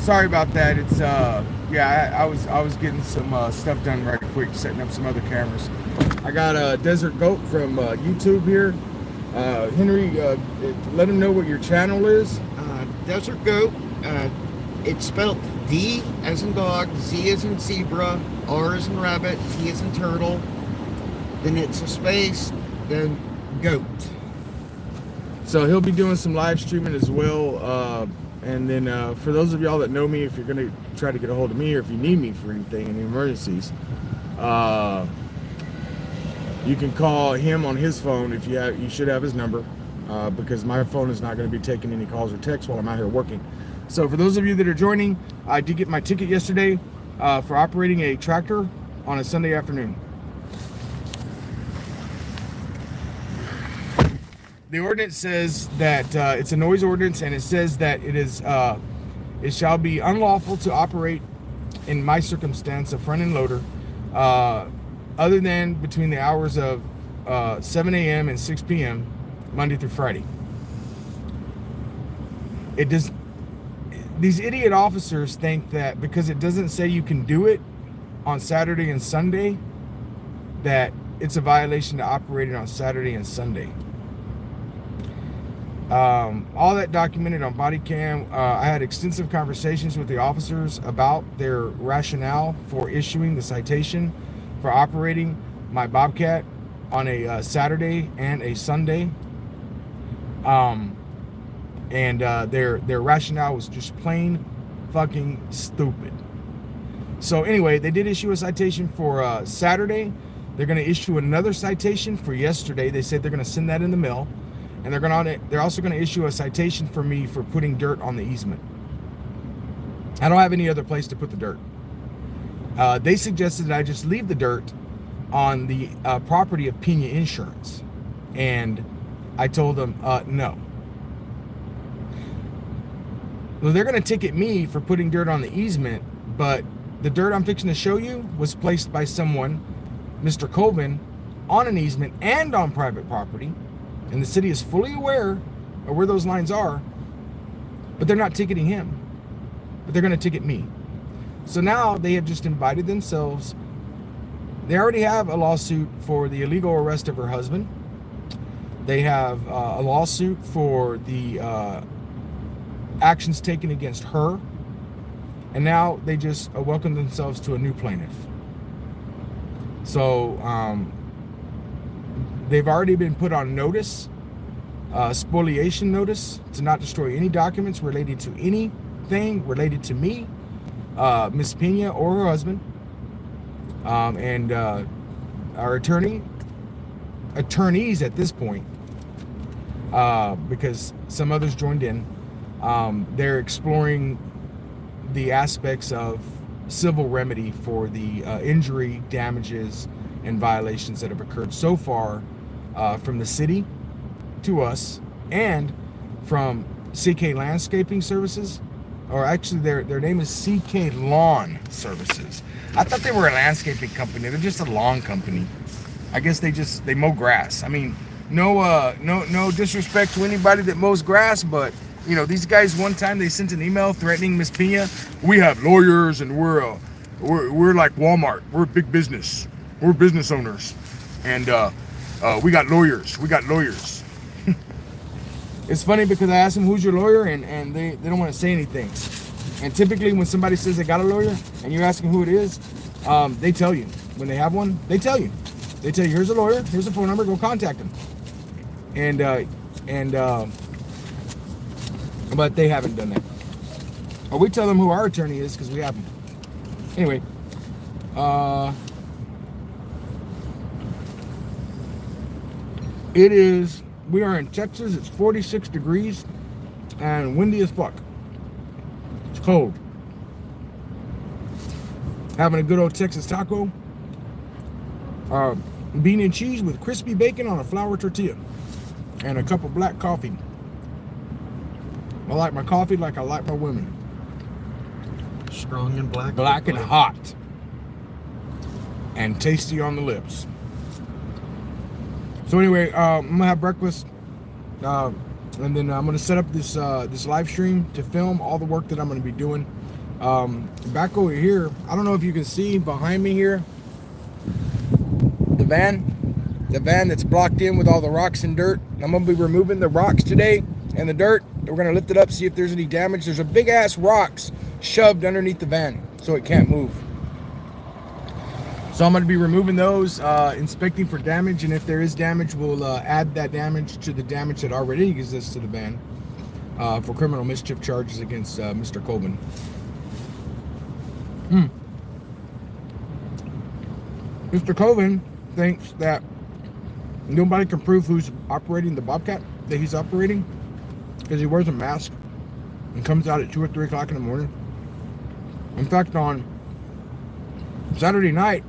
sorry about that. It's yeah, I was getting some stuff done right quick, setting up some other cameras. I got a Desert Goat from YouTube here. Henry, let him know what your channel is. Desert Goat. It's spelled D as in dog, Z as in zebra, R as in rabbit, T as in turtle. Then it's a space, then goat. So he'll be doing some live streaming as well. And then for those of y'all that know me, if you're going to try to get a hold of me or if you need me for anything, any emergencies, you can call him on his phone. If you should have his number, because my phone is not going to be taking any calls or texts while I'm out here working. So for those of you that are joining, I did get my ticket yesterday for operating a tractor on a Sunday afternoon. The ordinance says that it's a noise ordinance, and it says that it shall be unlawful to operate in my circumstance a front end loader other than between the hours of 7 a.m. and 6 p.m. Monday through Friday. It does. These idiot officers think that because it doesn't say you can do it on Saturday and Sunday, that it's a violation to operate it on Saturday and Sunday. All that documented on body cam. I had extensive conversations with the officers about their rationale for issuing the citation for operating my Bobcat on a Saturday and a Sunday. Their rationale was just plain fucking stupid. So anyway, they did issue a citation for Saturday. They're going to issue another citation for yesterday. They said they're going to send that in the mail. And they're also going to issue a citation for me for putting dirt on the easement. I don't have any other place to put the dirt. They suggested that I just leave the dirt on the property of PENA Insurance. And I told them, no. Well, they're going to ticket me for putting dirt on the easement, but the dirt I'm fixing to show you was placed by someone, Mr. Colvin, on an easement and on private property. And the city is fully aware of where those lines are, but they're not ticketing him, but they're going to ticket me. So now they have just invited themselves. They already have a lawsuit for the illegal arrest of her husband. They have a lawsuit for the actions taken against her. And now they just welcome themselves to a new plaintiff. So, they've already been put on notice, spoliation notice, to not destroy any documents related to anything related to me, Miss PENA or her husband. And our attorneys at this point, because some others joined in, they're exploring the aspects of civil remedy for the injury, damages, and violations that have occurred so far from the city to us and from CK Landscaping Services, or actually their name is CK Lawn Services. I thought they were a landscaping company. They're just a lawn company. I guess they mow grass. I mean, no disrespect to anybody that mows grass, but you know, these guys, one time they sent an email threatening Miss PENA. We have lawyers and we're like Walmart. We're a big business. We're business owners, and we got lawyers. It's funny because I asked them, who's your lawyer, and they don't want to say anything. And typically when somebody says they got a lawyer and you're asking who it is, they tell you. When they have one, they tell you. They tell you, here's a lawyer, here's a phone number, go contact them. But they haven't done that. Or we tell them who our attorney is because we haven't. Anyway, we are in Texas. It's 46 degrees and windy as fuck. It's cold. Having a good old Texas taco. Bean and cheese with crispy bacon on a flour tortilla. And a cup of black coffee. I like my coffee like I like my women. Strong and black. Black and hot. And tasty on the lips. So anyway, I'm gonna have breakfast, and then I'm gonna set up this live stream to film all the work that I'm gonna be doing. Back over here, I don't know if you can see behind me here, the van that's blocked in with all the rocks and dirt. I'm gonna be removing the rocks today and the dirt. We're gonna lift it up, see if there's any damage. There's a big ass rocks shoved underneath the van so it can't move. So I'm going to be removing those, inspecting for damage, and if there is damage, we'll add that damage to the damage that already exists to the van for criminal mischief charges against Mr. Colvin. Mr. Colvin thinks that nobody can prove who's operating the Bobcat that he's operating because he wears a mask and comes out at 2 or 3 o'clock in the morning. In fact, on Saturday night,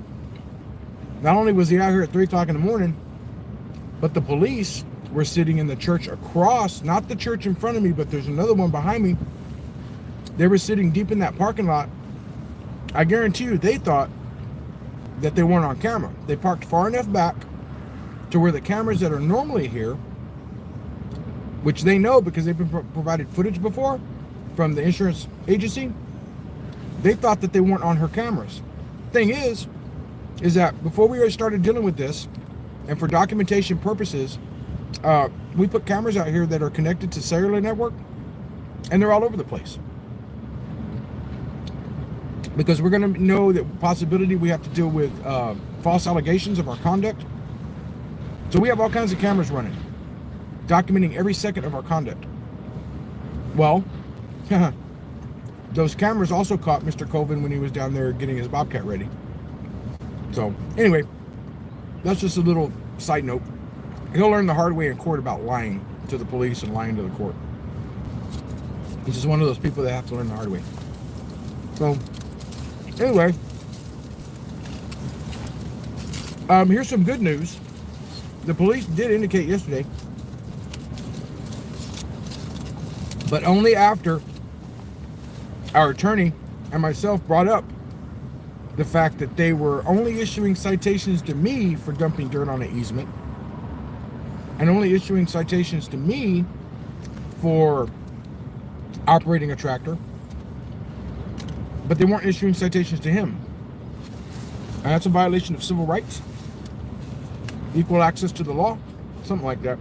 not only was he out here at 3 o'clock in the morning, but the police were sitting in the church across, not the church in front of me, but there's another one behind me. They were sitting deep in that parking lot. I guarantee you they thought that they weren't on camera. They parked far enough back to where the cameras that are normally here, which they know because they've been provided footage before from the insurance agency, they thought that they weren't on her cameras. Thing is that before we started dealing with this, and for documentation purposes, we put cameras out here that are connected to cellular network, and they're all over the place. Because we're going to know that possibility we have to deal with false allegations of our conduct. So we have all kinds of cameras running, documenting every second of our conduct. Well, those cameras also caught Mr. Colvin when he was down there getting his Bobcat ready. So, anyway, that's just a little side note. He'll learn the hard way in court about lying to the police and lying to the court. He's just one of those people that have to learn the hard way. So, anyway, here's some good news. The police did indicate yesterday, but only after our attorney and myself brought up the fact that they were only issuing citations to me for dumping dirt on an easement, and only issuing citations to me for operating a tractor, but they weren't issuing citations to him. And that's a violation of civil rights, equal access to the law, something like that.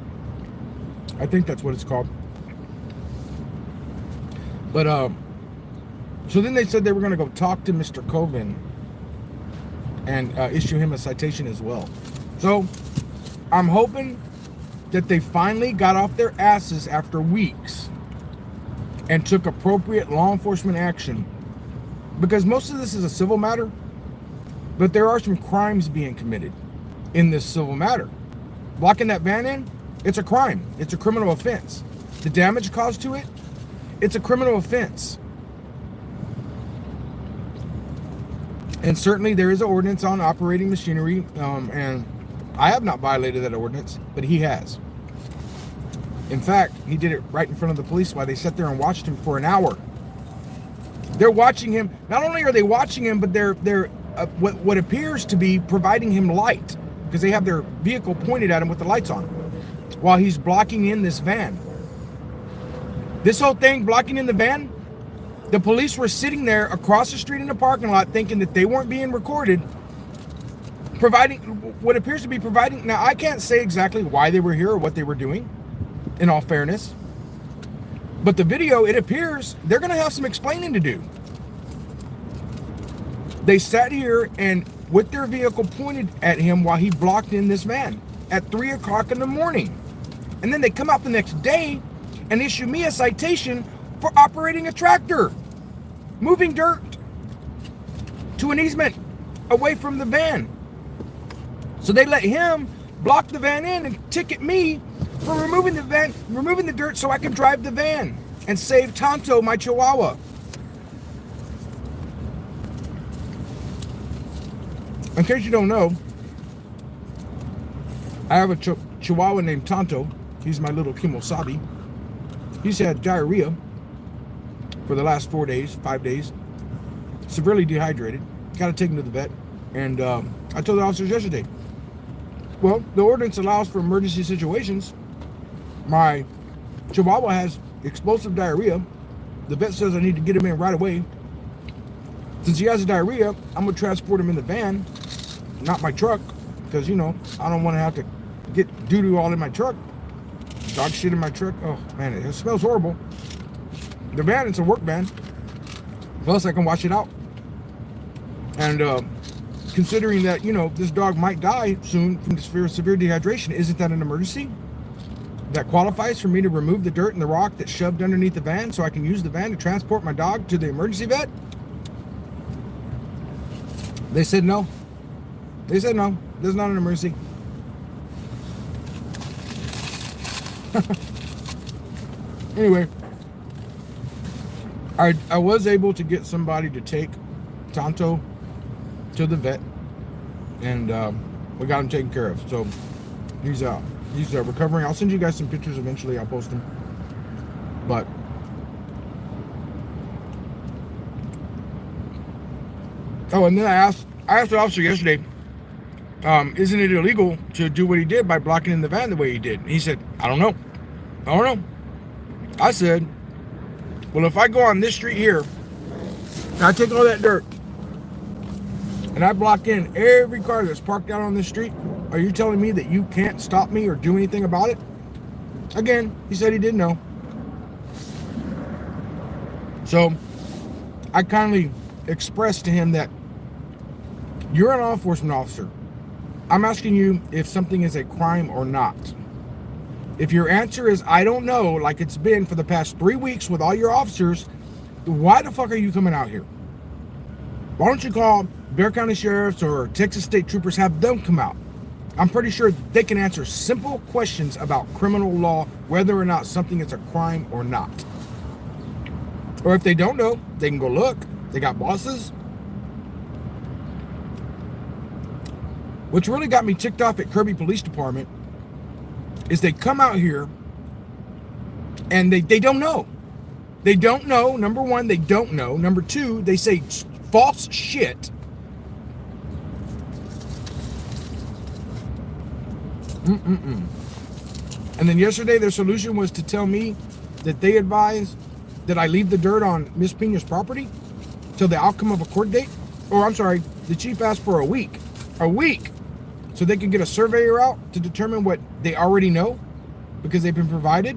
I think that's what it's called. But so then they said they were going to go talk to Mr. Colvin and issue him a citation as well. So I'm hoping that they finally got off their asses after weeks and took appropriate law enforcement action, because most of this is a civil matter, but there are some crimes being committed in this civil matter. Blocking that van in, it's a crime. It's a criminal offense. The damage caused to it, it's a criminal offense. And certainly there is an ordinance on operating machinery, and I have not violated that ordinance, but he has. In fact, he did it right in front of the police while they sat there and watched him for an hour. They're watching him. Not only are they watching him, but they're what appears to be providing him light, because they have their vehicle pointed at him with the lights on while he's blocking in this van. This whole thing, blocking in the van, the police were sitting there across the street in the parking lot thinking that they weren't being recorded, providing what appears to be providing. Now, I can't say exactly why they were here or what they were doing, in all fairness. But the video, it appears they're going to have some explaining to do. They sat here and with their vehicle pointed at him while he blocked in this van at 3 o'clock in the morning. And then they come out the next day and issue me a citation for operating a tractor, moving dirt to an easement away from the van. So they let him block the van in and ticket me for removing the dirt so I can drive the van and save Tonto, my Chihuahua. In case you don't know, I have a Chihuahua named Tonto. He's my little Kimosabi. He's had diarrhea for the last 5 days, severely dehydrated. Got to take him to the vet. And I told the officers yesterday, well, the ordinance allows for emergency situations. My Chihuahua has explosive diarrhea. The vet says I need to get him in right away. Since he has a diarrhea, I'm going to transport him in the van, not my truck, because, you know, I don't want to have to get doo-doo all in my truck. Dog shit in my truck. Oh, man, it smells horrible. The van, it's a work van. Plus, I can wash it out. And considering that, you know, this dog might die soon from severe dehydration, isn't that an emergency? That qualifies for me to remove the dirt and the rock that's shoved underneath the van so I can use the van to transport my dog to the emergency vet? They said no. They said no. This is not an emergency. Anyway, I was able to get somebody to take Tonto to the vet, and we got him taken care of. So he's recovering. I'll send you guys some pictures eventually. I'll post them. But and then I asked the officer yesterday, isn't it illegal to do what he did by blocking in the van the way he did? And he said, I don't know. I said, well, if I go on this street here and I take all that dirt and I block in every car that's parked out on this street, are you telling me that you can't stop me or do anything about it? Again, he said he didn't know. So I kindly expressed to him that you're an law enforcement officer. I'm asking you if something is a crime or not. If your answer is I don't know, like it's been for the past 3 weeks with all your officers, why the fuck are you coming out here? Why don't you call Bexar County Sheriffs or Texas State Troopers, have them come out? I'm pretty sure they can answer simple questions about criminal law, whether or not something is a crime or not. Or if they don't know, they can go look. They got bosses. What's really got me ticked off at Kirby Police Department is they come out here and they don't know. They don't know. Number one, they don't know. Number two, they say false shit. And then yesterday, their solution was to tell me that they advised that I leave the dirt on Miss Pena's property till the outcome of a court date. Or I'm sorry, the chief asked for a week. A week. So they can get a surveyor out to determine what they already know because they've been provided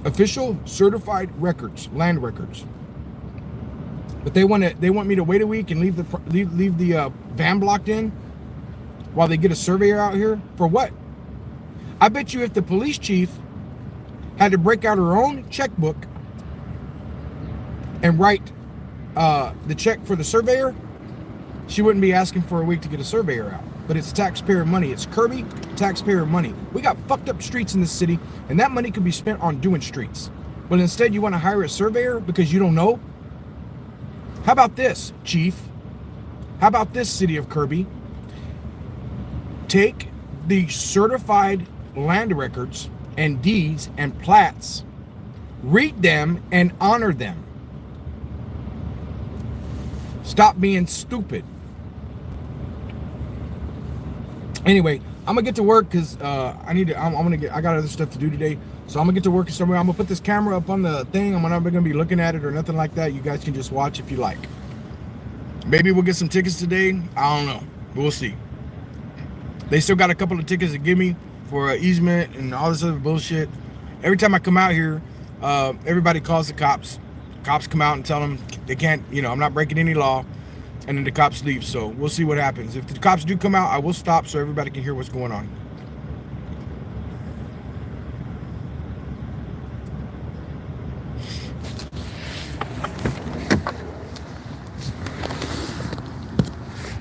official certified records, land records. But they want me to wait a week and leave the van blocked in while they get a surveyor out here for what? I bet you if the police chief had to break out her own checkbook and write the check for the surveyor, she wouldn't be asking for a week to get a surveyor out. But it's taxpayer money. It's Kirby taxpayer money. We got fucked up streets in this city, and that money could be spent on doing streets. But instead, you want to hire a surveyor because you don't know? How about this, chief? How about this, city of Kirby? Take the certified land records and deeds and plats, read them and honor them. Stop being stupid. Anyway, I'm gonna get to work because I got other stuff to do today. So I'm gonna get to work somewhere. I'm gonna put this camera up on the thing. I'm not gonna be looking at it or nothing like that. You guys can just watch if you like. Maybe we'll get some tickets today. I don't know. We'll see. They still got a couple of tickets to give me for easement and all this other bullshit. Every time I come out here, everybody calls the cops. Cops come out and tell them they can't, I'm not breaking any law. And then the cops leave. So we'll see what happens. If the cops do come out, I will stop so everybody can hear what's going on.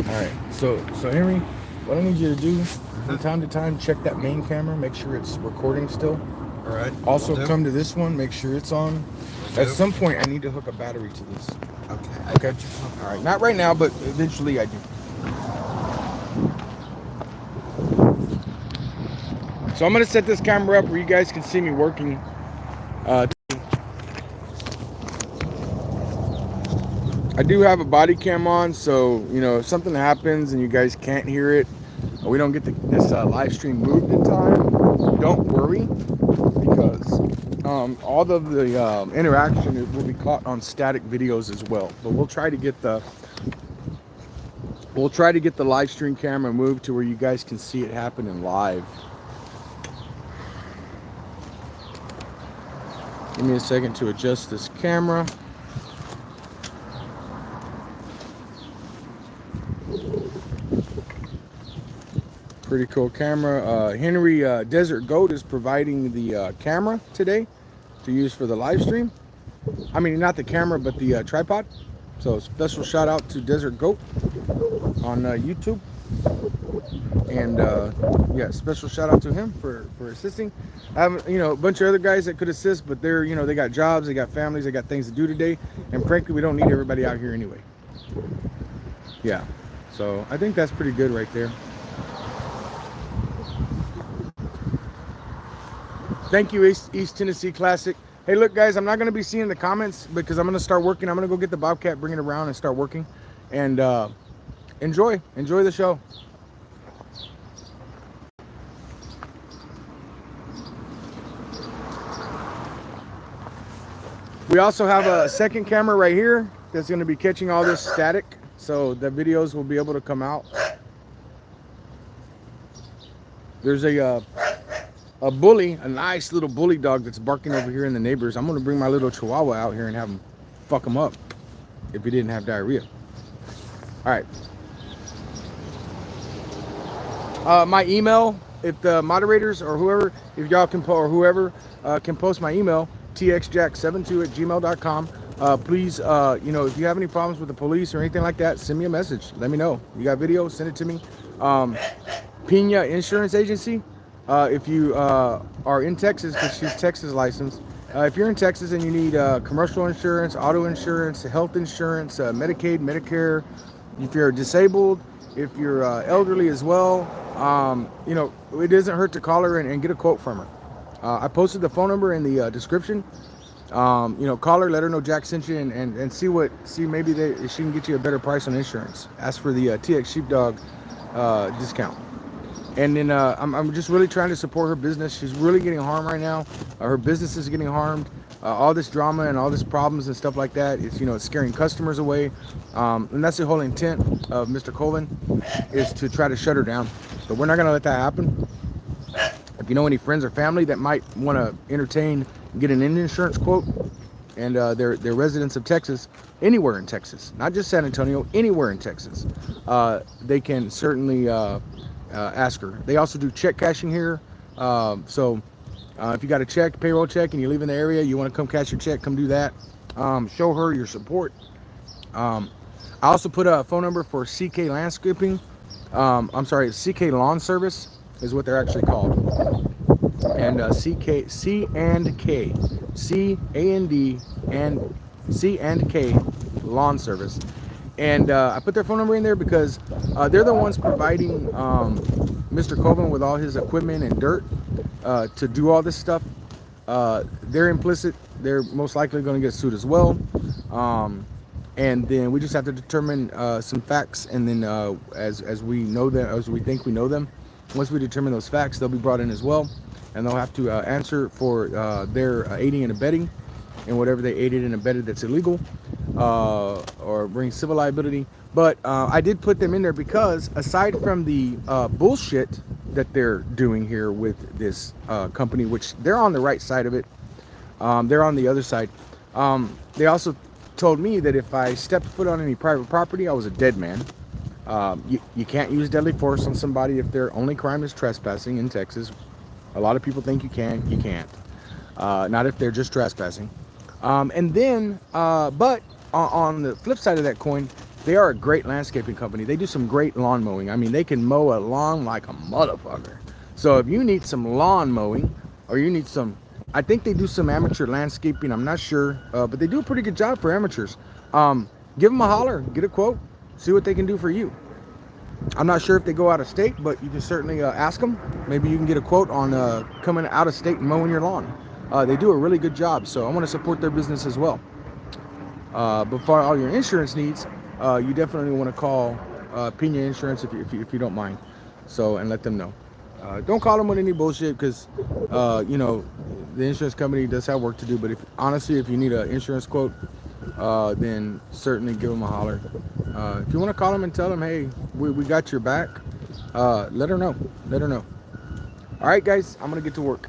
All right. So Henry, what I need you to do from time to time, check that main camera, make sure it's recording still. All right. Also come to this one, make sure it's on. At some point, I need to hook a battery to this. Okay. All right. Not right now, but eventually I do. So I'm going to set this camera up where you guys can see me working. I do have a body cam on, so, if something happens and you guys can't hear it, or we don't get this live stream moved in time, don't worry, because all of the interaction will be caught on static videos as well. But we'll try to get the live stream camera moved to where you guys can see it happening live. Give me a second to adjust this camera. Pretty cool camera. Henry Desert Goat is providing the camera today to use for the live stream. I mean, not the camera, but the tripod. So special shout out to Desert Goat on YouTube. And yeah, special shout out to him for assisting. I have, you know, a bunch of other guys that could assist, but they're, you know, they got jobs, they got families, they got things to do today, and frankly, we don't need everybody out here anyway. Yeah, so I think that's pretty good right there. Thank you, East Tennessee Classic. Hey, look, guys, I'm not going to be seeing the comments because I'm going to start working. I'm going to go get the Bobcat, bring it around, and start working. And enjoy the show. We also have a second camera right here that's going to be catching all this static, so the videos will be able to come out. There's a bully, a nice little bully dog that's barking over here in the neighbors. I'm going to bring my little Chihuahua out here and have him fuck him up if he didn't have diarrhea. All right. My email, if the moderators or whoever, if y'all can or whoever can post my email, txjack72@gmail.com. Please, you know, if you have any problems with the police or anything like that, send me a message. Let me know. You got video, send it to me. PENA Insurance Agency. If you are in Texas, because she's Texas licensed. If you're in Texas and you need commercial insurance, auto insurance, health insurance, Medicaid, Medicare, if you're disabled, if you're elderly as well, you know, it doesn't hurt to call her and get a quote from her. I posted the phone number in the description. You know, call her, let her know Jack sent you, and see maybe she can get you a better price on insurance. Ask for the TX Sheepdog discount. And then I'm just really trying to support her business. She's really getting harmed right now. Her business is getting harmed. All this drama and all this problems and stuff like that, it's, you know, it's scaring customers away. And that's the whole intent of Mr. Colvin, is to try to shut her down. But we're not going to let that happen. If you know any friends or family that might want to entertain, get an insurance quote, and they're residents of Texas, anywhere in Texas, not just San Antonio, anywhere in Texas, they can certainly ask her. They also do check cashing here. So if you got a check, payroll check, and you live in the area, you want to come cash your check, come do that. Show her your support. I also put a phone number for CK Landscaping. I'm sorry, CK Lawn Service is what they're actually called. And C&K Lawn Service. And I put their phone number in there because they're the ones providing Mr. Colvin with all his equipment and dirt to do all this stuff. They're implicit. They're most likely going to get sued as well. And then we just have to determine some facts. And then as we know them, as we think we know them, once we determine those facts, they'll be brought in as well. And they'll have to answer for their aiding and abetting and whatever they aided and abetted that's illegal, or bring civil liability. But I did put them in there because aside from the bullshit that they're doing here with this company, which they're on the right side of it, they're on the other side. They also told me that if I stepped foot on any private property, I was a dead man. You can't use deadly force on somebody if their only crime is trespassing in Texas. A lot of people think you can. You can't. Not if they're just trespassing. And then, but on the flip side of that coin, they are a great landscaping company. They do some great lawn mowing. I mean, they can mow a lawn like a motherfucker. So if you need some lawn mowing, or you need some, I think they do some amateur landscaping. I'm not sure, but they do a pretty good job for amateurs. Give them a holler, get a quote, see what they can do for you. I'm not sure if they go out of state, but you can certainly ask them. Maybe you can get a quote on coming out of state and mowing your lawn. They do a really good job, so I want to support their business as well. But for all your insurance needs, you definitely want to call PENA Insurance if you don't mind. So, and let them know. Don't call them with any bullshit because, you know, the insurance company does have work to do. But if honestly, if you need an insurance quote, then certainly give them a holler. If you want to call them and tell them, hey, we got your back, let her know. Let her know. All right, guys, I'm going to get to work.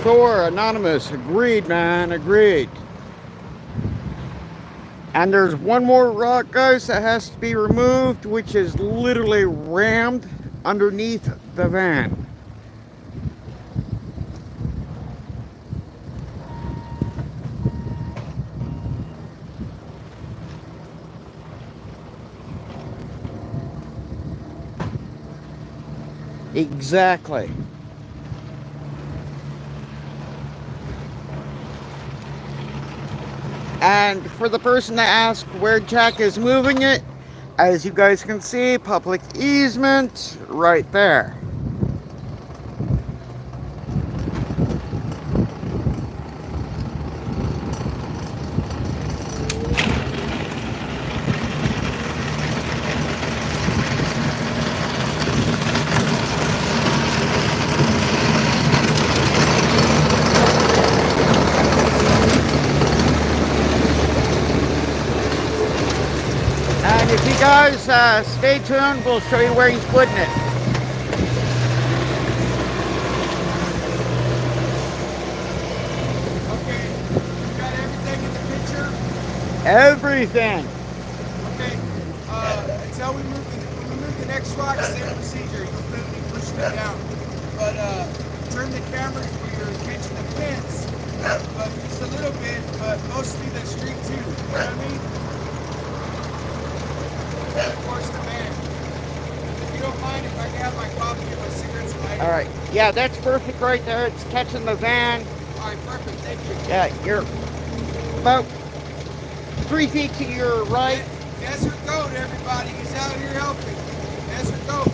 Thor, anonymous, agreed, man, agreed. And there's one more rock, guys, that has to be removed, which is literally rammed underneath the van. Exactly. And for the person that asked where Jack is moving it, as you guys can see, public easement right there. And if you guys stay tuned, we'll show you where he's putting it. Okay, you got everything in the picture? Everything. Okay, until we move the next rock, same procedure. You'll be pushing it down. But turn the camera where you're catching the fence, but just a little bit, but mostly the street too. You know what I mean? And of course the van. If you don't mind, if I can have my coffee and my cigarettes lighted. All right. Yeah, that's perfect right there. It's catching the van. All right, perfect. Thank you. Yeah, you're about 3 feet to your right. Desert Goat, everybody. He's out here helping. Desert Goat.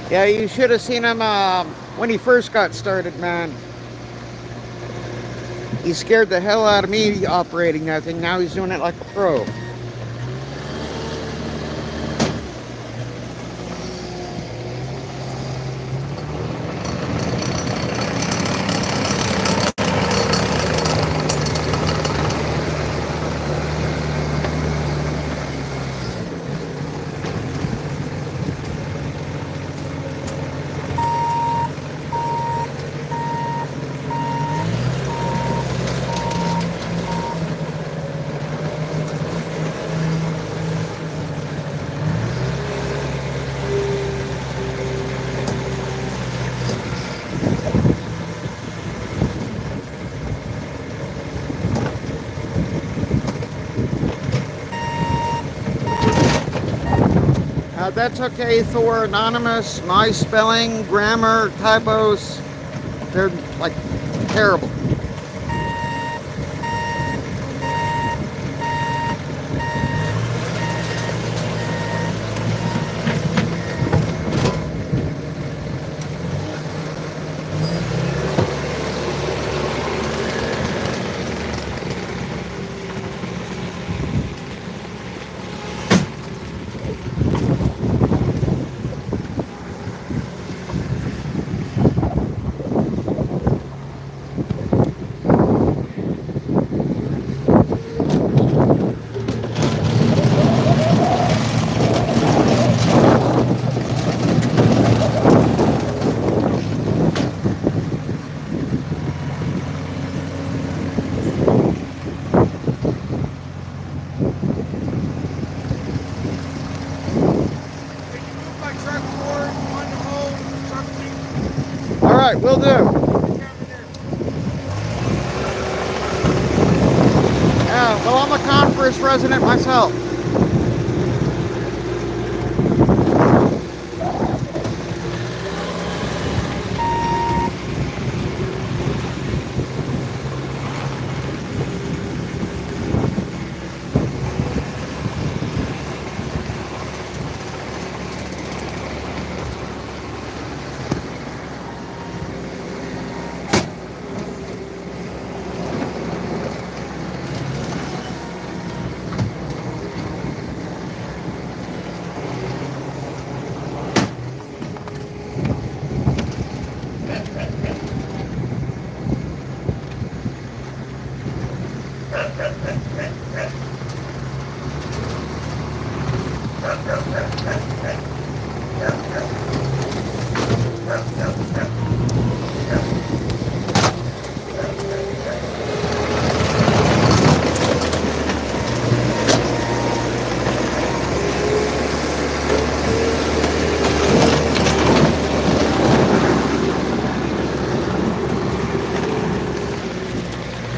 Yeah, you should have seen him when he first got started, man. He scared the hell out of me operating that thing. Now he's doing it like a pro. That's okay, Thor Anonymous. My spelling, grammar, typos, they're like terrible. Alright, will do. Yeah, well, I'm a Converse resident myself.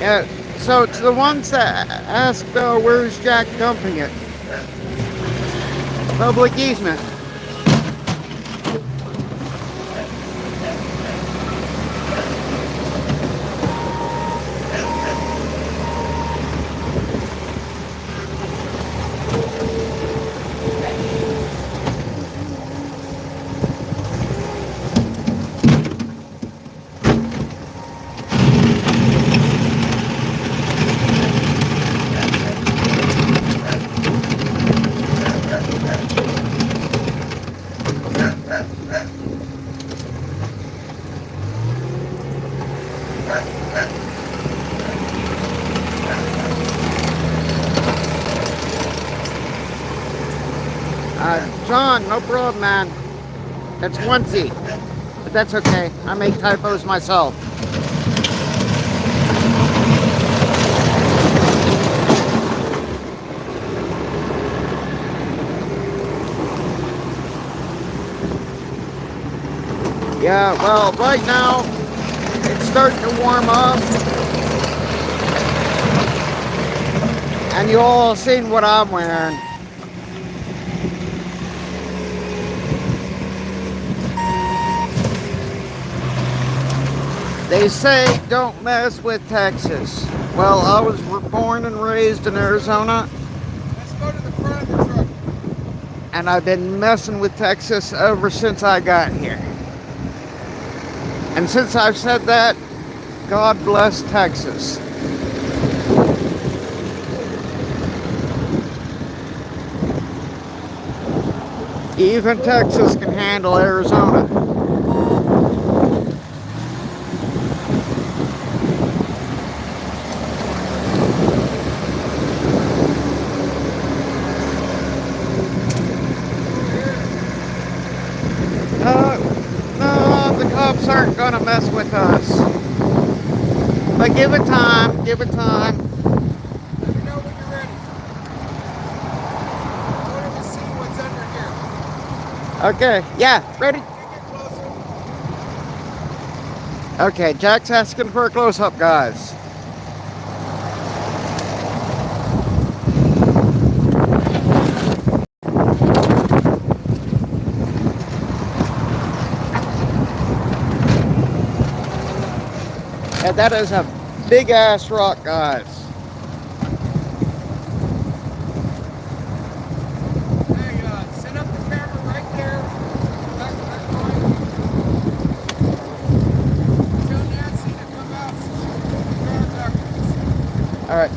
Yeah, so to the ones that ask, where's Jack dumping it? Public easement. John, no problem, man. That's onesie. But that's okay. I make typos myself. Yeah, well, right now, it's starting to warm up. And you all seen what I'm wearing. They say don't mess with Texas. Well, I was born and raised in Arizona. Let's go to the front of the truck. and I've been messing with Texas ever since I got here. And since I've said that, God bless Texas. Even Texas can handle Arizona. No, the cops aren't gonna mess with us. But give it time, give it time. Let me know when you're ready. I wanted to see what's under here. Okay, yeah, ready? Can you get closer? Okay, Jack's asking for a close-up, guys. And that is a big-ass rock, guys. Hey, set up the camera right there. Back line. Tell Nancy to come out so she can move the car backwards. All right.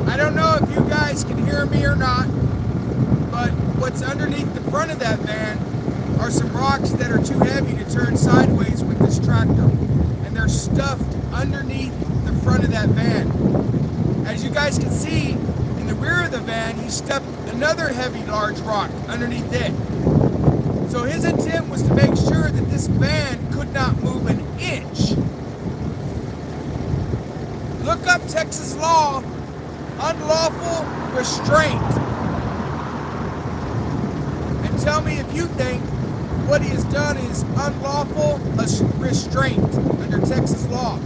I don't know if you guys can hear me or not, but what's underneath the front of that van are some rocks that are too heavy to turn sideways with this tractor. And they're stuffed underneath the front of that van. As you guys can see, in the rear of the van, he stuffed another heavy, large rock underneath it. So his intent was to make sure that this van could not move an inch. Look up Texas law, unlawful restraint. And tell me if you think what he has done is unlawful restraint under Texas law.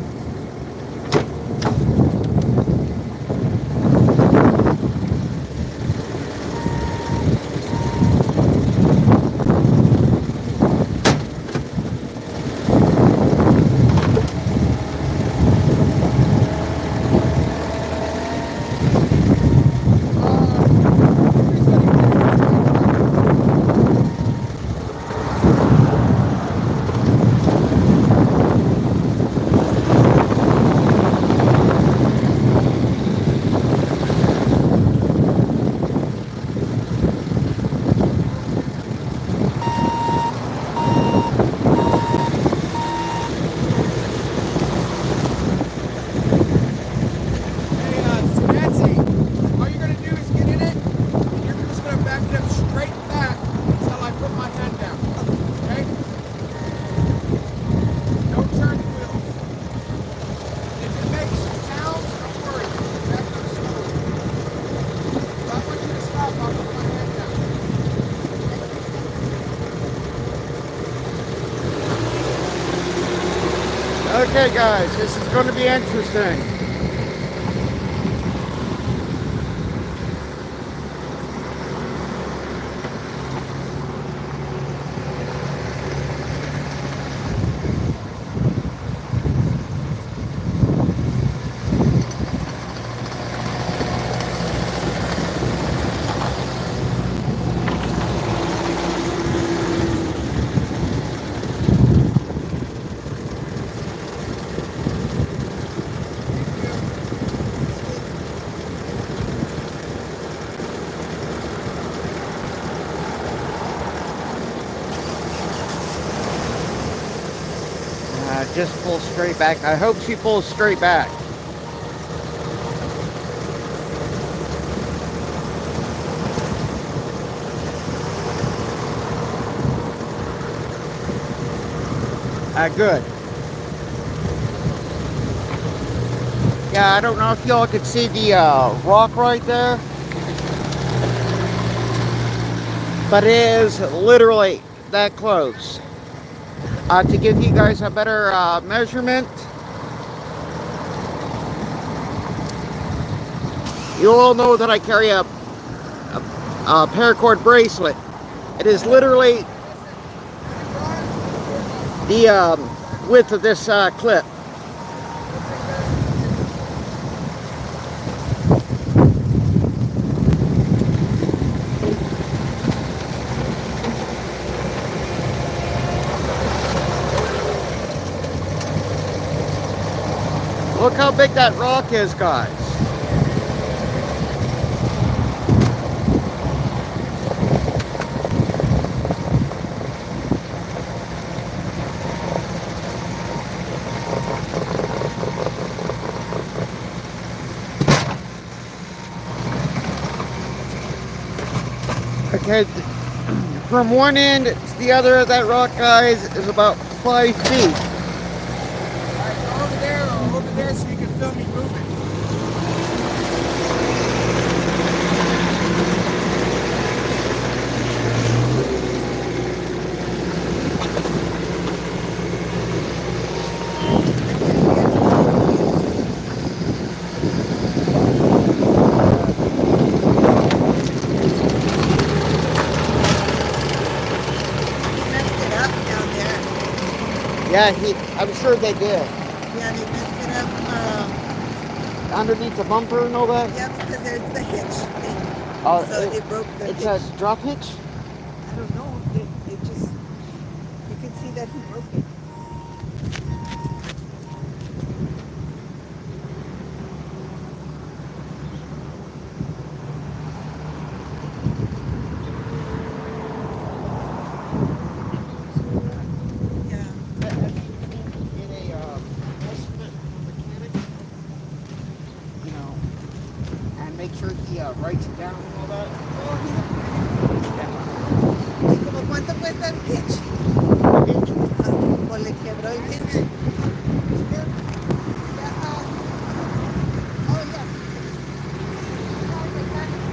Okay, guys, this is going to be interesting. Just pull straight back. I hope she pulls straight back. Good. Yeah, I don't know if y'all could see the rock right there, but it is literally that close. To give you guys a better measurement, you all know that I carry a paracord bracelet. It is literally the width of this clip. Look how big that rock is, guys. Okay, from one end to the other of that rock, guys, is about 5 feet. Over there so you can film me moving. Yeah, I'm sure they did. Yeah, they messed it up. Underneath the bumper and all that? Yeah, because there's the hitch thing. Oh, So they broke the it's hitch. a drop hitch? I don't know. It just, you can see that he broke it. Make sure he writes it down and all that. ¿Y como cuánto cuesta el hitch? ¿O le quebró el hitch?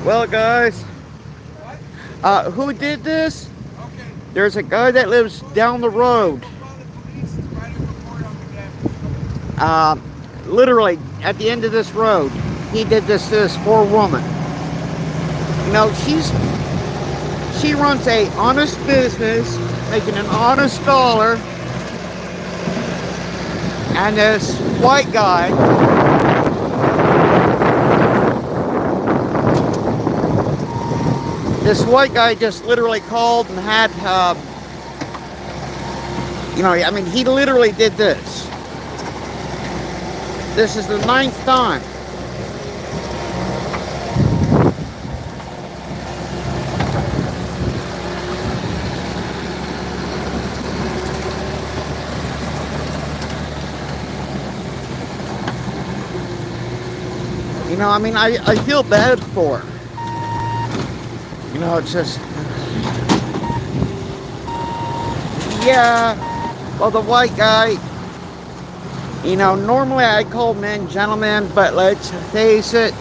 Well, guys, who did this? Okay. There's a guy that lives down the road. Literally at the end of this road. He did this to this poor woman. You know, she runs a honest business, making an honest dollar, and this white guy just literally called and had, you know, I mean, he literally did this. This is the 9th time. You know, I mean, I feel bad for her. You know, it's just... Yeah, well, the white guy... You know, normally I call men gentlemen, but let's face it,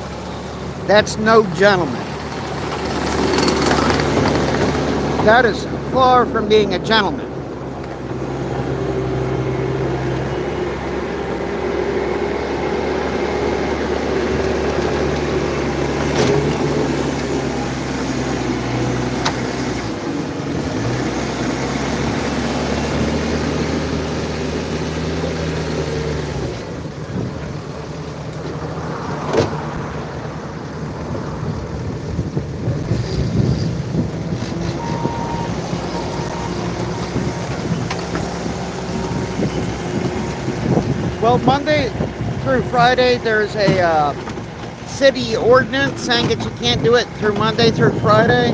that's no gentleman. That is far from being a gentleman. Well, Monday through Friday, there's a city ordinance saying that you can't do it through Monday through Friday.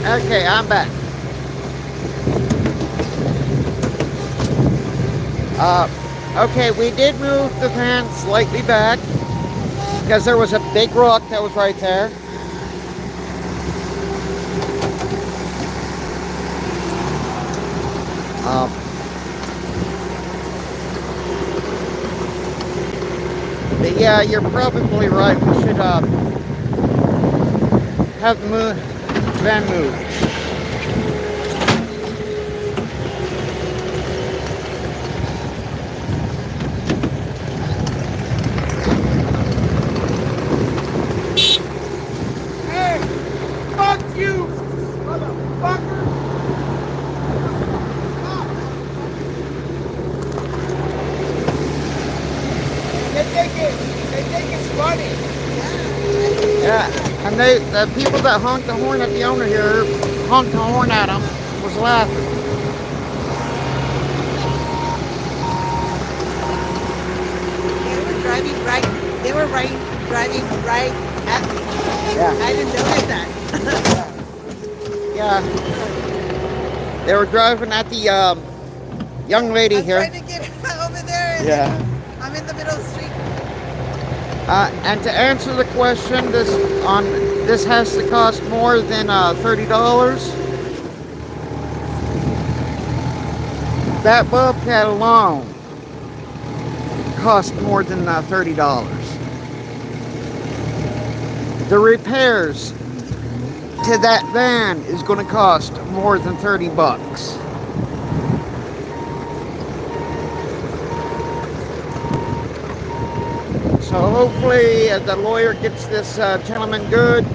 Okay, I'm back. Okay, we did move the van slightly back because there was a big rock that was right there. But yeah, you're probably right. We should have the van moved. Hey, fuck you, motherfucker! They think it's funny. Yeah, and the people that honked the horn at the owner here, honked the horn at him, was laughing. They were driving right at me. Yeah. I didn't notice that. Yeah. They were driving at the young lady I'm here. trying to get over there and Yeah. I'm in the middle of the street. And to answer the question, this has to cost more than $30. That Bobcat alone cost more than $30. The repairs to that van is going to cost more than 30 bucks. So hopefully the lawyer gets this gentleman good.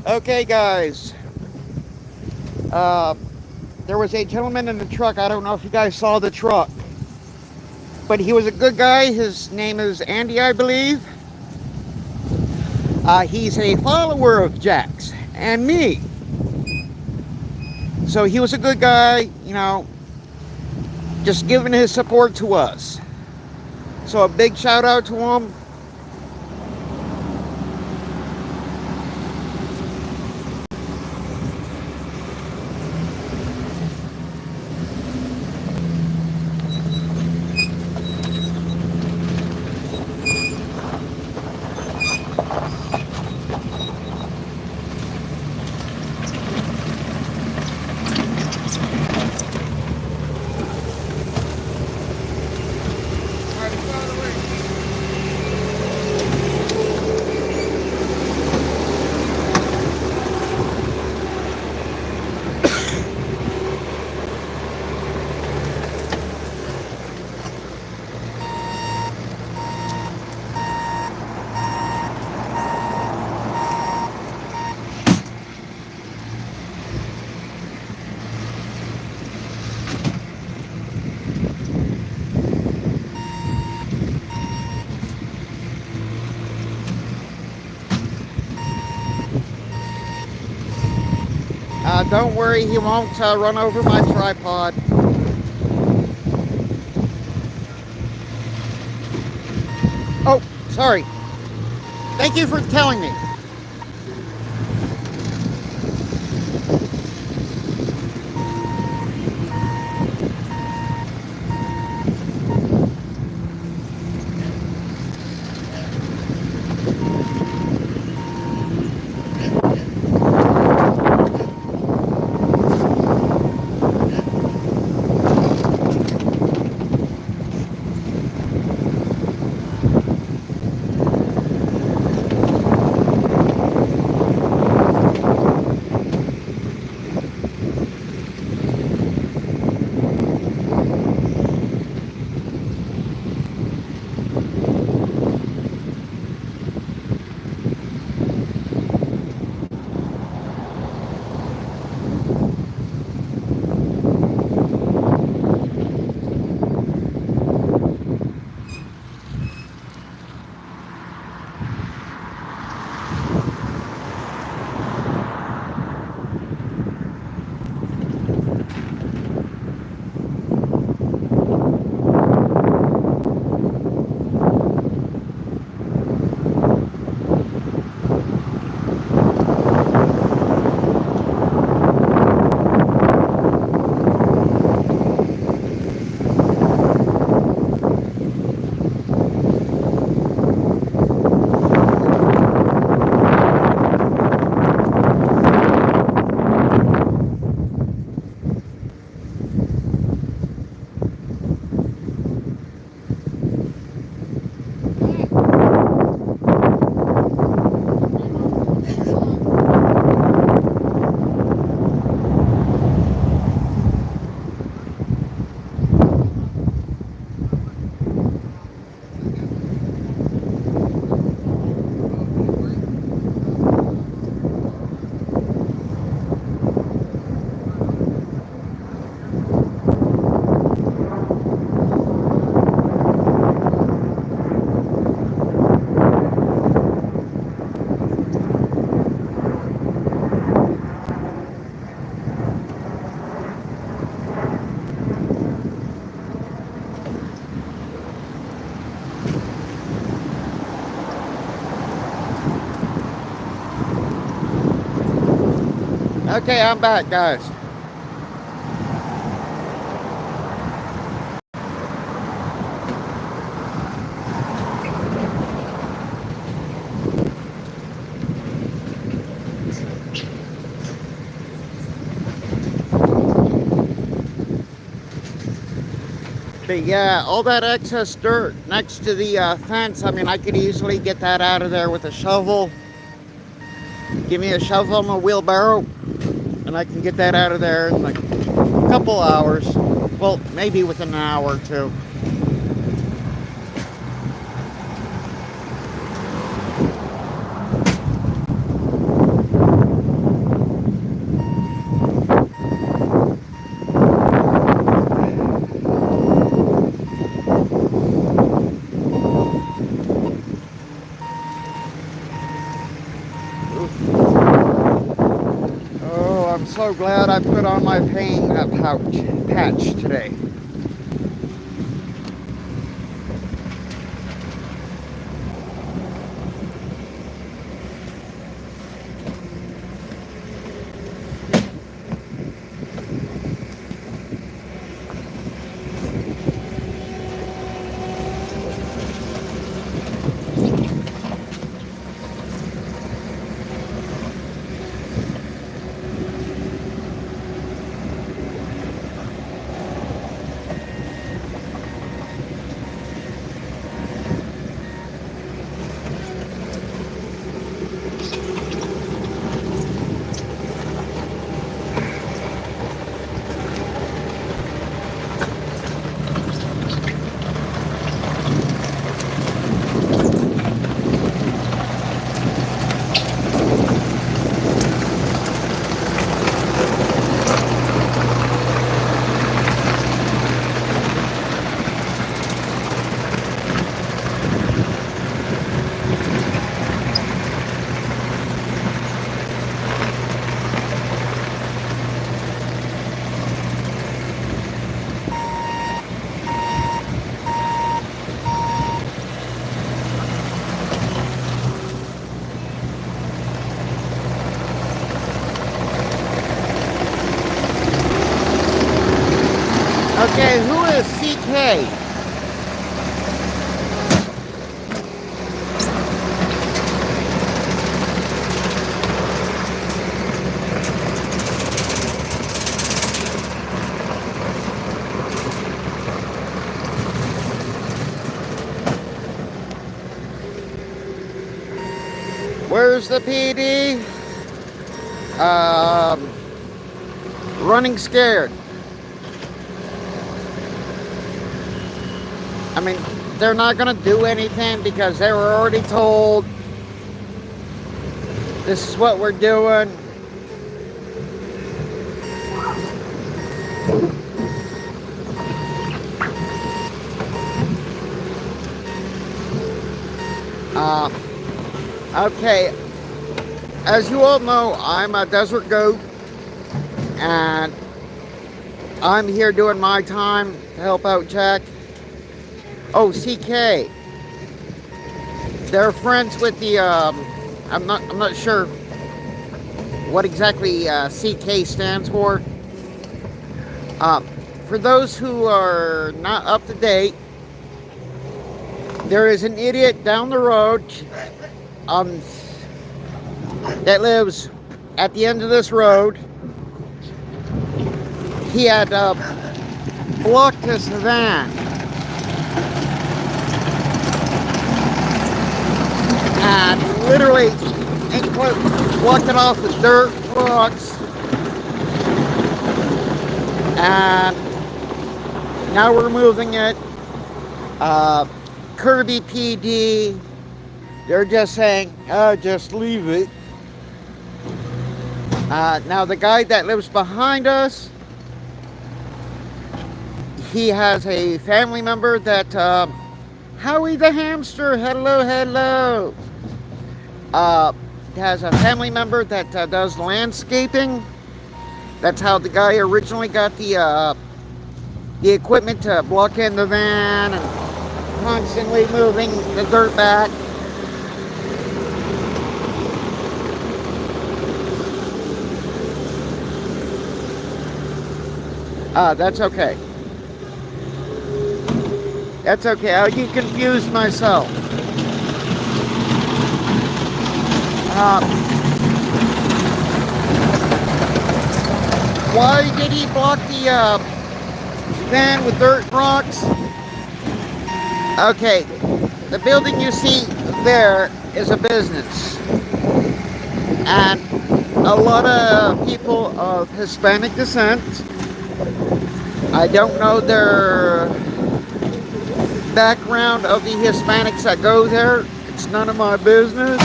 Okay, guys. There was a gentleman in the truck. I don't know if you guys saw the truck, but he was a good guy. His name is Andy, I believe. He's a follower of Jack's and me. So he was a good guy, you know, just giving his support to us. So a big shout out to him. Don't worry, he won't run over my tripod. Oh, sorry. Thank you for telling me. Okay, I'm back, guys. But yeah, all that excess dirt next to the fence, I mean, I could easily get that out of there with a shovel. Give me a shovel and a wheelbarrow, and I can get that out of there in like a couple hours. Well, maybe within an hour or two. so glad I put on my pain patch today. Okay, who is CK? Where's the PD? Running scared. I mean, they're not going to do anything because they were already told this is what we're doing. Okay, as you all know, I'm a desert goat, and I'm here doing my time to help out Jack. Oh, CK. They're friends with the, I'm not sure what exactly CK stands for. For those who are not up to date, there is an idiot down the road that lives at the end of this road. He had blocked his van. And literally, blocked it off with dirt, rocks. And now we're moving it. Kirby PD, they're just saying, just leave it. Now the guy that lives behind us, he has a family member that, Howie the hamster, hello. Has a family member that does landscaping. That's how the guy originally got the equipment to block in the van and constantly moving the dirt back. That's okay. That's okay. I get confused myself. Why did he block the van with dirt and rocks? Okay, the building you see there is a business, and a lot of people of Hispanic descent. I don't know their background of the Hispanics that go there. It's none of my business.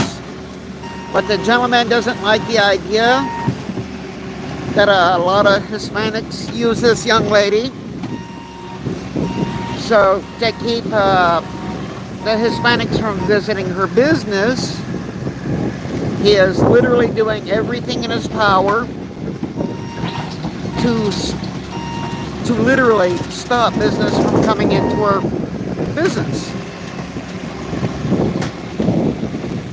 But the gentleman doesn't like the idea that a lot of Hispanics use this young lady. So to keep the Hispanics from visiting her business, he is literally doing everything in his power to literally stop business from coming into our business.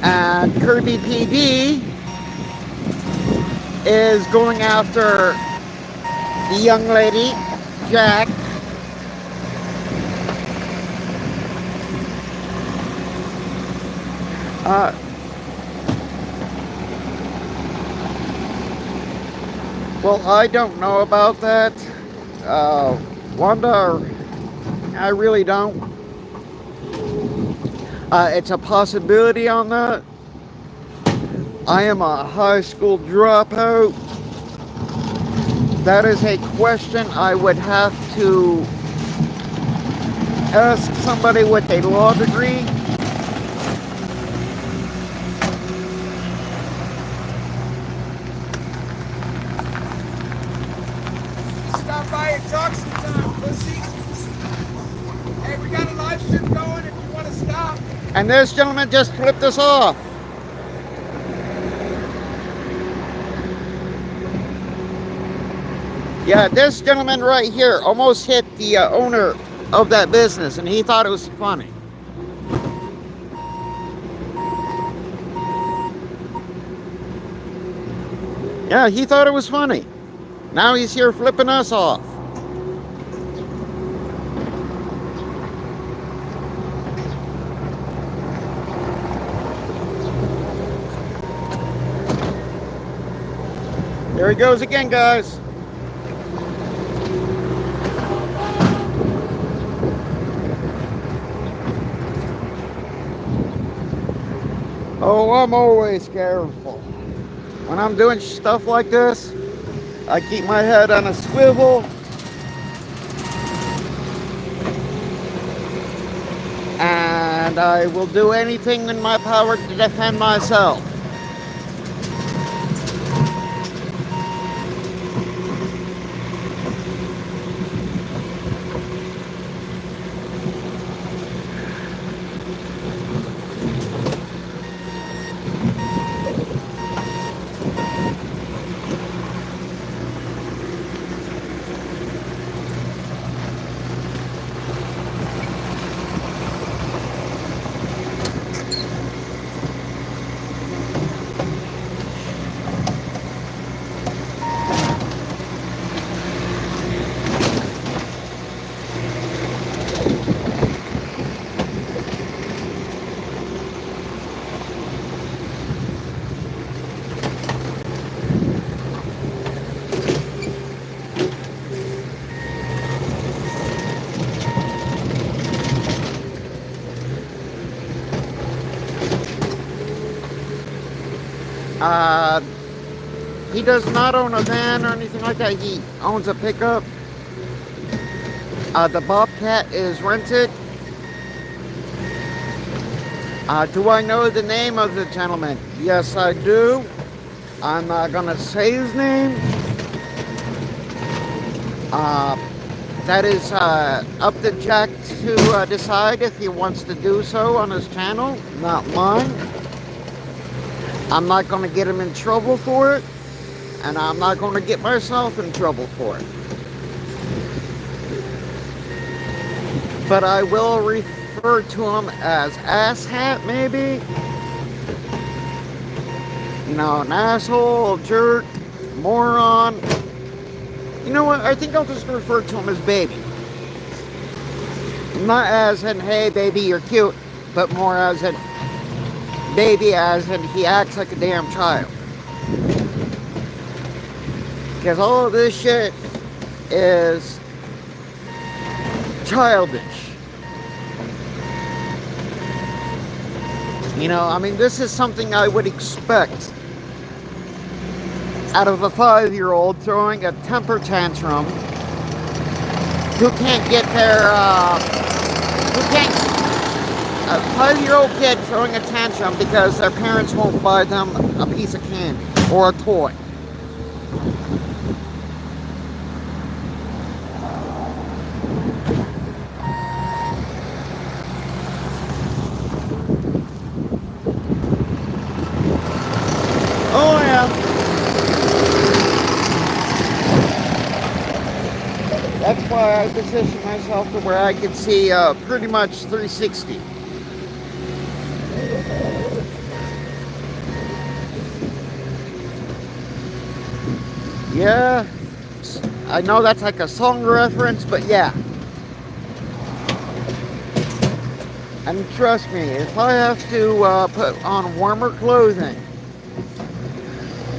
And Kirby PD is going after the young lady, Jack. Well, I don't know about that. Wanda, I really don't. It's a possibility on that. I am a high school dropout. That is a question I would have to ask somebody with a law degree. Stop by and talk sometime, pussy. Hey, we got a live stream going if you want to stop. And this gentleman just flipped us off. Yeah, this gentleman right here almost hit the owner of that business, and he thought it was funny. Yeah, he thought it was funny. Now he's here flipping us off. There he goes again, guys. Oh, I'm always careful. When I'm doing stuff like this, I keep my head on a swivel. And I will do anything in my power to defend myself. He does not own a van or anything like that. He owns a pickup. The Bobcat is rented. Do I know the name of the gentleman? Yes, I do. I'm not gonna say his name. That is up to Jack to decide if he wants to do so on his channel, not mine. I'm not going to get him in trouble for it, and I'm not going to get myself in trouble for it. But I will refer to him as asshat, maybe. You know, an asshole, jerk, moron. You know what? I think I'll just refer to him as baby. Not as in, hey, baby, you're cute, but more as in, baby, as in he acts like a damn child. Because all of this shit is childish. You know, I mean, this is something I would expect out of a 5-year-old throwing a temper tantrum who can't get their, a 5-year-old kid throwing a tantrum because their parents won't buy them a piece of candy or a toy. Oh yeah. That's why I position myself to where I can see pretty much 360. Yeah, I know that's like a song reference, but yeah. And trust me, if I have to put on warmer clothing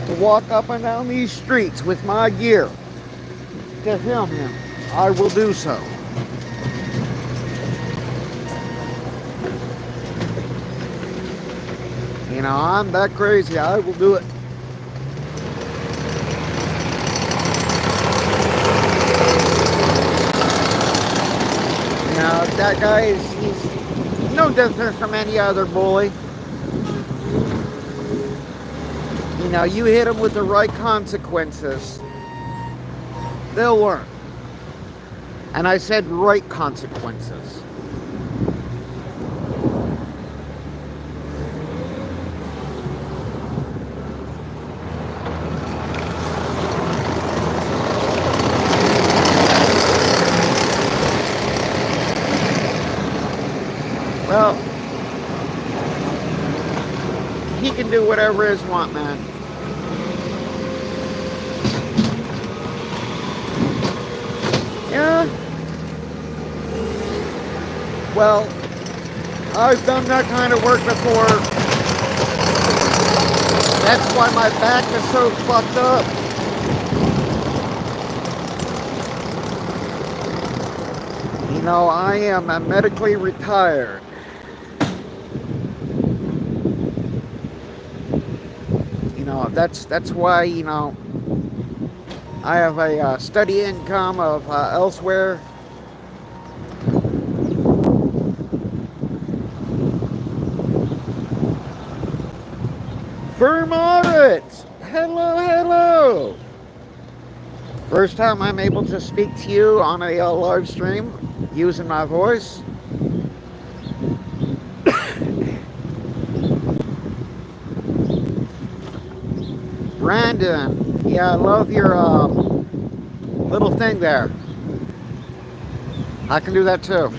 to walk up and down these streets with my gear to film him, I will do so. You know, I'm that crazy, I will do it. You know, that guy he's no different from any other bully. You know, you hit them with the right consequences, they'll learn. And I said right consequences. Well, he can do whatever his want, man. Yeah. Well, I've done that kind of work before. That's why my back is so fucked up. You know, I am medically retired. You know, that's why, you know, I have a steady income of elsewhere. Vermont! Hello, hello! First time I'm able to speak to you on a live stream using my voice. Brandon, yeah, I love your little thing there. I can do that too.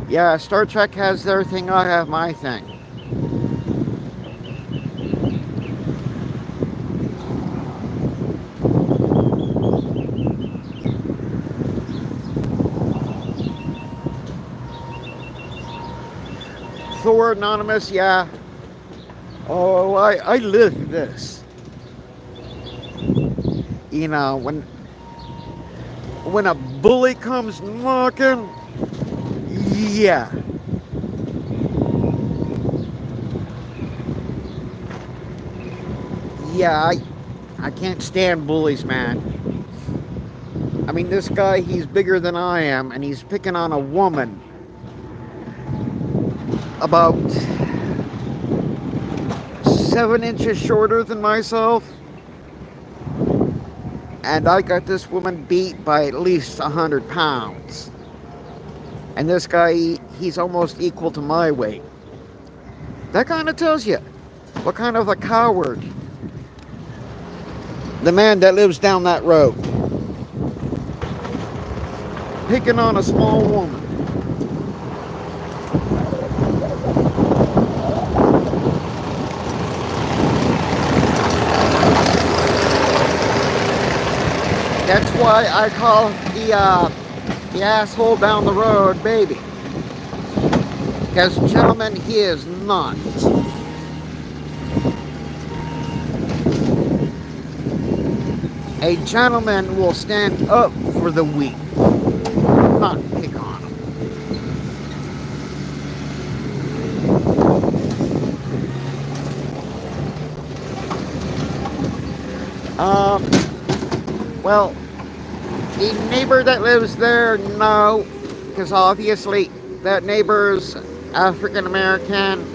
Yeah, Star Trek has their thing, I have my thing. Thor Anonymous, yeah. Oh, I live this. You know, when a bully comes knocking, yeah. Yeah, I can't stand bullies, man. I mean, this guy, he's bigger than I am, and he's picking on a woman about 7 inches shorter than myself. And I got this woman beat by at least 100 pounds. And this guy, he's almost equal to my weight. That kind of tells you what kind of a coward the man that lives down that road. Picking on a small woman. That's why I call the asshole down the road baby. Because, gentlemen, he is not. A gentleman will stand up for the weak, not pick on them. Well, the neighbor that lives there, no, because obviously that neighbor's African American.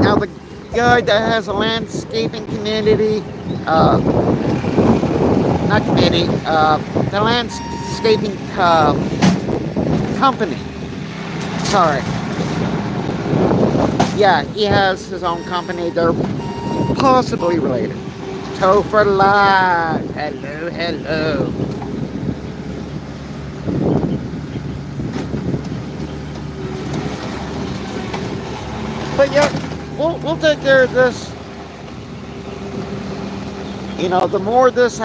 Now the guy that has a landscaping community, not committee, the landscaping company. Sorry. Yeah, he has his own company. They're possibly related. Toe for life. Hello, hello. But yeah, we'll take care of this. You know, the more this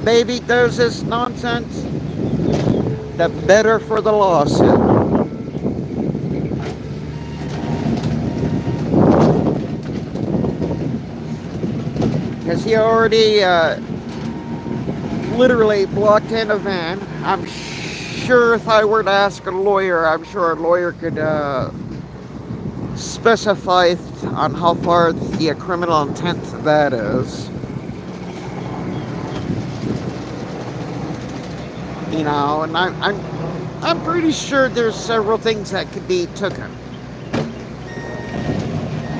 baby does this nonsense, the better for the lawsuit. Because he already literally blocked in a van. I'm sure if I were to ask a lawyer, I'm sure a lawyer could specify on how far the criminal intent that is. You know, and I'm pretty sure there's several things that could be taken.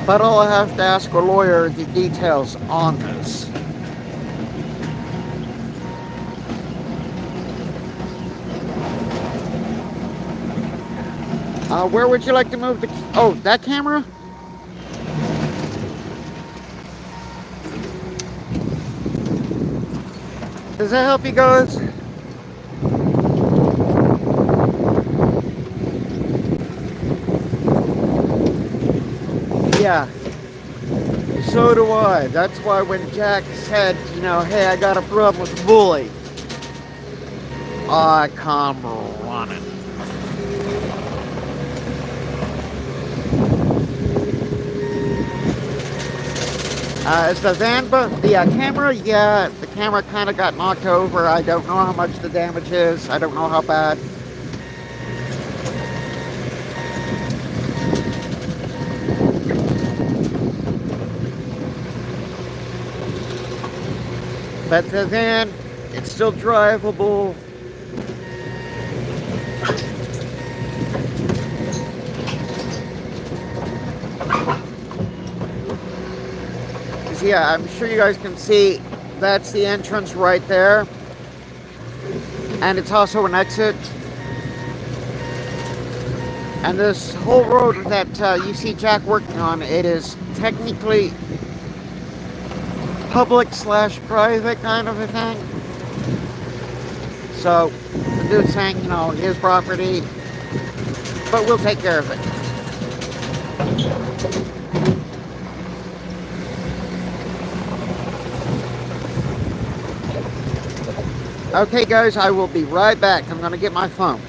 But I'll have to ask a lawyer the details on this. Where would you like to move the... Oh, that camera? Does that help you guys? Yeah. So do I. That's why when Jack said, you know, hey, I got a problem with the bully, I come running. Is the van, the camera? Yeah, the camera kind of got knocked over. I don't know how much the damage is. I don't know how bad. But the van, it's still drivable. Yeah, I'm sure you guys can see that's the entrance right there, and it's also an exit. And this whole road that you see Jack working on, it is technically public/private kind of a thing. So the dude's saying, you know, his property, but we'll take care of it. Okay guys, I will be right back. I'm gonna get my phone.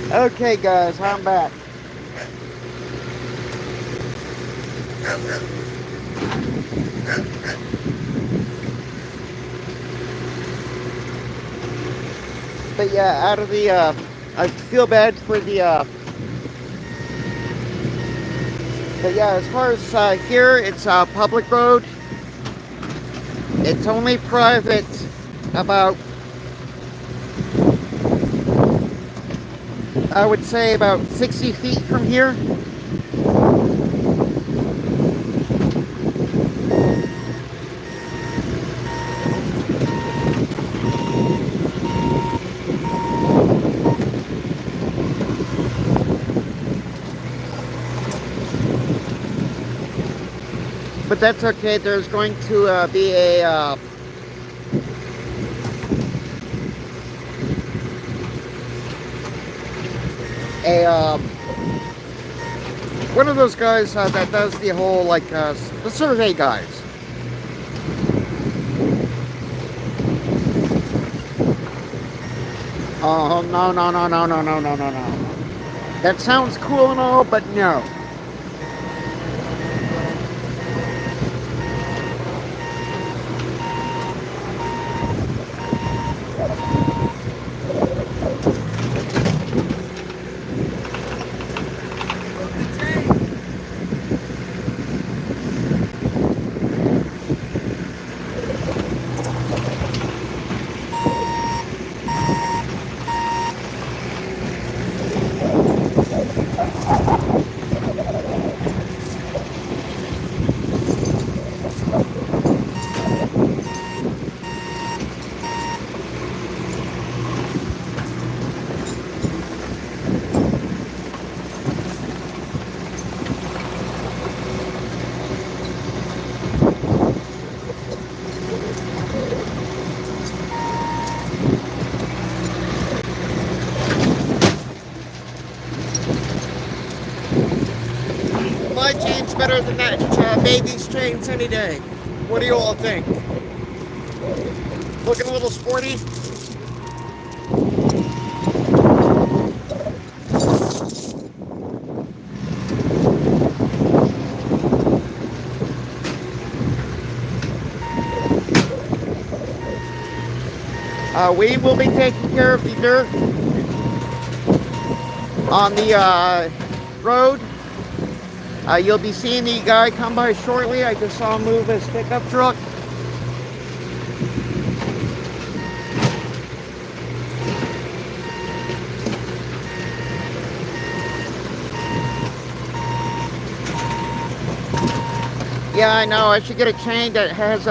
Okay guys, I'm back. But yeah, out of the, I feel bad for the, but yeah, as far as here, it's a public road. It's only private about, I would say about 60 feet from here. But that's okay. There's going to be a one of those guys that does the whole, like, the survey guys. Oh, no, no, no, no, no, no, no, no, no. That sounds cool and all, but no. my chain's better than that baby's chains any day. What do you all think? Looking a little sporty? We will be taking care of the dirt on the road. You'll be seeing the guy come by shortly. I just saw him move his pickup truck. Yeah, I know. I should get a chain that has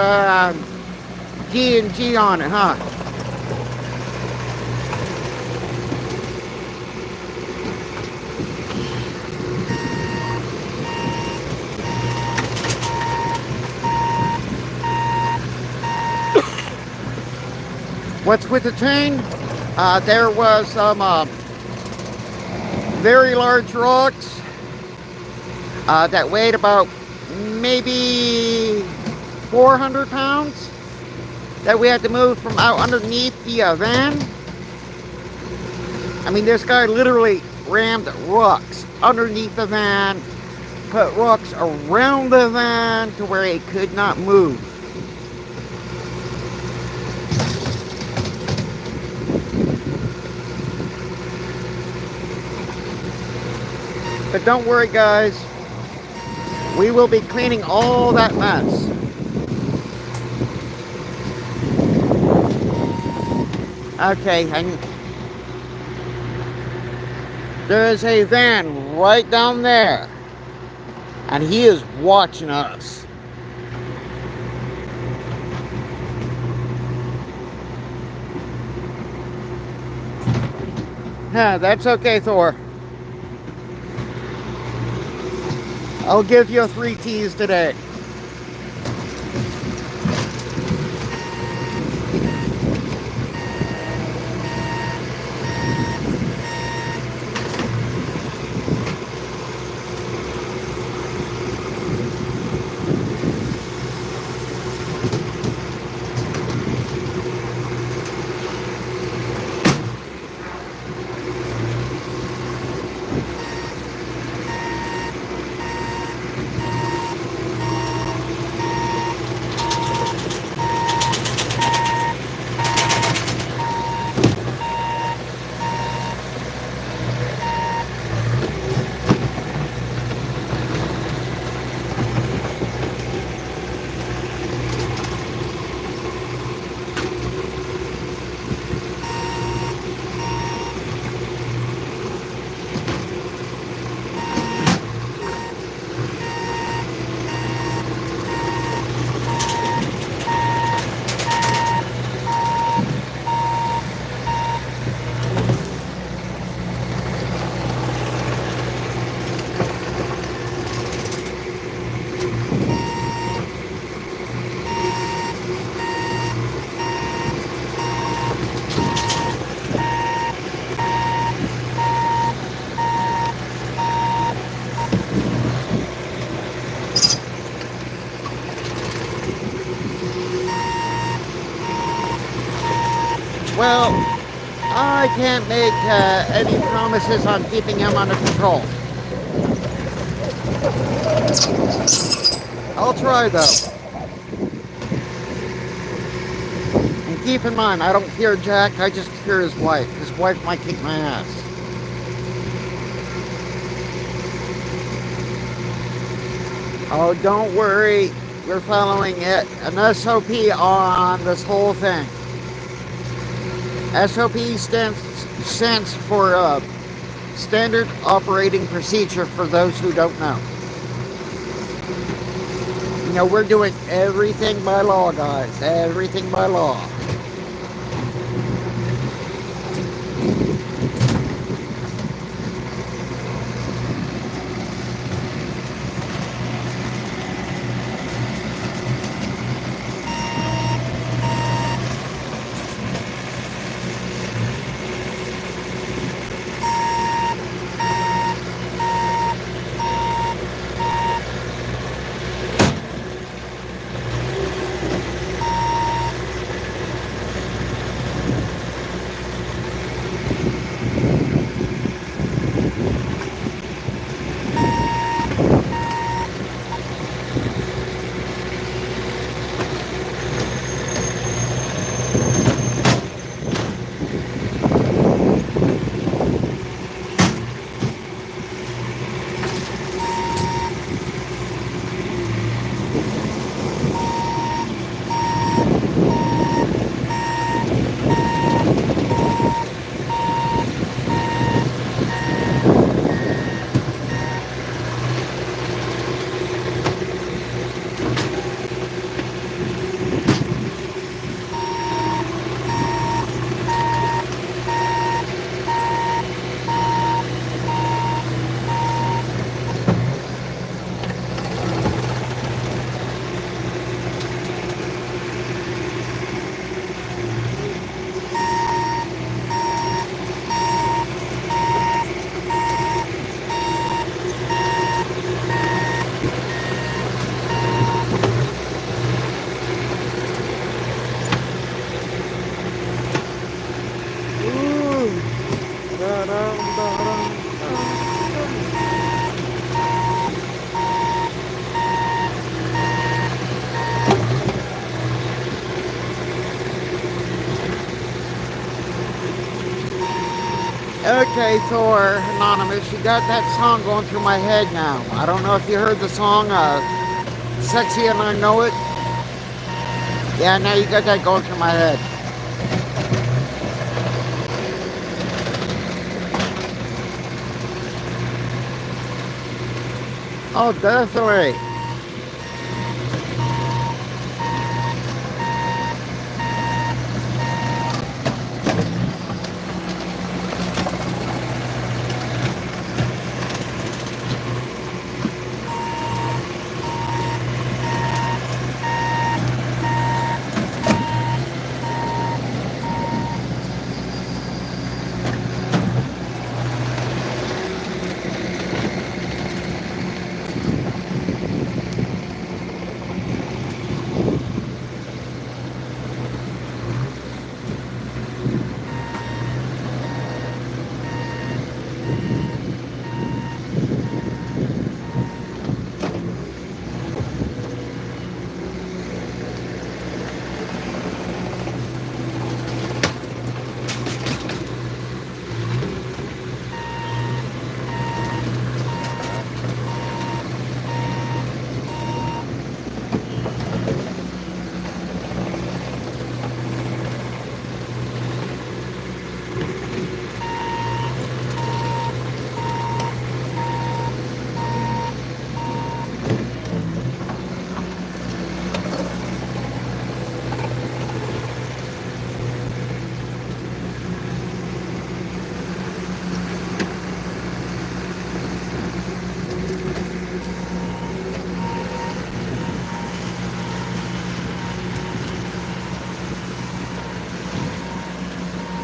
G and G on it, huh? What's with the chain? There was some very large rocks that weighed about maybe 400 pounds that we had to move from out underneath the van. I mean, this guy literally rammed rocks underneath the van, put rocks around the van to where it could not move. But don't worry, guys. We will be cleaning all that mess. Okay, and there is a van right down there, and he is watching us. Yeah, that's okay, Thor. I'll give you 3 T's today. Well, I can't make any promises on keeping him under control. I'll try, though. And keep in mind, I don't fear Jack, I just fear his wife. His wife might kick my ass. Oh, don't worry. We're following an SOP on this whole thing. SOP stands for Standard Operating Procedure for those who don't know. You know, we're doing everything by law, guys. Everything by law. Okay, Thor, Anonymous, you got that song going through my head now. I don't know if you heard the song, Sexy and I Know It. Yeah, now you got that going through my head. Oh, definitely.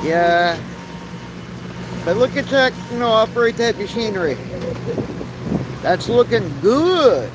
Yeah. But look at that, operate that machinery. That's looking good.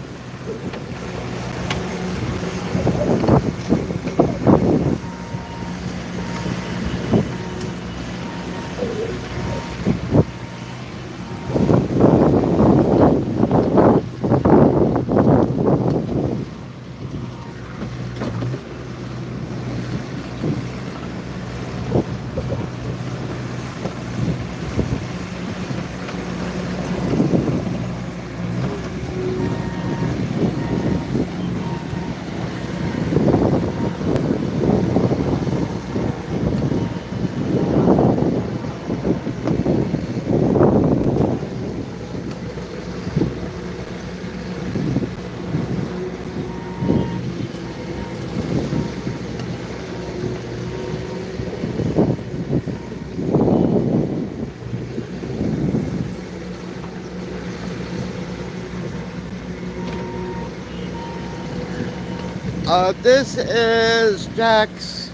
This is Jack's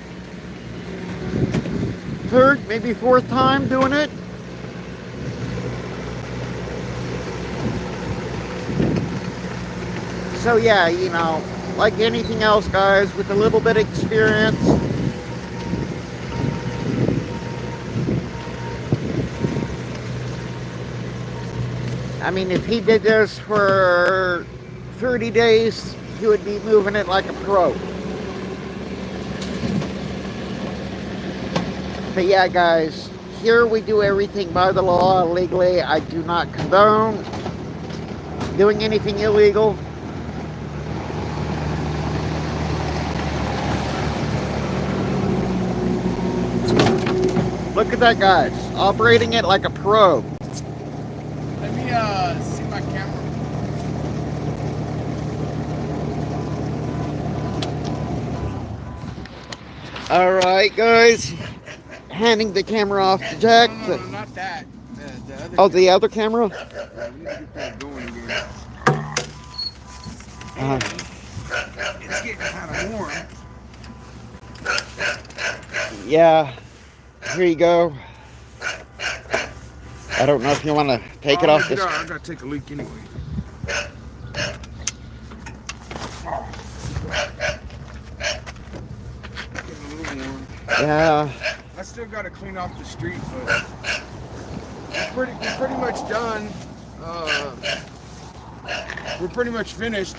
third, maybe fourth time doing it. So yeah, like anything else, guys, with a little bit of experience, I mean, if he did this for 30 days, he would be moving it like a pro. But yeah, guys, here we do everything by the law, legally. I do not condone doing anything illegal. Look at that, guys, operating it like a pro. Let me see my camera. All right, guys, handing the camera off to Jack. No, not that. The other Oh, the other camera? Yeah, we need to get that going again. It's getting kind of warm. Yeah, here you go. I don't know if you want to take it off this. I gotta take a leak anyway. Getting a little warm. Yeah. I still gotta clean off the street, but we're pretty much done. We're pretty much finished.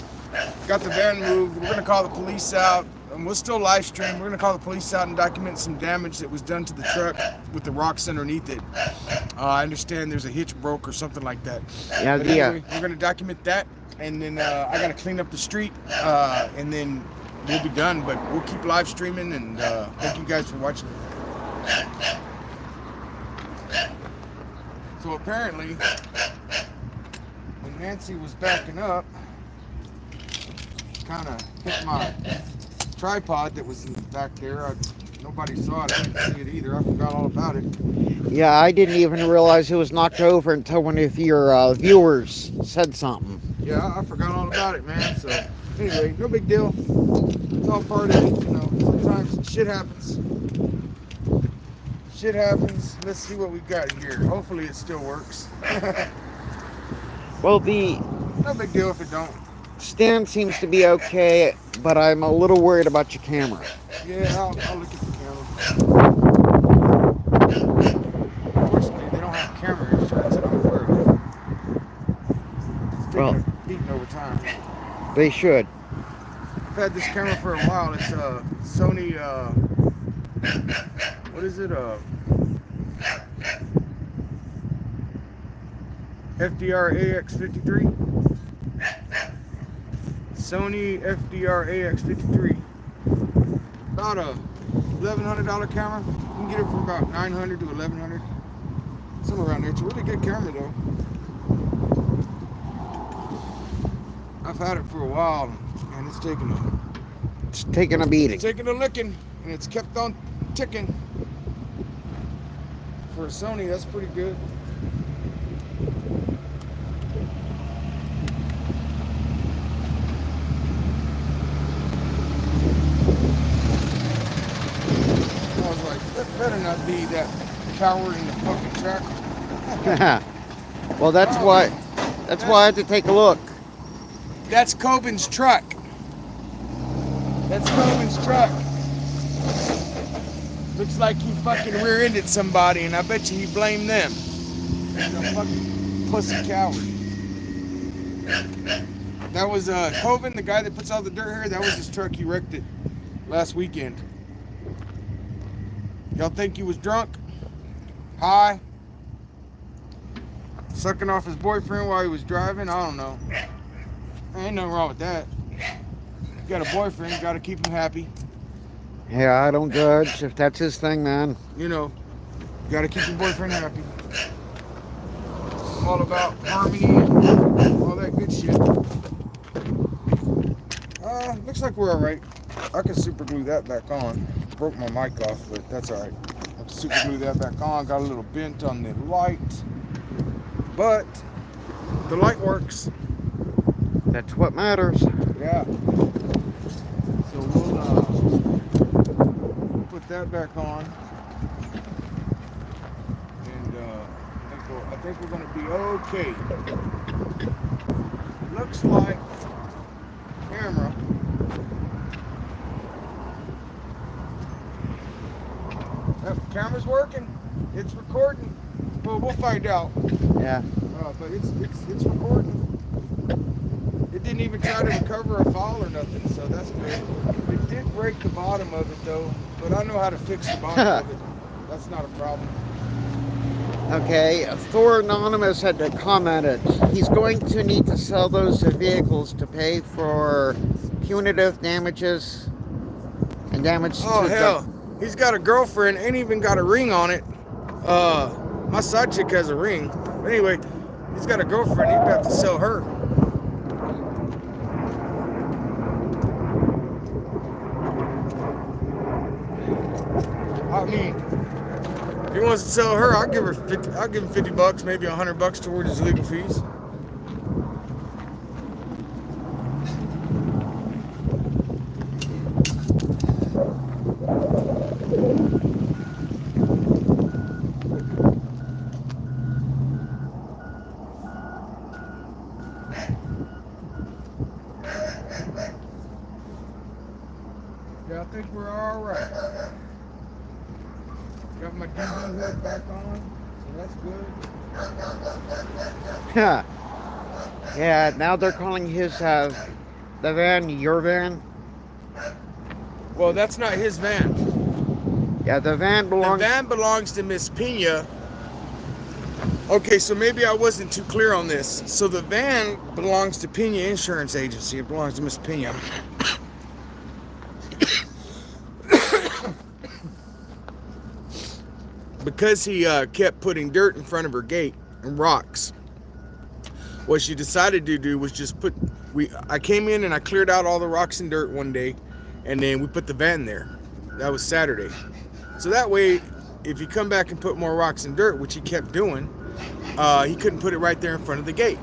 Got the van moved. We're gonna call the police out. and we'll still live stream. We're gonna call the police out and document some damage that was done to the truck with the rocks underneath it. I understand there's a hitch broke or something like that. Yeah, But anyway, we're gonna document that, and then I gotta clean up the street, and then we'll be done. But we'll keep live streaming, and thank you guys for watching. So apparently, when Nancy was backing up, kind of hit my tripod that was in the back there. Nobody saw it. I didn't see it either. I forgot all about it. Yeah, I didn't even realize it was knocked over until one of your viewers said something. Yeah, I forgot all about it, man. So anyway, no big deal. It's all part of it, you know. Sometimes shit happens. Shit happens. Let's see what we got here. Hopefully it still works. Well, No big deal if it don't. stand seems to be okay, but I'm a little worried about your camera. Yeah, I'll look at the camera. Unfortunately, they don't have camera insurance that I'm aware of. It's beating over time. They should. I've had this camera for a while. It's a Sony, what is it? FDR AX53. Sony FDR AX53. About a $1,100 camera. You can get it for about $900 to $1,100. Somewhere around there. It's a really good camera though. I've had it for a while, and it's taking a beating. It's taking a licking, and it's kept on ticking. For a Sony, that's pretty good. I was like, that better not be that coward in the fucking truck. Well, that's why I had to take a look. That's Coben's truck. That's Coben's truck. Looks like he fucking rear-ended somebody, and I bet you he blamed them. He's a fucking pussy coward. That was Coben, the guy that puts all the dirt here. That was his truck. He wrecked it last weekend. Y'all think he was drunk? High? Sucking off his boyfriend while he was driving? I don't know. Ain't nothing wrong with that. You got a boyfriend, you gotta keep him happy. Yeah, I don't judge. If that's his thing, man. You know, you gotta keep your boyfriend happy. All about harmony and all that good shit. Looks like we're alright. I can super glue that back on. Broke my mic off, but that's alright. I can super glue that back on. Got a little bent on the light. But the light works. That's what matters. Yeah. So we'll put that back on. And I think we're gonna be okay. Looks like camera. That camera's working. It's recording. Well, we'll find out. Yeah. But it's recording. It didn't even try to recover a fall or nothing, so that's good. It did break the bottom of it though, but I know how to fix the bottom of it. That's not a problem. Okay, Thor Anonymous had commented, he's going to need to sell those vehicles to pay for punitive damages and damage to hell. He's got a girlfriend, ain't even got a ring on it. My side chick has a ring. But anyway, he's got a girlfriend, he'd have to sell her. I mean, if he wants to sell her, I'll give him $50, maybe $100 towards his legal fees. Yeah, I think we're all right. Got my DB hood back on, so that's good. Yeah, now they're calling his the van your van. Well, that's not his van. Yeah, the van belongs. The van belongs to Miss Pena. Okay, so maybe I wasn't too clear on this. So the van belongs to Pena Insurance Agency. It belongs to Miss Pena. Because he kept putting dirt in front of her gate and rocks. What she decided to do was just put. I came in and I cleared out all the rocks and dirt one day, and then we put the van there. That was Saturday. So that way, if you come back and put more rocks and dirt, which he kept doing, he couldn't put it right there in front of the gate.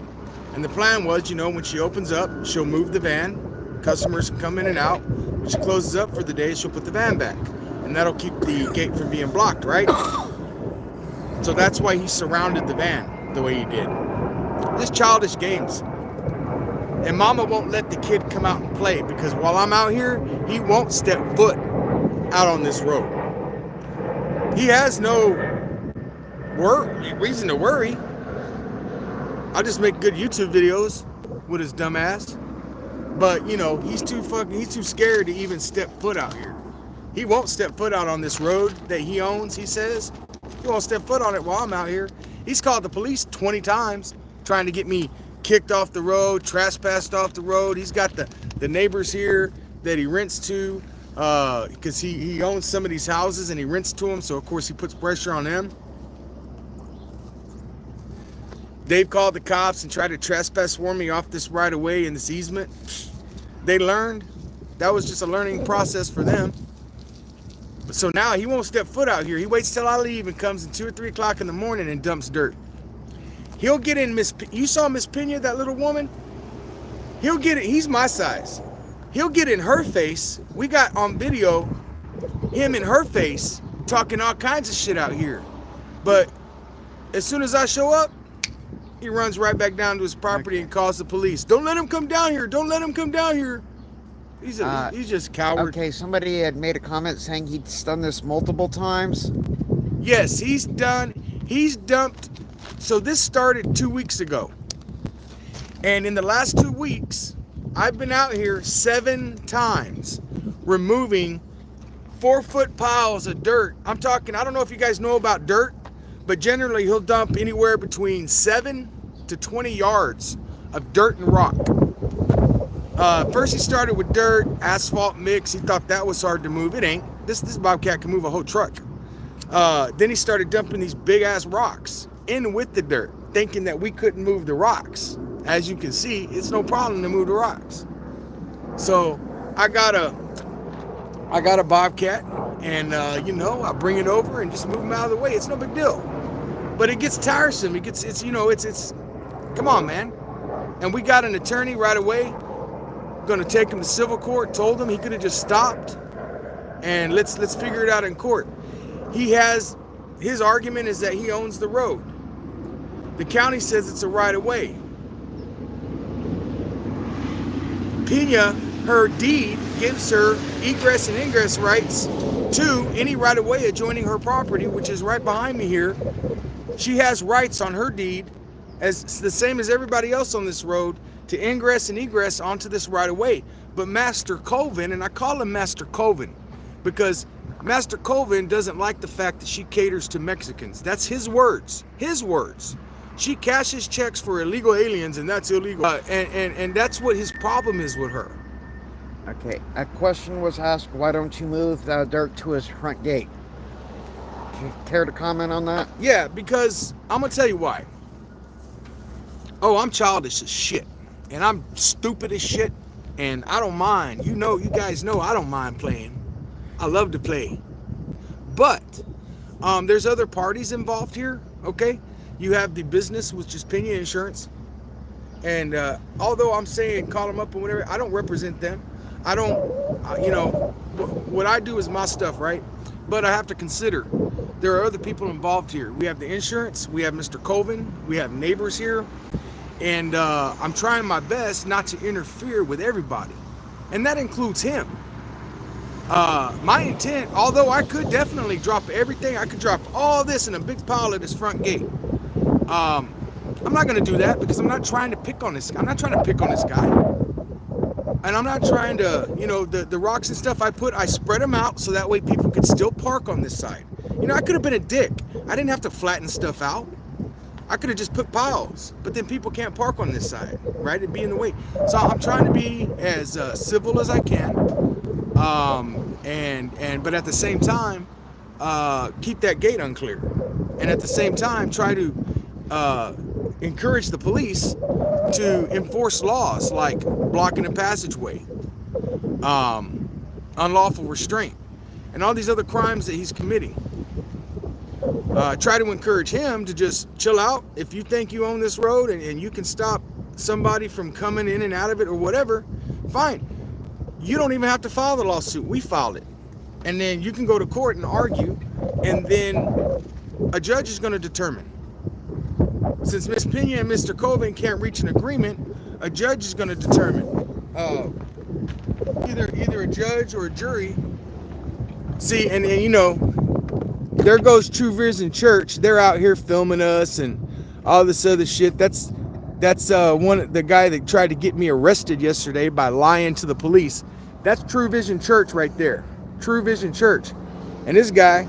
And the plan was, you know, when she opens up, she'll move the van. Customers can come in and out. When she closes up for the day, she'll put the van back. And that'll keep the gate from being blocked, right? So that's why he surrounded the van the way he did. Just childish games. And mama won't let the kid come out and play because while I'm out here, he won't step foot out on this road. He has no reason to worry. I'll just make good YouTube videos with his dumb ass. But, you know, he's too scared to even step foot out here. He won't step foot out on this road that he owns, he says. He won't step foot on it while I'm out here. He's called the police 20 times trying to get me kicked off the road, trespassed off the road. He's got the neighbors here that he rents to because he owns some of these houses and he rents to them. So, of course, he puts pressure on them. They've called the cops and tried to trespass for me off this right of way in this easement. They learned. That was just a learning process for them. So now he won't step foot out here. He waits till I leave and comes at 2 or 3 o'clock in the morning and dumps dirt. He'll get in you saw Miss Pena, that little woman? He'll get it. He's my size. He'll get in her face. We got on video him in her face talking all kinds of shit out here. But as soon as I show up, he runs right back down to his property and calls the police. Don't let him come down here. Don't let him come down here. He's just a coward. Okay, somebody had made a comment saying he's done this multiple times. Yes, he's dumped. So this started 2 weeks ago. And in the last 2 weeks, I've been out here 7 times removing 4-foot piles of dirt. I'm talking, I don't know if you guys know about dirt, but generally he'll dump anywhere between 7 to 20 yards of dirt and rock. First he started with dirt, asphalt mix. He thought that was hard to move. It ain't. This Bobcat can move a whole truck. Then he started dumping these big ass rocks in with the dirt, thinking that we couldn't move the rocks. As you can see, it's no problem to move the rocks. So I got a Bobcat, and you know, I bring it over and just move them out of the way. It's no big deal. But it gets tiresome. It's come on, man. And we got an attorney right away. Gonna take him to civil court. Told him he could have just stopped, and let's figure it out in court. His argument is that he owns the road. The county says it's a right of way. Pena, her deed gives her egress and ingress rights to any right of way adjoining her property, which is right behind me here. She has rights on her deed, as the same as everybody else on this road, to ingress and egress onto this right of way. But Master Colvin, and I call him Master Colvin because Master Colvin doesn't like the fact that she caters to Mexicans. That's his words. His words. She cashes checks for illegal aliens, and that's illegal. And that's what his problem is with her. Okay, a question was asked, why don't you move the dirt to his front gate? Do you care to comment on that? Yeah, because I'm going to tell you why. Oh, I'm childish as shit. And I'm stupid as shit. And I don't mind. You guys know I don't mind playing. I love to play. But there's other parties involved here, okay? You have the business, which is PENA Insurance. And although I'm saying call them up or whatever, I don't represent them. I don't, what I do is my stuff, right? But I have to consider there are other people involved here. We have the insurance. We have Mr. Colvin. We have neighbors here. And I'm trying my best not to interfere with everybody. And that includes him. My intent, although I could definitely drop everything, I could drop all this in a big pile at his front gate. I'm not going to do that because I'm not trying to pick on this guy. I'm not trying to pick on this guy. and I'm not trying to, you know, the rocks and stuff I spread them out so that way people could still park on this side. You know, I could have been a dick. I didn't have to flatten stuff out. I could have just put piles, but then people can't park on this side, right? It'd be in the way. So I'm trying to be as civil as I can, but at the same time, keep that gate unclear, and at the same time try to encourage the police to enforce laws like blocking a passageway, unlawful restraint, and all these other crimes that he's committing. Try to encourage him to just chill out. If you think you own this road and you can stop somebody from coming in and out of it or whatever, fine. You don't even have to file the lawsuit. We filed it. And then you can go to court and argue, and then a judge is going to determine. Since Ms. Pena and Mr. Colvin can't reach an agreement, a judge is going to determine. Either a judge or a jury. See, and you know, there goes True Vision Church. They're out here filming us and all this other shit. That's the guy that tried to get me arrested yesterday by lying to the police. That's True Vision Church right there. True Vision Church. And this guy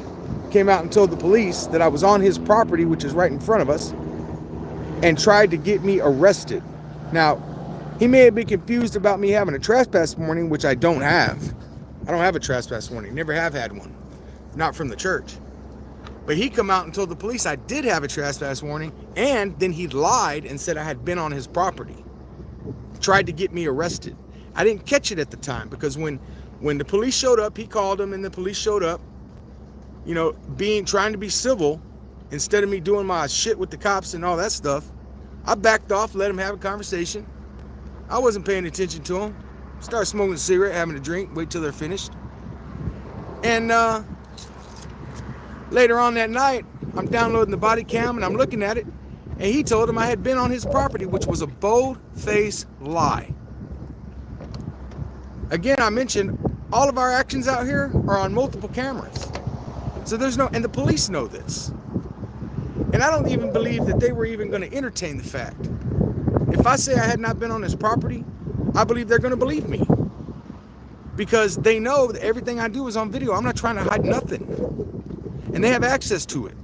came out and told the police that I was on his property, which is right in front of us, and tried to get me arrested. Now, he may have been confused about me having a trespass warning, which I don't have. I don't have a trespass warning. Never have had one. Not from the church. But he come out and told the police I did have a trespass warning, and then he lied and said I had been on his property. Tried to get me arrested. I didn't catch it at the time because when the police showed up, he called them and the police showed up, you know, trying to be civil instead of me doing my shit with the cops and all that stuff. I backed off, let him have a conversation. I wasn't paying attention to him. Started smoking a cigarette, having a drink, wait till they're finished. And later on that night, I'm downloading the body cam and I'm looking at it, and he told him I had been on his property, which was a bold-faced lie. Again, I mentioned all of our actions out here are on multiple cameras. So there's no, and the police know this. And I don't even believe that they were even going to entertain the fact. If I say I had not been on his property, I believe they're going to believe me. Because they know that everything I do is on video. I'm not trying to hide nothing. And they have access to it.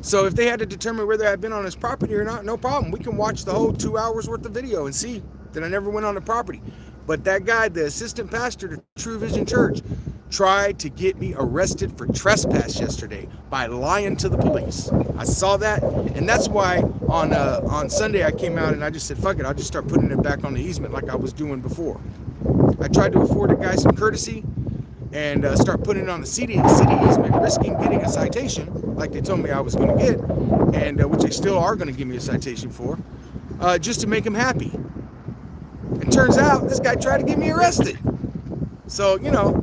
So if they had to determine whether I'd been on his property or not, no problem. We can watch the whole 2 hours worth of video and see that I never went on the property. But that guy, the assistant pastor to True Vision Church, tried to get me arrested for trespass yesterday by lying to the police. I saw that, and that's why on Sunday I came out and I just said, fuck it, I'll just start putting it back on the easement like I was doing before. I tried to afford a guy some courtesy and start putting it on the city easement, risking getting a citation like they told me I was going to get, and which they still are going to give me a citation for, just to make him happy. It turns out this guy tried to get me arrested. So, you know,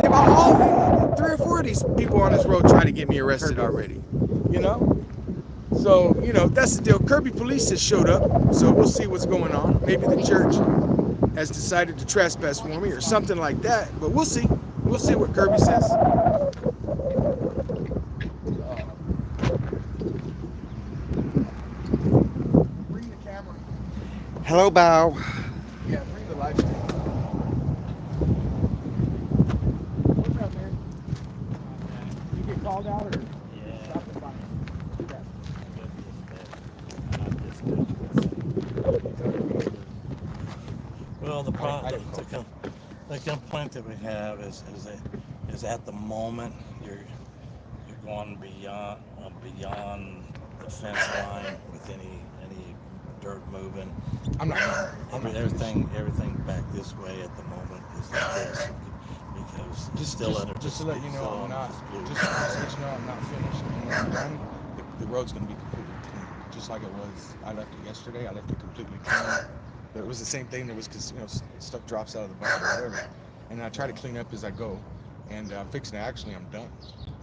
all 3 or 4 of these people on this road trying to get me arrested already, you know? So, you know, that's the deal. Kirby police has showed up, so we'll see what's going on. Maybe the church has decided to trespass for me or something like that, but we'll see. We'll see what Kirby says. Bring the camera. Hello, Bow. Yeah, bring the live stream. What's up, man? You get called out or? Yeah. Stop the fire. Well, the complaint that we have is at the moment you're going beyond the fence line with any dirt moving. I'm not. Everything back this way at the moment is like this because it's still under just to let you know, I'm not. Just to let you know, I'm not finished. And when I'm done, the road's gonna be completely clean, just like it was. I left it yesterday. I left it completely clean. It was the same thing. There was, cause you know, stuff drops out of the bucket or whatever, and I try to clean up as I go. And I'm fixing it. Actually, I'm done,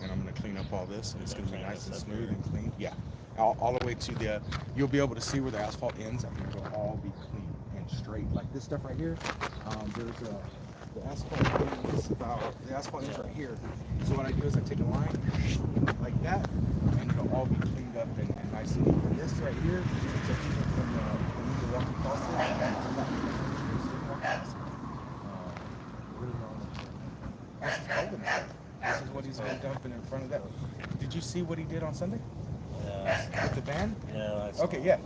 and I'm gonna clean up all this, and it's gonna be nice and smooth and clean. Yeah, all the way to the. You'll be able to see where the asphalt ends. I mean, it'll all be clean and straight. Like this stuff right here. There's the asphalt ends about. The asphalt ends right here. So what I do is I take a line like that, and it'll all be cleaned up and nice and neat. And this right here, so even from the walking across it, has been dumping in front of that. Did you see what he did on Sunday Yeah. with the van? Yeah. I saw Okay, yeah,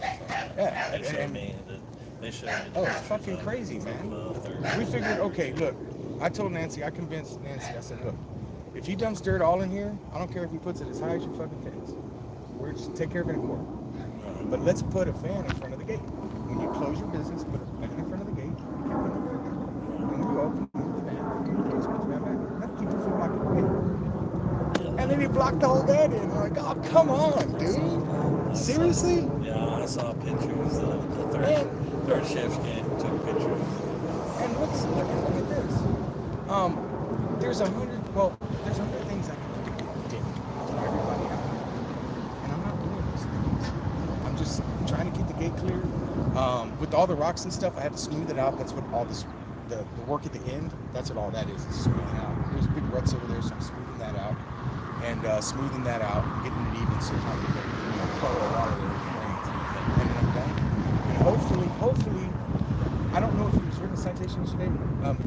They showed and me that they showed me. oh, the it's pictures fucking of crazy, it man. both are- We figured, okay, look, I told Nancy, I convinced Nancy, I said, look, if he dumps dirt all in here, I don't care if he puts it as high as your fucking tits. We're just take care of it in court. But let's put a fan in front of the gate. When you close your business, put a fan in front of the gate. When you open the van, you close, put the van back. That'll keep you from blocking the gate. And then he blocked the whole van in. I'm like, oh, come on, dude. Seriously? Yeah, I saw pictures. The third shift came, took pictures. And look at this. There's 100 things I can do to get everybody out. And I'm not doing those things. I'm just trying to keep the gate clear. With all the rocks and stuff, I had to smooth it out. That's what all this, the work at the end, that's what all that is smoothing out. There's big ruts over there, so I'm smoothing that out. And smoothing that out, getting it even so it's not going to puddle of water there when it rains. And then I'm done. And hopefully, I don't know if he was written a citation yesterday.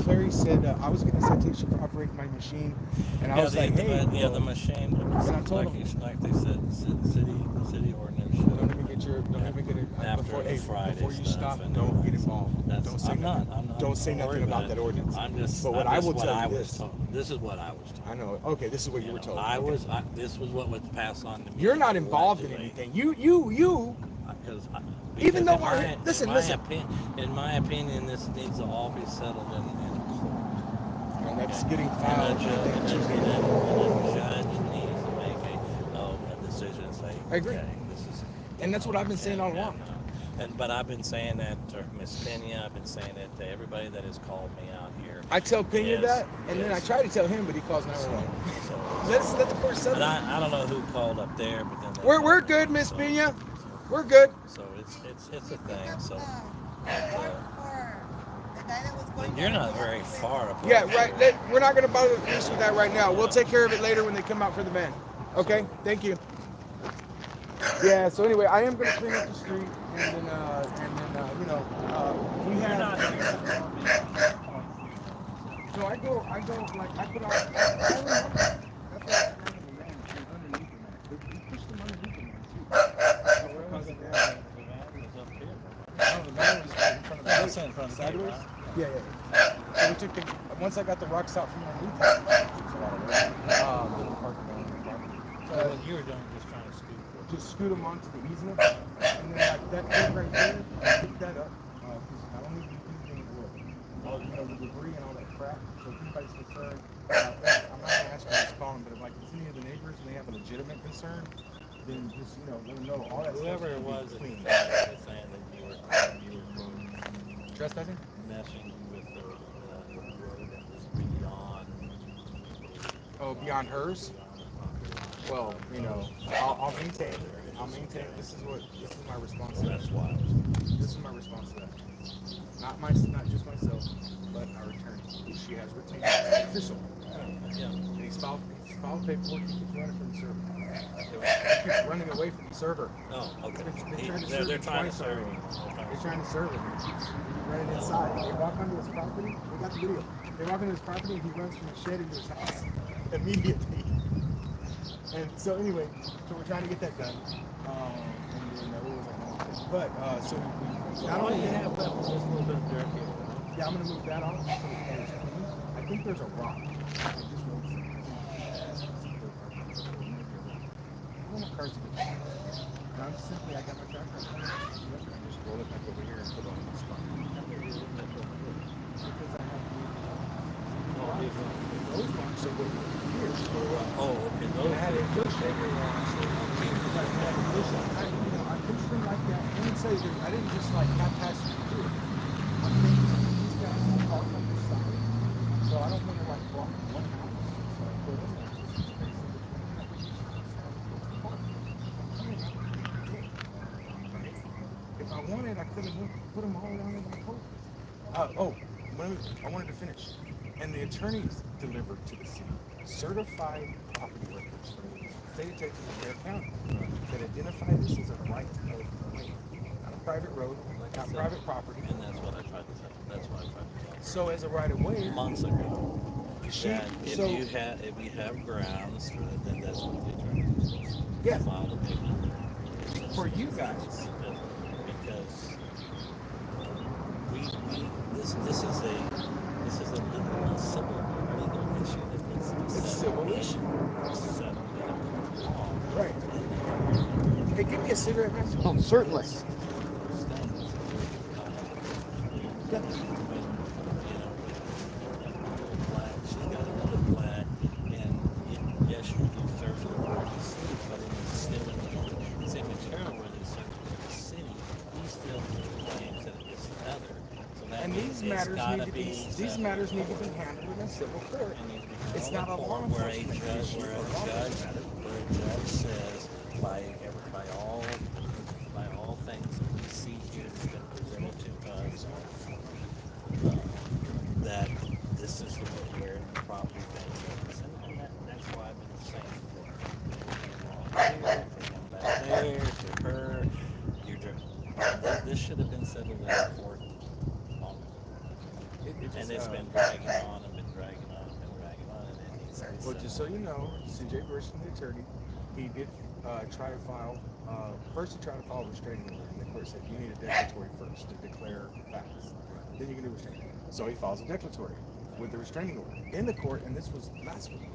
Clary said I was getting a citation for operating my machine, and I was like, hey, the machine. And I told like they said, city ordinance. don't even get it After before, the Friday before you stuff stop. and Don't get involved. That's, Don't say I'm nothing. not Don't say nothing worried about that ordinance. I'm just. But what I'm I just will what tell I you was this. told. This is what I was told. I know. Okay, this is what you were told. This was what was passed on to me. You're not involved in anything. You. Because Even though listen. listen. In my opinion, this needs to all be settled in court. And that's getting And filed. a judge needs to make a decision and say, I agree. okay, this is. And that's what I've been saying all along. But I've been saying that to Miss Pena. I've been saying that to everybody that has called me out here. I tell Pena Yes, that, and then I yes. try to tell him, but he calls 911. So, Let the court settle. and I don't know who called up there, but then they We're called good, me, Miss so- Pena. so- We're good. So it's a thing. So You're you're not very far apart. Yeah, right. We're not going to bother the police with that right now. We'll take care of it later when they come out for the van. Okay? Thank you. Yeah. So anyway, I am going to clean up the street, and then we You're have. not. So I go like I put out. I remember. That's what underneath the man. We pushed them underneath the man too. No, the van was right in front of the That's in front of the gate, sideways. right? Yeah. So we took once I got the rocks out from underneath it, it's a lot of work. So you were doing just trying to scoot. Just scoot them onto the easement, and then like that thing right there, pick that up, because I don't need anything to work. The debris and all that crap. So if anybody's concerned, I'm not gonna ask you to call them, but if like it's any of the neighbors and they have a legitimate concern, then just let them know all that Whoever it stuff was is clean. that was saying that you were Trespassing? messing with the road that was beyond. Oh, beyond hers? Well, I'll maintain. This is my response to that. That's why. This is my response to that. Not just myself, but our attorney, who she has retained as official. Yeah. And he's filed paperwork. He keeps running from the server. He keeps running away from the server. Oh, okay. They're trying to serve They're him trying to serve him. They're trying to serve him. He keeps running inside. They walk onto his property. We got the video. They walk onto his property, and he runs from the shed into his house immediately. And so anyway, we're trying to get that done. And then what was I going to say? But not only you that, have left is just a little bit of dirt here. yeah, I'm gonna move that off so it's clean. I think there's a rock. I just noticed it. I want my cars to get back. And I'm simply, I got my tractor. I just roll it back over here and put it on the spot. Because I have those rocks are way here. Oh, okay. And I had it pushed everywhere. I pushed them like that. Let me tell you, I didn't just like haphazardly do it. I'm thinking these guys are parked on this side. So I don't want to like block one house. So I put them there. If I wanted, I could have put them all around in the court. I wanted to finish. And the attorneys delivered to the city certified property records from the state of Texas and Dare County that identify this as a right of way, not a private road, not private property. And that's what I tried to say. That's what I tried to say. So as a right of way, Months ago. She If so you have grounds for it, then that's what the attorney is supposed to Yeah. file the paper. for you guys. Because this is a literal civil legal issue that needs to be It's settled. a civil issue. Settled in a law. Right. And Hey, give me a cigarette, man. Oh, certainly. this thing Yeah. when black, she's got another black, and yes, you serve the largest city, but it is still in the same material where they serve the city. He still claims that it's another. So that And means these it's matters gotta need to be settled. need to be handled in a civil court. It needs to be It's handled not a in law court where enforcement issue or law enforcement matter. where a judge says by all things that we see here that's been presented to us that this is where the property thing is, and that's why I've been saying from back there to her, this should have been settled in court long ago. And it's been dragging on and been dragging on and been dragging on, and it needs to be Well, settled. just so you know, CJ Gerson, the attorney, he did try to file. First, he tried to file a restraining order, and the court said you need a declaratory first to declare facts. Then you can do restraining. So he files a declaratory with the restraining order in the court, and this was last week.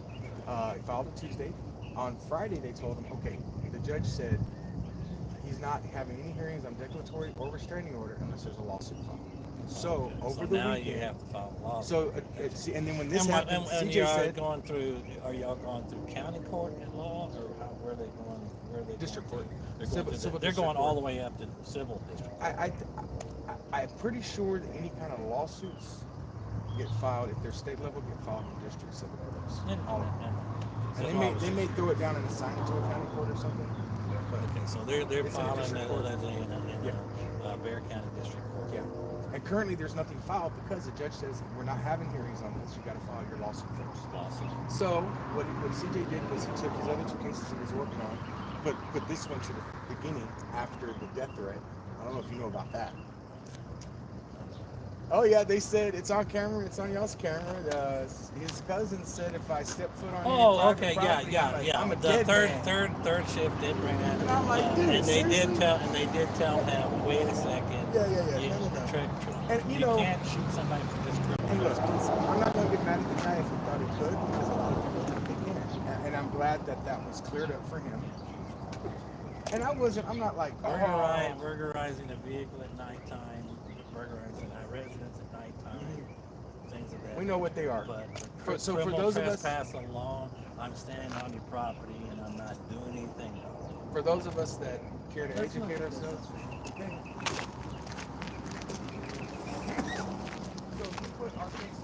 He filed it Tuesday. On Friday, they told him, okay, the judge said he's not having any hearings on declaratory or restraining order unless there's a lawsuit filed. So Okay. over So the now weekend, you have to file a lawsuit. so see, and then when this and happened, and CJ you are said going through. Are y'all going through county court at law, or where are they going? Where are they District going court. to? They're Civil- going, civil they're district going all court. the way up to civil district. I'm pretty sure that any kind of lawsuits get filed, if they're state level, get filed in district civil courts. All of them. And they may throw it down and assign it to a county court or something. But Okay, so they're It's in a filing district that court. allegedly in Bear County District Court. yeah. And currently there's nothing filed because the judge says we're not having hearings on this. You got to file your lawsuit first. Lawsuit. So what CJ did was he took his other two cases he was working on, put this one to the beginning after the death threat. I don't know if you know about that. Oh yeah, they said it's on camera. It's on y'all's camera. His cousin said if I step foot on Oh, any okay, private property, I'm a The dead man. third shift did bring that. And I'm like, dude, and they seriously? did tell him, wait a second. Yeah. You, No. Trick. And, you you know- can't shoot somebody for just And look, trespassing. I'm not gonna get mad at the guy if he thought he could because a lot of people think they can. And I'm glad that was cleared up for him. And I'm not like, Burglarizing a vehicle at nighttime, burglarizing a residence at nighttime, things of that. We know what they are. But So for criminal those of us- trespass alone, I'm standing on your property and I'm not doing anything. For those of us that care to educate ourselves, okay. So we put our case.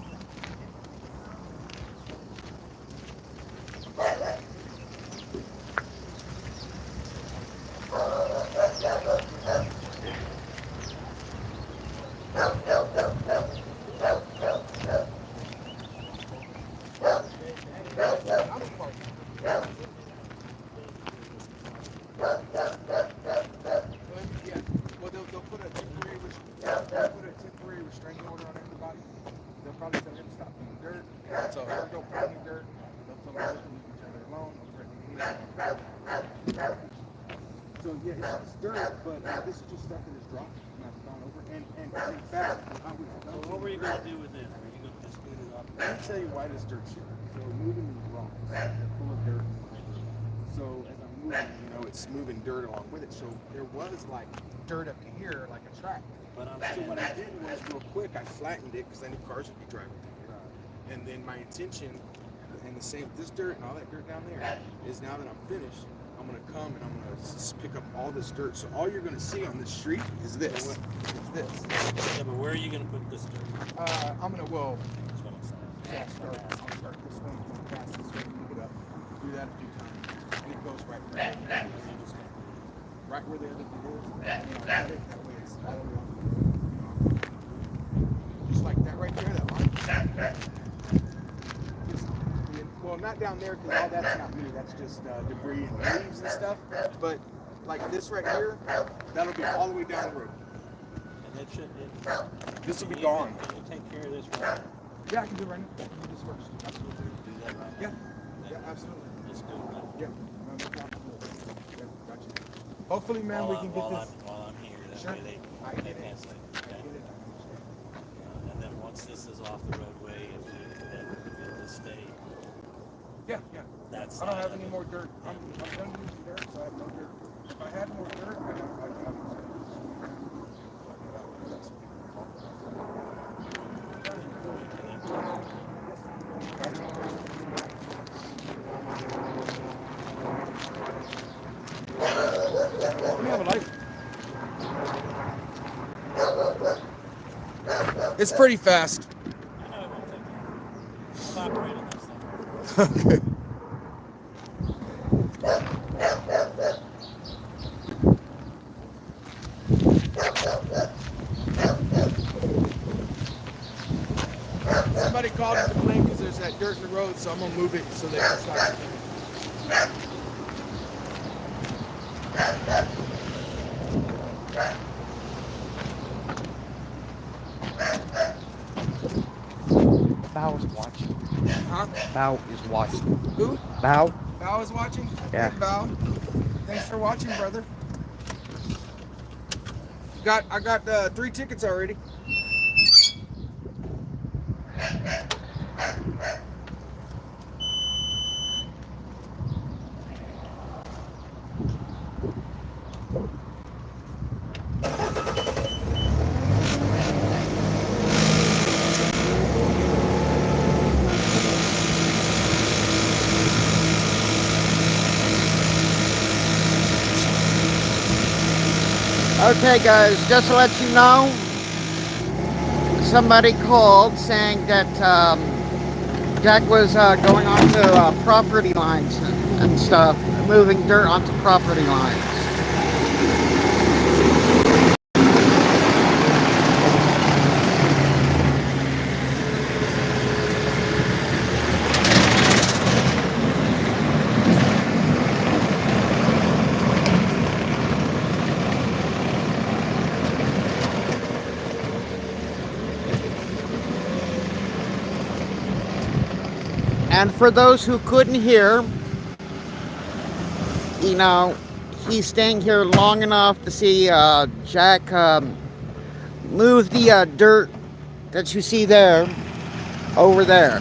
Yeah, well, they'll put a temporary restraining order on everybody. They'll probably tell him to stop doing dirt. So if they don't put any dirt, they'll tell him to leave each other alone. So yeah, it's dirt, but this is just stuff that is dropped and I've gone over. And in fact, I was So what were you going to do with this? Were you going to just scoot it up? Let me tell you why this dirt's here. So moving these rocks, they're full of dirt. So as I'm moving, it's moving dirt along with it. So there was like dirt up here, like a track. But I'm So saying, what I did was real quick, I flattened it because I knew cars would be driving through it. And then my intention, and the same, this dirt and all that dirt down there, is now that I'm finished, I'm gonna come and I'm gonna pick up all this dirt. So all you're gonna see on this street is this. It's this. yeah, but where are you going to put this dirt? I'm gonna, well, That's what I'm saying. I'll start this one, pass this way, pick it up, do that a few times, and it goes right there. Right where the other thing is, cut it, that way it's all the way off the road. Just like that right there, that line. Well, not down there because all that's not me, that's just debris and leaves and stuff. But like this right here, that'll be all the way down the road. And it should. This will be gone. Can you take care of this right? Yeah, I can do it right now. I can do this first. Absolutely. Do that right Yeah. now? Yeah, absolutely. Let's go. Yeah. No problem. Yeah, got you. Hopefully, man, we can get this. While I'm here, that Sure. way they I get it. can't say. I Okay. get it. And then once this is off the roadway, if you'll just stay Yeah, yeah. that I side don't have of any it. more dirt. I'm done using dirt, so I have no dirt. If I had more dirt, I'd have Let me have a light. It's pretty fast. I know it won't take you. I'm operating this thing. Okay. Somebody called and complained because there's that dirt in the road, so I'm gonna move it so they can stop. Bao is watching. Huh? Bao is watching. Who? Bao? Bao is watching? Yeah. Hey, Bao. Thanks for watching, brother. I got 3 tickets already. Okay, guys, just to let you know, somebody called saying that Jack was going onto property lines and stuff, moving dirt onto property lines. And for those who couldn't hear, you know, he's staying here long enough to see Jack move the dirt that you see there over there.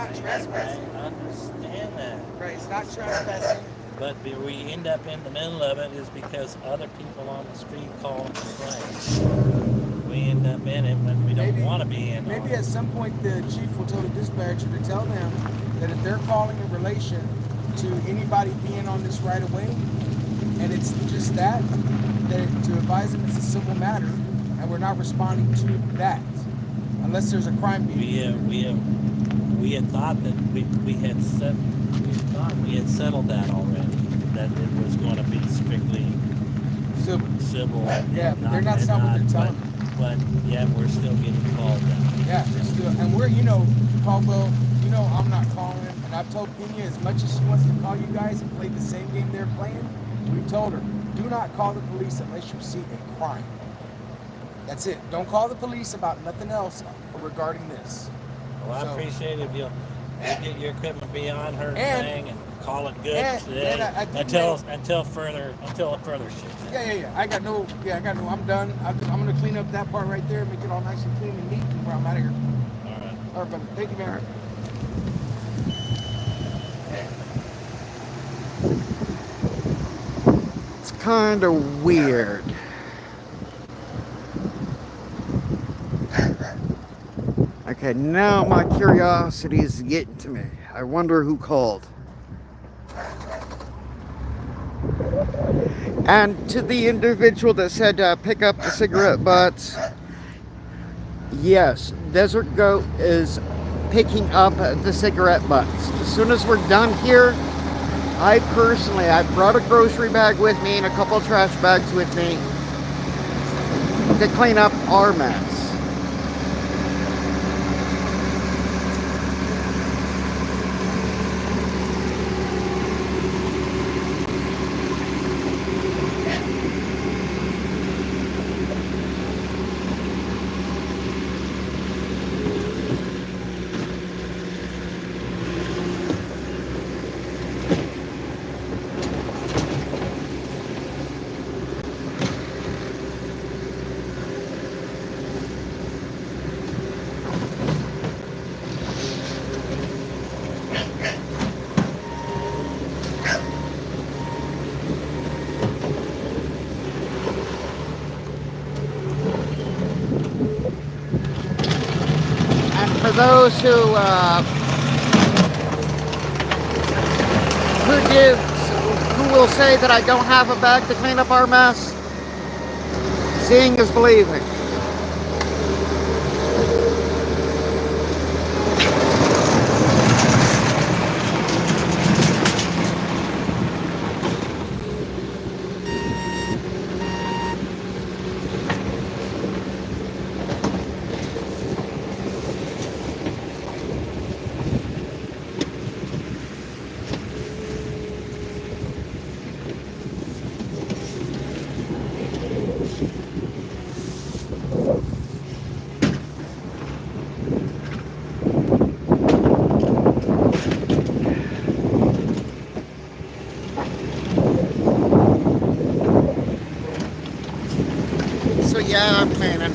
not trespassing. I understand that. Right, it's not trespassing. But we end up in the middle of it is because other people on the street call and complain. We end up in it when we don't want to be in. Maybe at some point the chief will tell the dispatcher to tell them that if they're calling in relation to anybody being on this right of way, and it's just that to advise them it's a civil matter, and we're not responding to that unless there's a crime being. We had thought that we had settled that already. That it was going to be strictly civil. Yeah, but they're not saying what they're telling. But yeah, we're still getting called out. Yeah, they're still, and we're, Caldwell, I'm not calling him, and I've told Pena as much as she wants to call you guys and play the same game they're playing, we've told her, do not call the police unless you see a crime. That's it. Don't call the police about nothing else regarding this. Well, I appreciate it if you'll get your equipment beyond her thing and call it good today until further shit. Yeah. I got no. I'm done. I'm gonna clean up that part right there, make it all nice and clean and neat before I'm out of here. All right, brother. Thank you, man. It's kind of weird. Okay, now my curiosity is getting to me. I wonder who called. And to the individual that said pick up the cigarette butts, yes, Desert Goat is picking up the cigarette butts. As soon as we're done here, I brought a grocery bag with me and a couple of trash bags with me to clean up our mess. For those who will say that I don't have a bag to clean up our mess, seeing is believing. So yeah, I'm planning.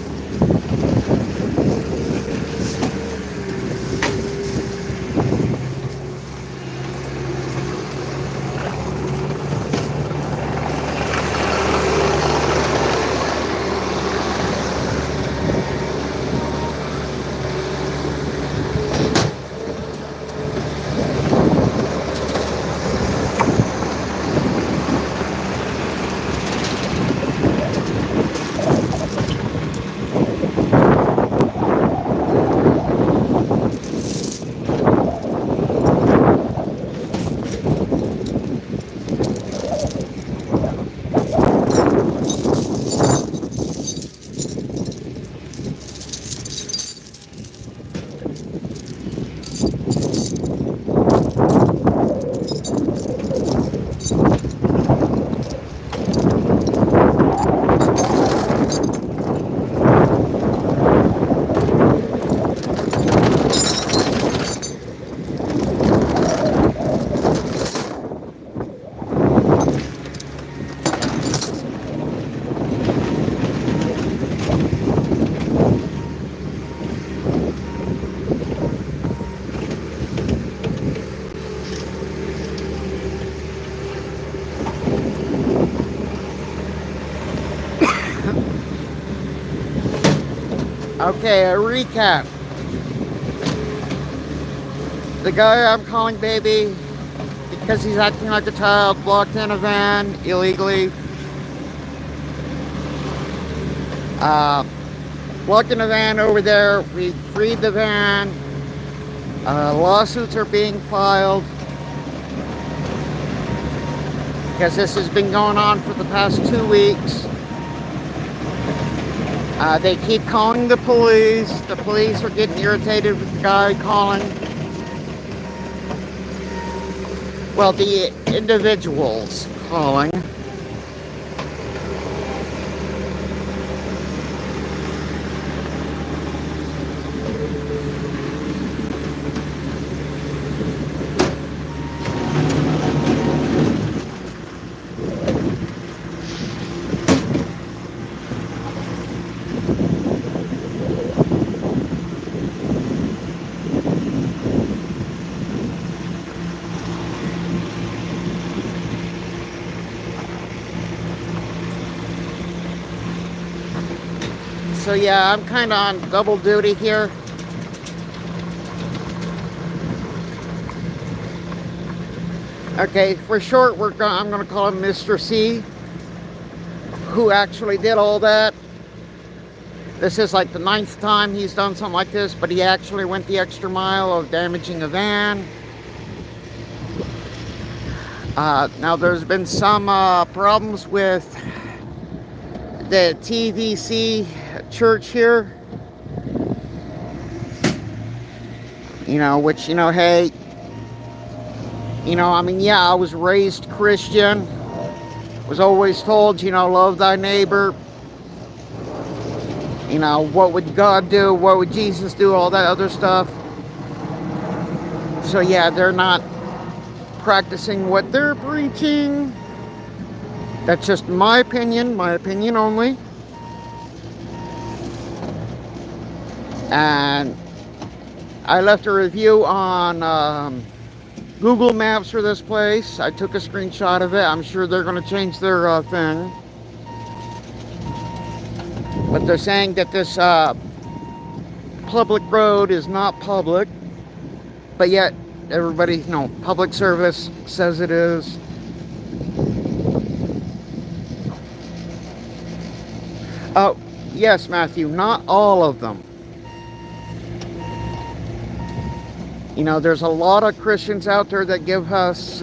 Okay, a recap. The guy I'm calling baby, because he's acting like a child, blocked in a van illegally. Blocked in a van over there. We freed the van. Lawsuits are being filed because this has been going on for the past 2 weeks. They keep calling the police. The police are getting irritated with the guy calling. Well, the individuals calling. So yeah, I'm kind of on double duty here. Okay, for short, I'm going to call him Mr. C, who actually did all that. This is like the 9th time he's done something like this, but he actually went the extra mile of damaging a van. Now, there's been some problems with the TVC church here. You know, which, you know, hey, you know, I mean, yeah, I was raised Christian. Was always told, you know, love thy neighbor. You know, what would God do? What would Jesus do? All that other stuff. So yeah, they're not practicing what they're preaching. That's just my opinion only. And I left a review on Google Maps for this place. I took a screenshot of it. I'm sure they're going to change their thing. But they're saying that this public road is not public. But yet, everybody, you know, public service says it is. Oh, yes, Matthew, not all of them. You know, there's a lot of Christians out there that give us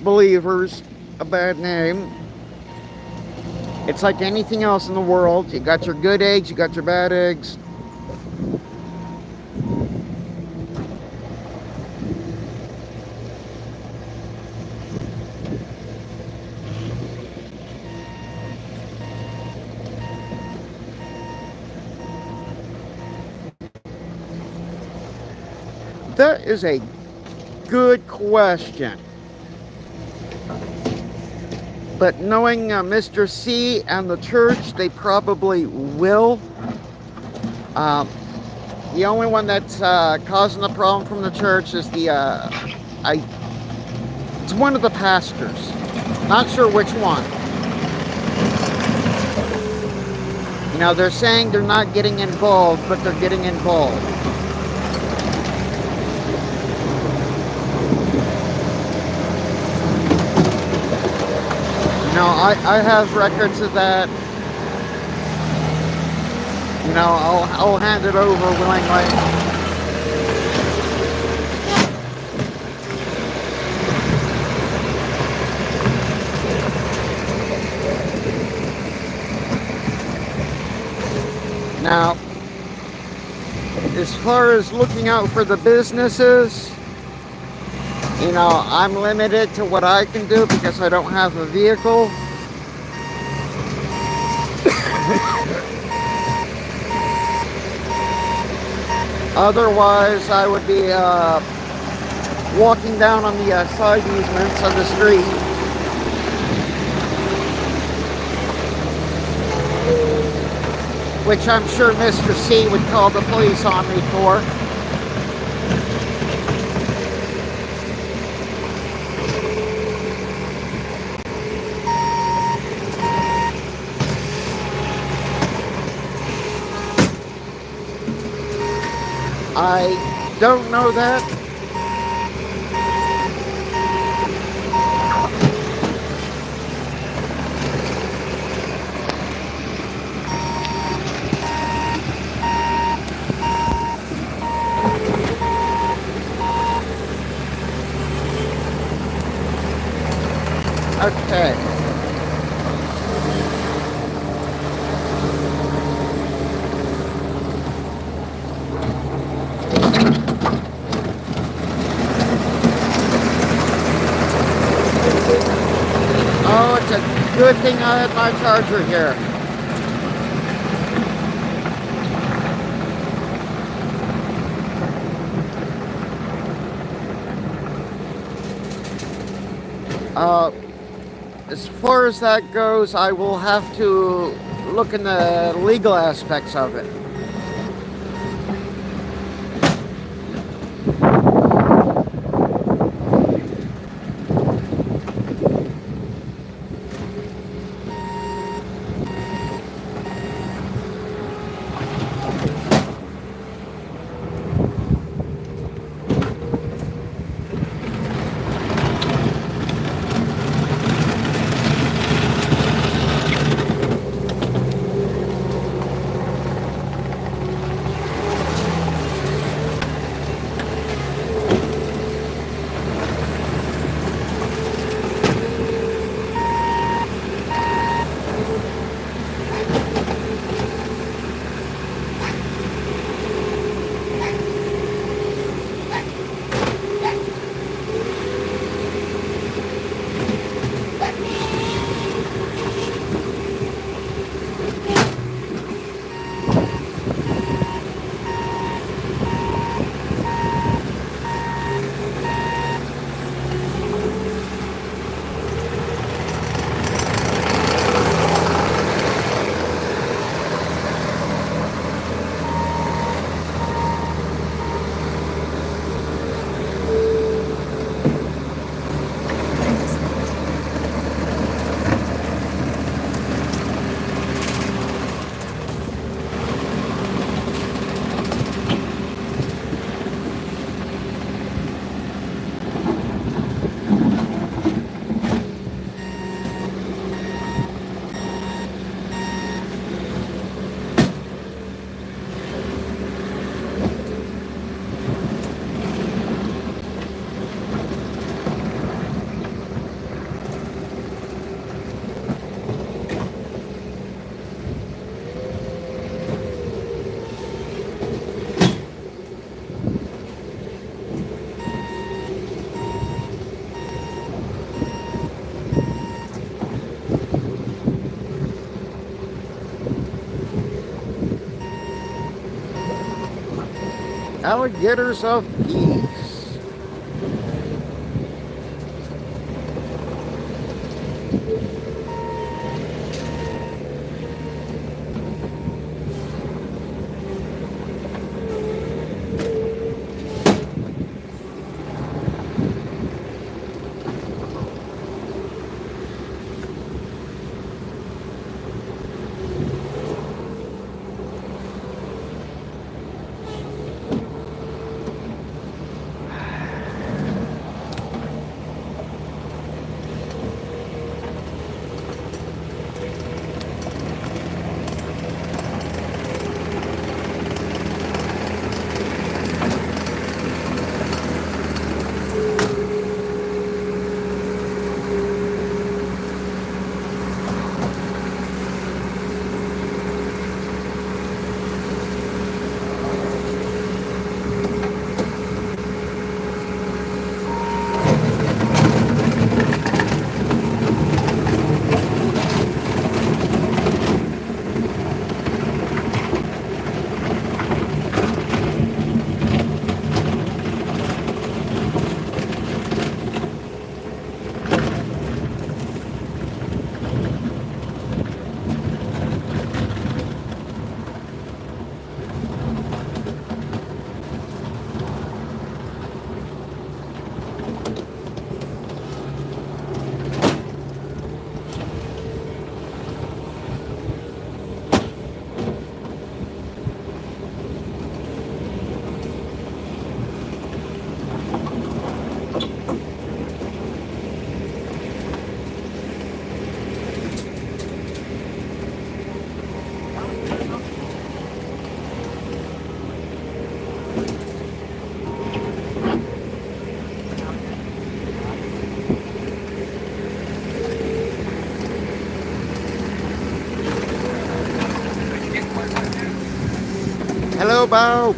believers a bad name. It's like anything else in the world. You got your good eggs, you got your bad eggs. That is a good question. But knowing Mr. C and the church, they probably will. The only one that's causing the problem from the church is it's one of the pastors. Not sure which one. You know, they're saying they're not getting involved, but they're getting involved. You know, I have records of that. You know, I'll hand it over willingly. Now, as far as looking out for the businesses, you know, I'm limited to what I can do because I don't have a vehicle. Otherwise, I would be walking down on the side easements of the street. Which I'm sure Mr. C would call the police on me for. I don't know that. Okay. Oh, it's a good thing I had my charger here. As far as that goes, I will have to look in the legal aspects of it. Alligators of peace. Hello, Bo.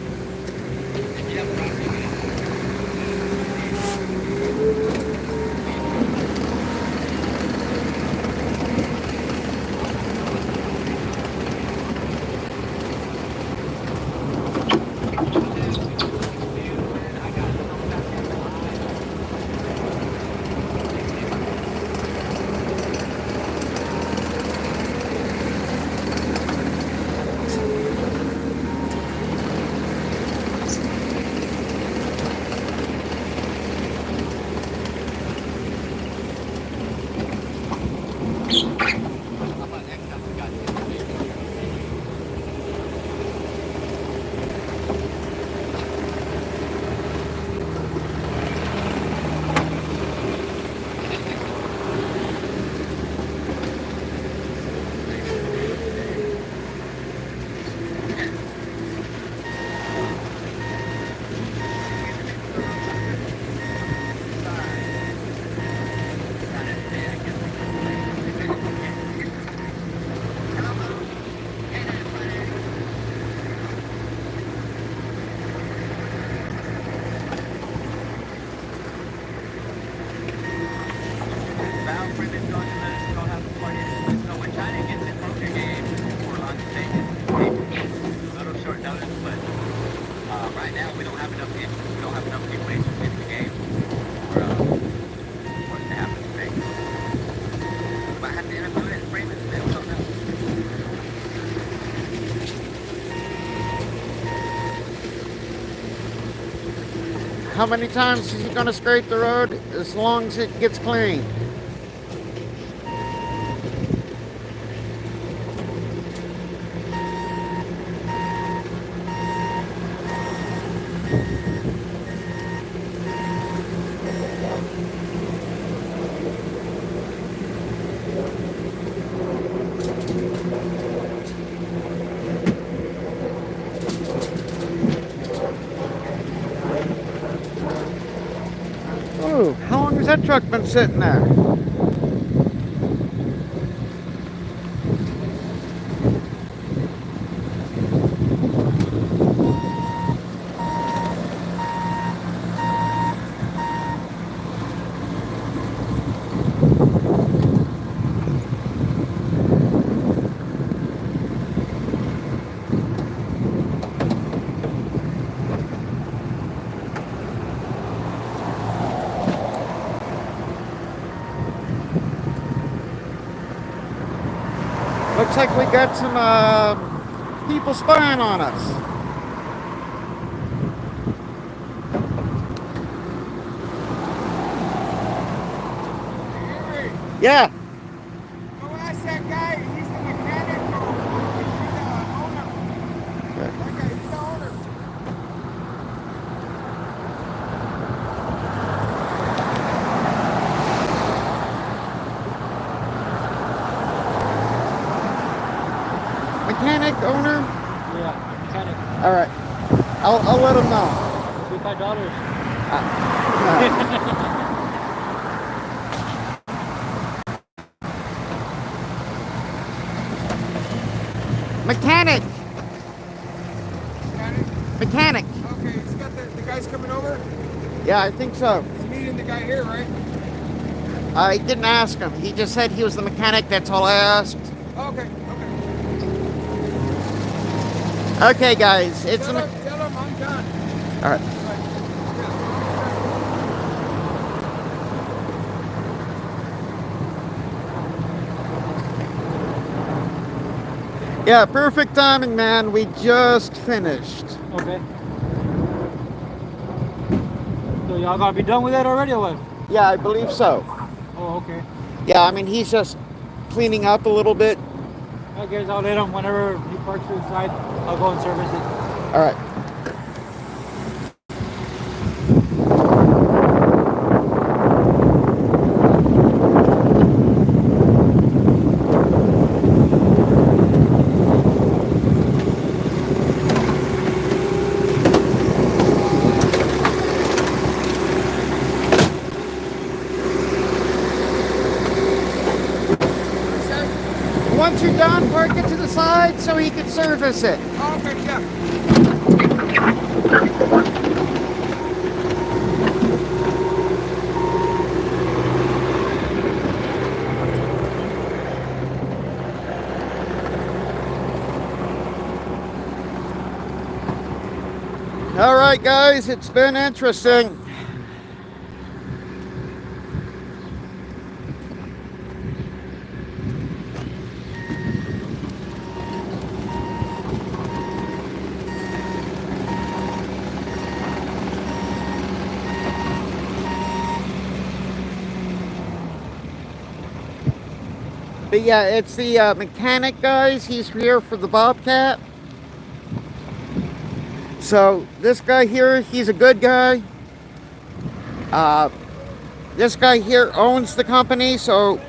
How many times is he going to scrape the road? As long as it gets clean. Ooh, how long has that truck been sitting there? Looks like we got some people spying on us. Henry, Yeah. go ask that guy. He's the mechanic or is he the owner? That guy, he's the owner. Mechanic, owner? Yeah, mechanic. All right. I'll let him know. $55. Mechanic! Mechanic? Mechanic! Okay, he's got the guy's coming over. Yeah, I think so. He's meeting the guy here, right? I didn't ask him. He just said he was the mechanic. That's all I asked. Okay, okay. Okay, guys. It's Tell him I'm done. all right. Yeah, perfect timing, man. We just finished. Okay. So y'all gotta be done with that already or what? Yeah, I believe so. Oh, okay. Yeah, I mean, he's just cleaning up a little bit. I guess I'll let him whenever he parks to the side. I'll go and service it. All right. Once you're done parking it to the side so he could service it. Oh, okay, yeah. All right, guys, it's been interesting. But yeah, it's the mechanic, guys. He's here for the Bobcat. So this guy here, he's a good guy. This guy here owns the company, so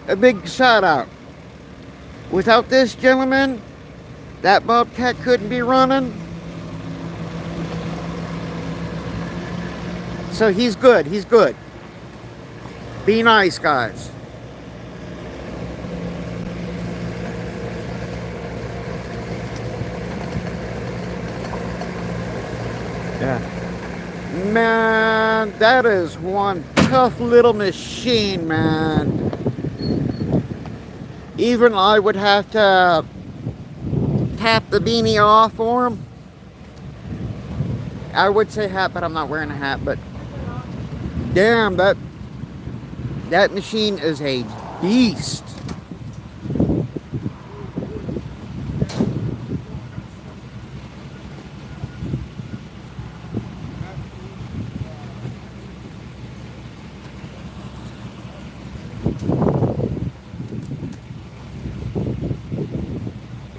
a big shout out. Without this gentleman, that Bobcat couldn't be running. So he's good, he's good. Be nice, guys. Yeah. Man, that is one tough little machine, man. Even I would have to tap the beanie off for him. I would say hat, but I'm not wearing a hat. But damn, that machine is a beast.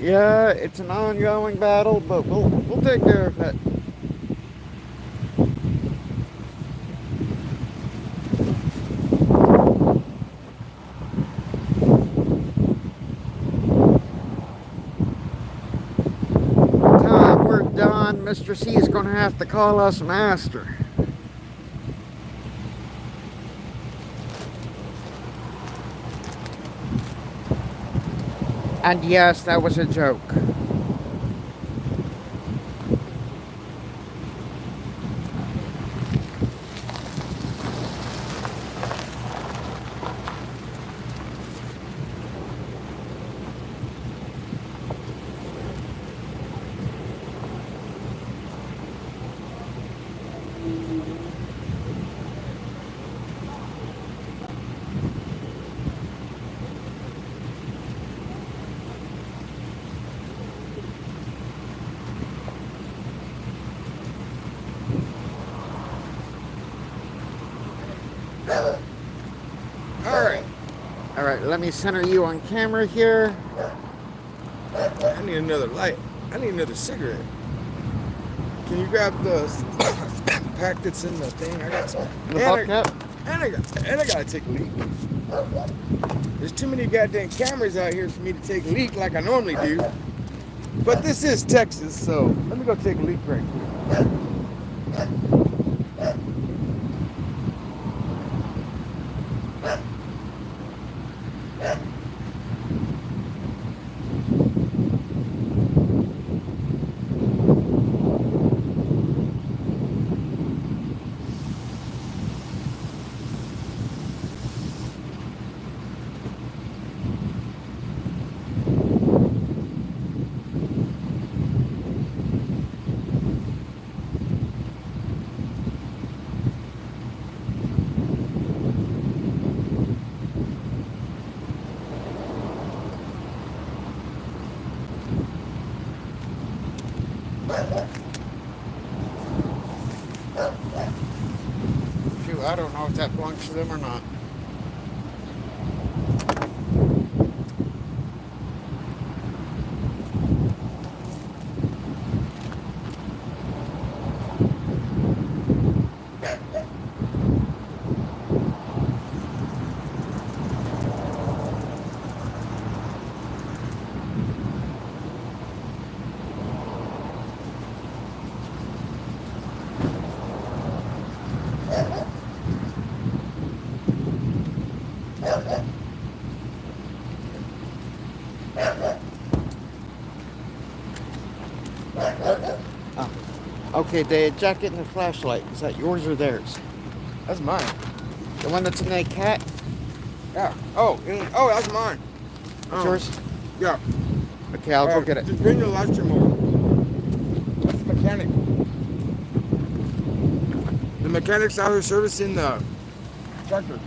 Yeah, it's an ongoing battle, but we'll take care of it. Time we're done, Mr. C is going to have to call us master. And yes, that was a joke. All right, let me center you on camera here. I need another light. I need another cigarette. Can you grab the pack that's in the thing? I got some. The Bobcat? And I gotta take a leak. There's too many goddamn cameras out here for me to take a leak like I normally do. But this is Texas, so let me go take a leak right quick. Shoot, I don't know if that belongs to them or not. Okay, the jacket and the flashlight. Is that yours or theirs? That's mine. The one that's in that cat? Yeah. Oh, that's mine. That's yours? Yeah. Okay, I'll go get it. Just bring the live stream over. That's the mechanic. The mechanic's out here servicing the tractor.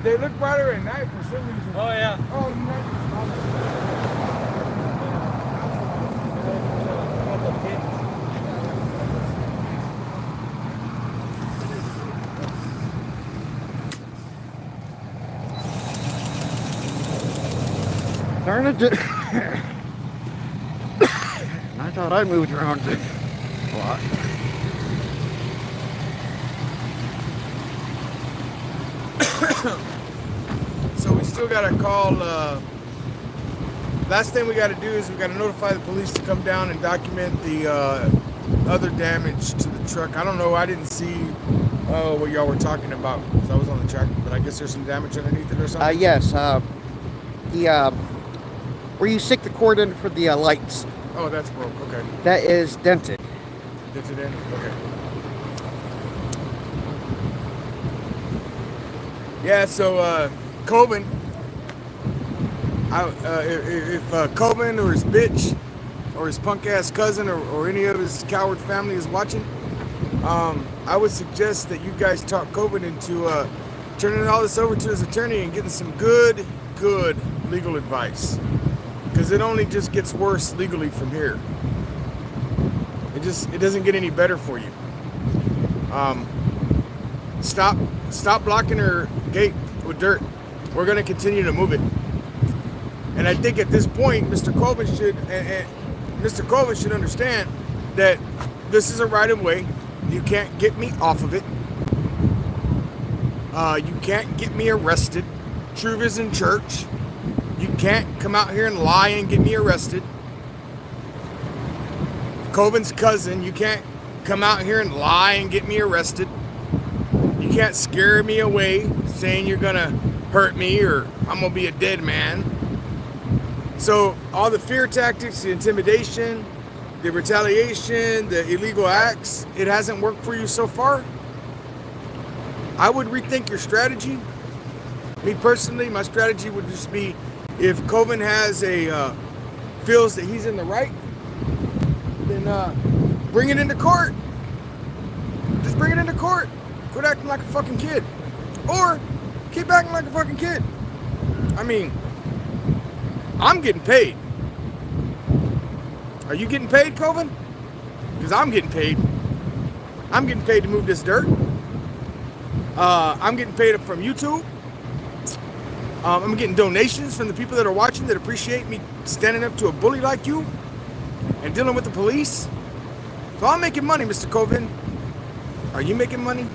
They look brighter at night for some reason. Oh yeah. Oh, Darn it. I thought I moved around a lot. So we still got to call. Last thing we got to do is we got to notify the police to come down and document the other damage to the truck. I don't know. I didn't see what y'all were talking about because I was on the tractor, but I guess there's some damage underneath it or something. Yes. Where you stick the cord in for the lights. Oh, that's broke. Okay. That is dented. Gets it in. Okay. Yeah. So Coben. If Coben or his bitch or his punk ass cousin or any of his coward family is watching, I would suggest that you guys talk Coben into turning all this over to his attorney and getting some good legal advice, because it only just gets worse legally from here. It doesn't get any better for you. Stop blocking her gate with dirt. We're going to continue to move it. And I think at this point, Mr. Colvin should understand that this is a right of way. You can't get me off of it. You can't get me arrested. Truth is in church. You can't come out here and lie and get me arrested. Coven's cousin, you can't come out here and lie and get me arrested. You can't scare me away saying you're gonna hurt me or I'm gonna be a dead man. So all the fear tactics, the intimidation, the retaliation, the illegal acts, it hasn't worked for you so far. I would rethink your strategy. Me personally, my strategy would just be, if Coven has feels that he's in the right, then bring it into court. Just bring it into court. Quit acting like a fucking kid. Or keep acting like a fucking kid. I mean, I'm getting paid. Are you getting paid, Coven? Because I'm getting paid. I'm getting paid to move this dirt. I'm getting paid from YouTube. I'm getting donations from the people that are watching that appreciate me standing up to a bully like you and dealing with the police. So I'm making money, Mr. Coven. Are you making money?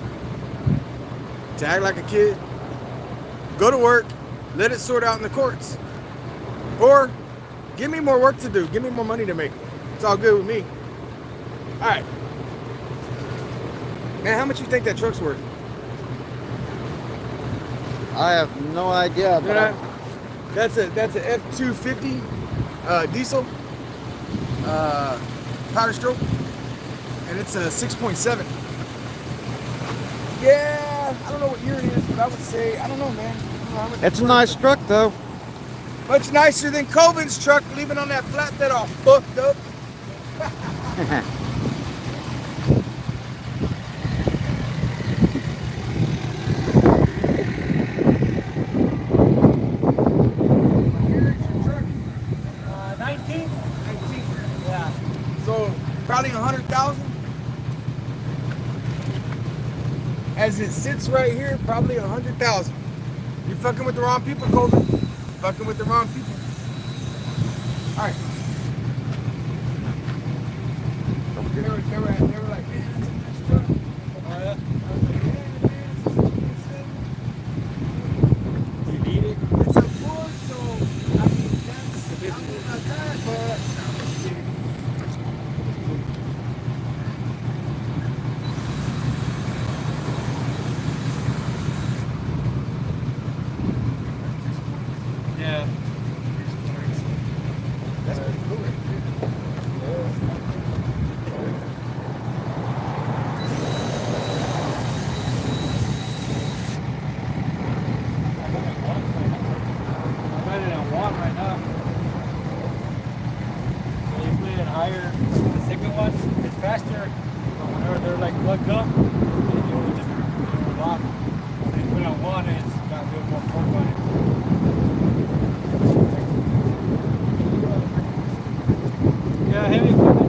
To act like a kid? Go to work. Let it sort out in the courts. Or give me more work to do. Give me more money to make. It's all good with me. All right. Man, how much you think that truck's worth? I have no idea. But That's a F-250 diesel power stroke, and it's a 6.7. Yeah, I don't know what year it is, but I would say, I don't know, man. I don't know how much it's a nice truck, though. Much nicer than Coven's truck, leaving on that flatbed all fucked up. So probably 100,000. As it sits right here, probably 100,000. You're fucking with the wrong people, Colby. Fucking with the wrong people. All right. They were like, man, that's a nice truck. Oh, yeah? I was like, yeah, man, it's a Do you need it? It's a Ford, so I mean that's not that, but Yeah. that's pretty cool. I'm running at 1 right now. So you play it higher. The second one, it's faster. But whenever they're like plugged up, then you will just lock. So you put it on 1 and it's got a bit more torque on it. Yeah, heavy equipment.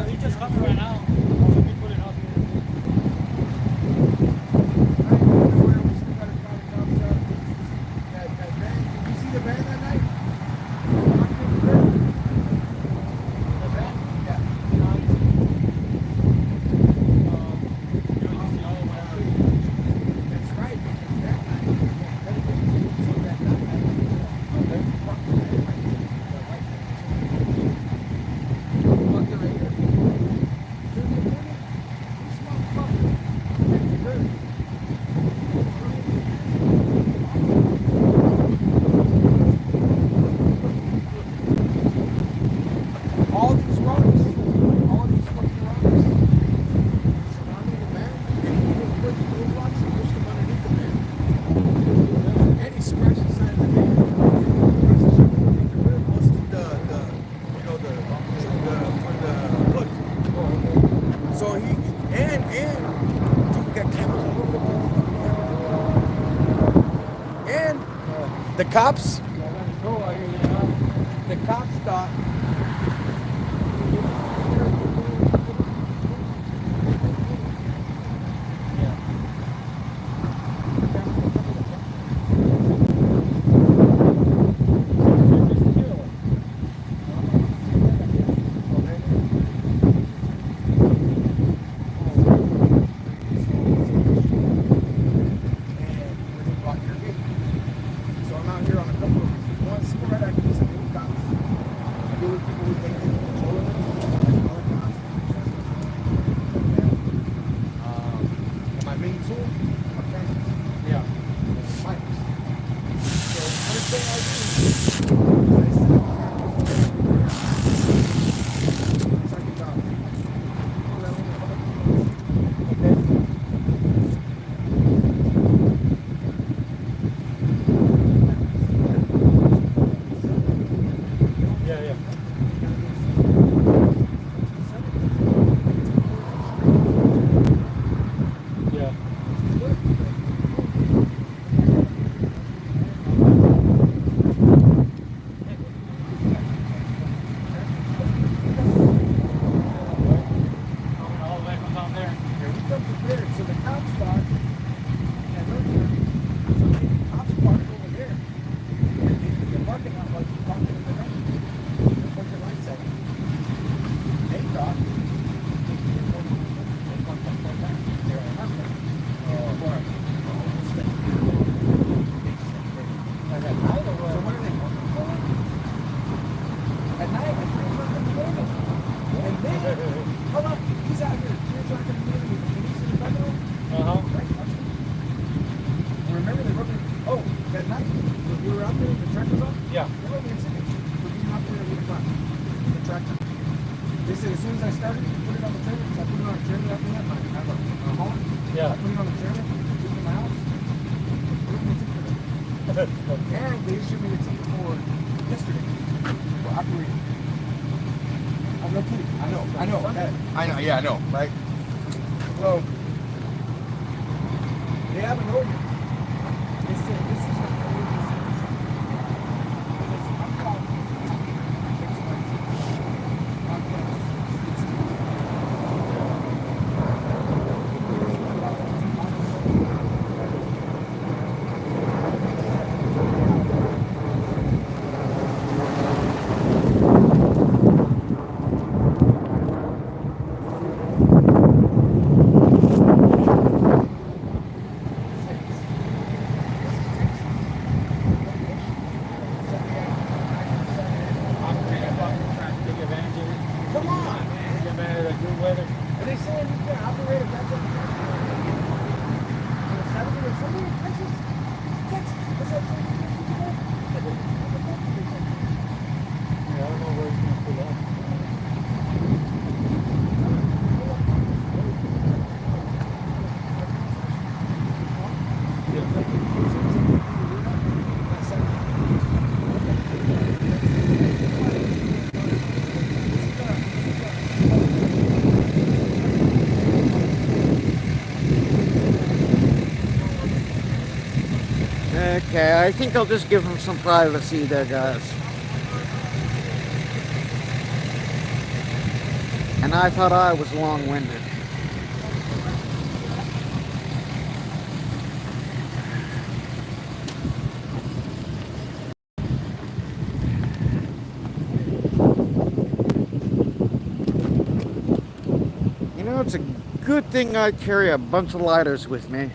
He just coming right now. Let me put it up here. All these rocks, all these fucking rocks surrounding the man, and he will push those rocks and push them underneath the man. And he scratched the side of the man. The rib busted the you know, for the foot. So he, and dude, we got cameras all over the place. And the cops thought So I'm out here on a couple of reasons. One, civil rights activists and new cops. I deal with people who think they can control it. And my main tool are cameras. Yeah. Fighters. So first thing I do is second job. Okay. Yeah, yeah. Yeah. Coming all the way from down there. Yeah, we come prepared. So the cops thought, and earlier, so the cops parked over there. In the parking lot while you parked in the night. They put your lights out. They thought they parked up front back. They were parked there. At night or what? So what are they parking for? At night, like 3 o'clock in the morning. And then, hold on, he's out here 3 o'clock in the morning with the police in the back of him. Uh-huh. Right, watch it. Remember they wrote me, oh, that night, when we were out there, the track was on? Yeah. They wrote me a ticket for being out there at 8 o'clock. The tractor. They said as soon as I started, put it on the trailer, because I put it on a trailer after that, I have a home. Yeah. I put it on the trailer, took it to my house. They wrote me a ticket for that. And they issued me a ticket for yesterday, for operating. I'm no kidding. I know. Yeah, I know, right? So, they have an ordinance Okay, I think I'll just give him some privacy there, guys. And I thought I was long-winded. You know, it's a good thing I carry a bunch of lighters with me.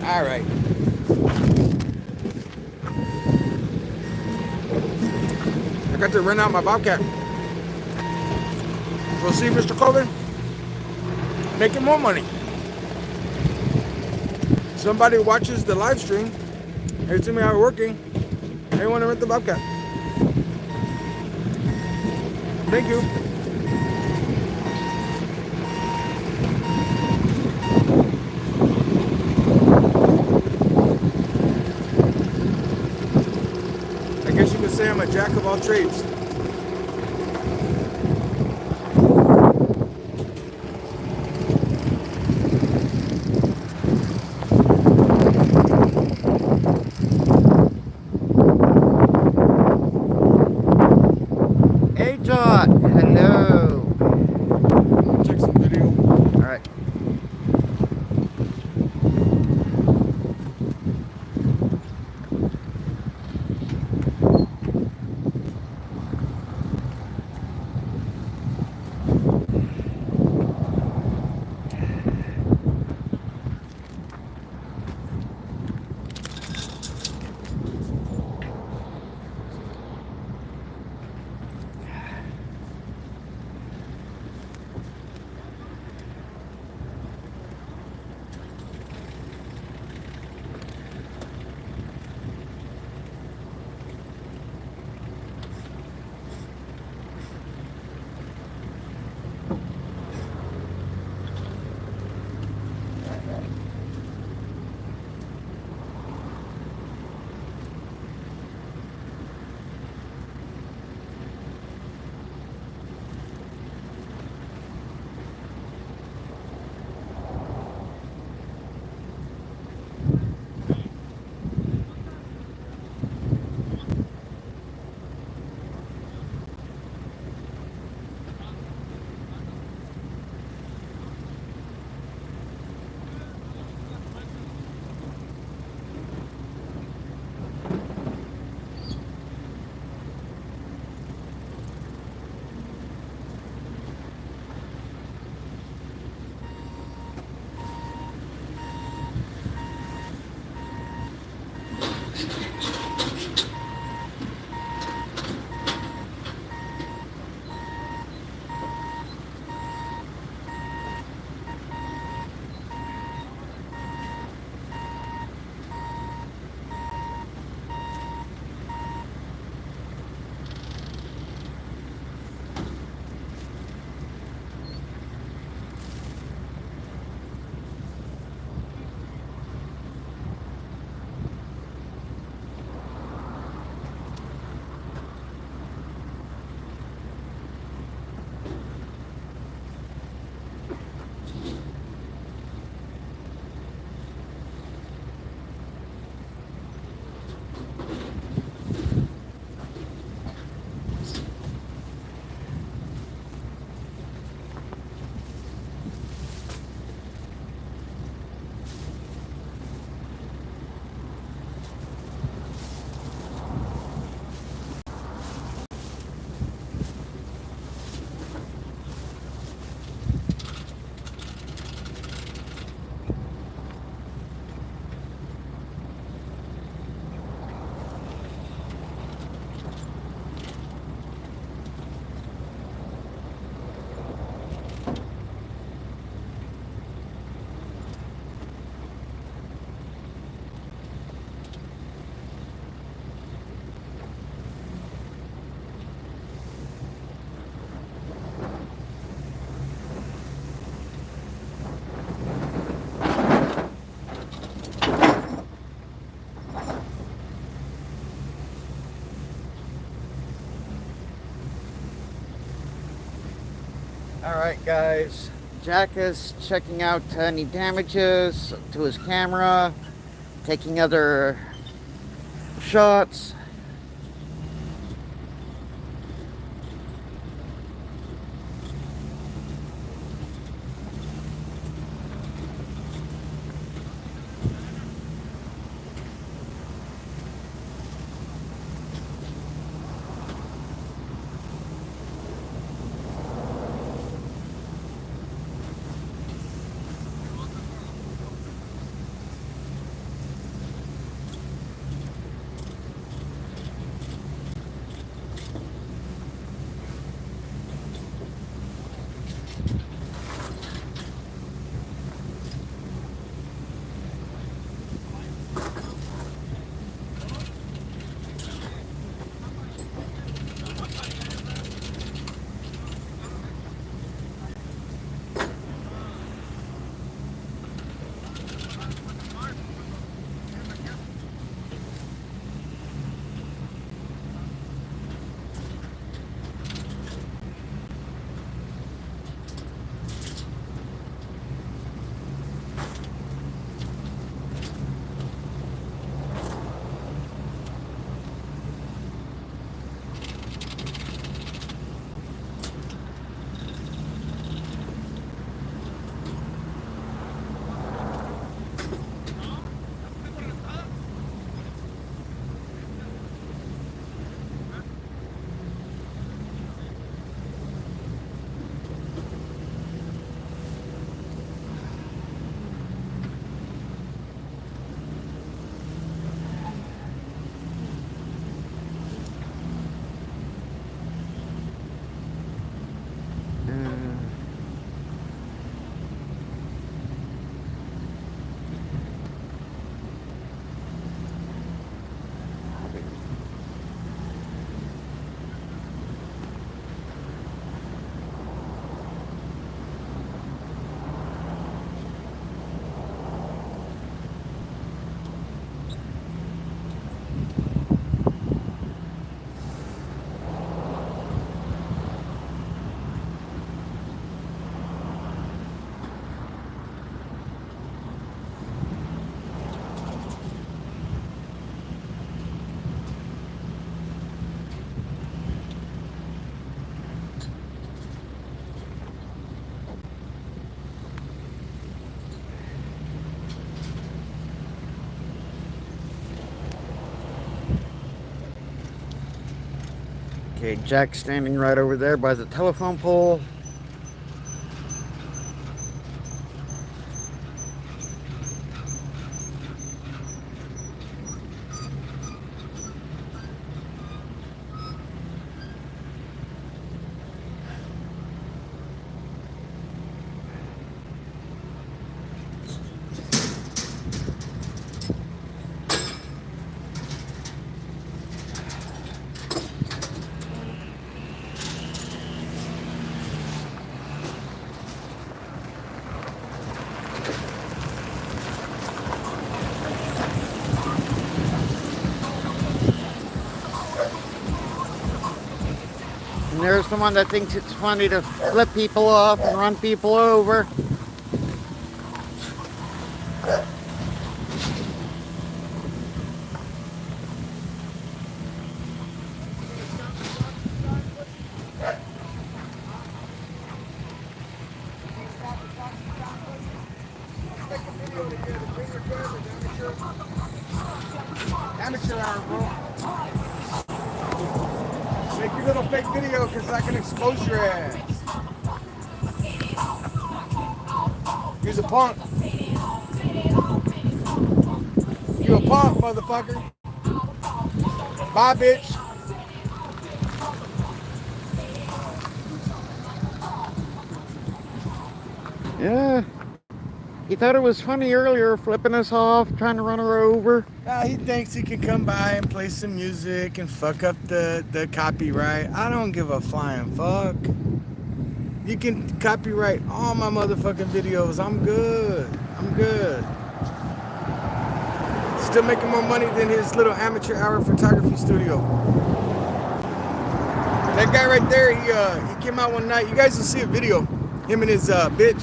All right. I got to rent out my Bobcat. So see, Mr. Colvin, making more money. Somebody watches the live stream. They see me out working. They want to rent the Bobcat. Thank you. I guess you could say I'm a jack of all trades. Hey, Dot. Hello. Check some video. All right. Alright guys, Jack is checking out any damages to his camera, taking other shots. Okay, Jack's standing right over there by the telephone pole. And there's the one that thinks it's funny to flip people off and run people over. Amateur hour, bro. Make your little fake video because I can expose your ass. You're a punk. You a punk, motherfucker. Bye, bitch. Yeah. He thought it was funny earlier, flipping us off, trying to run her over. He thinks he can come by and play some music and fuck up the copyright. I don't give a flying fuck. You can copyright all my motherfucking videos. I'm good. I'm good. Still making more money than his little amateur hour photography studio. That guy right there, he came out one night. You guys will see a video. him and his bitch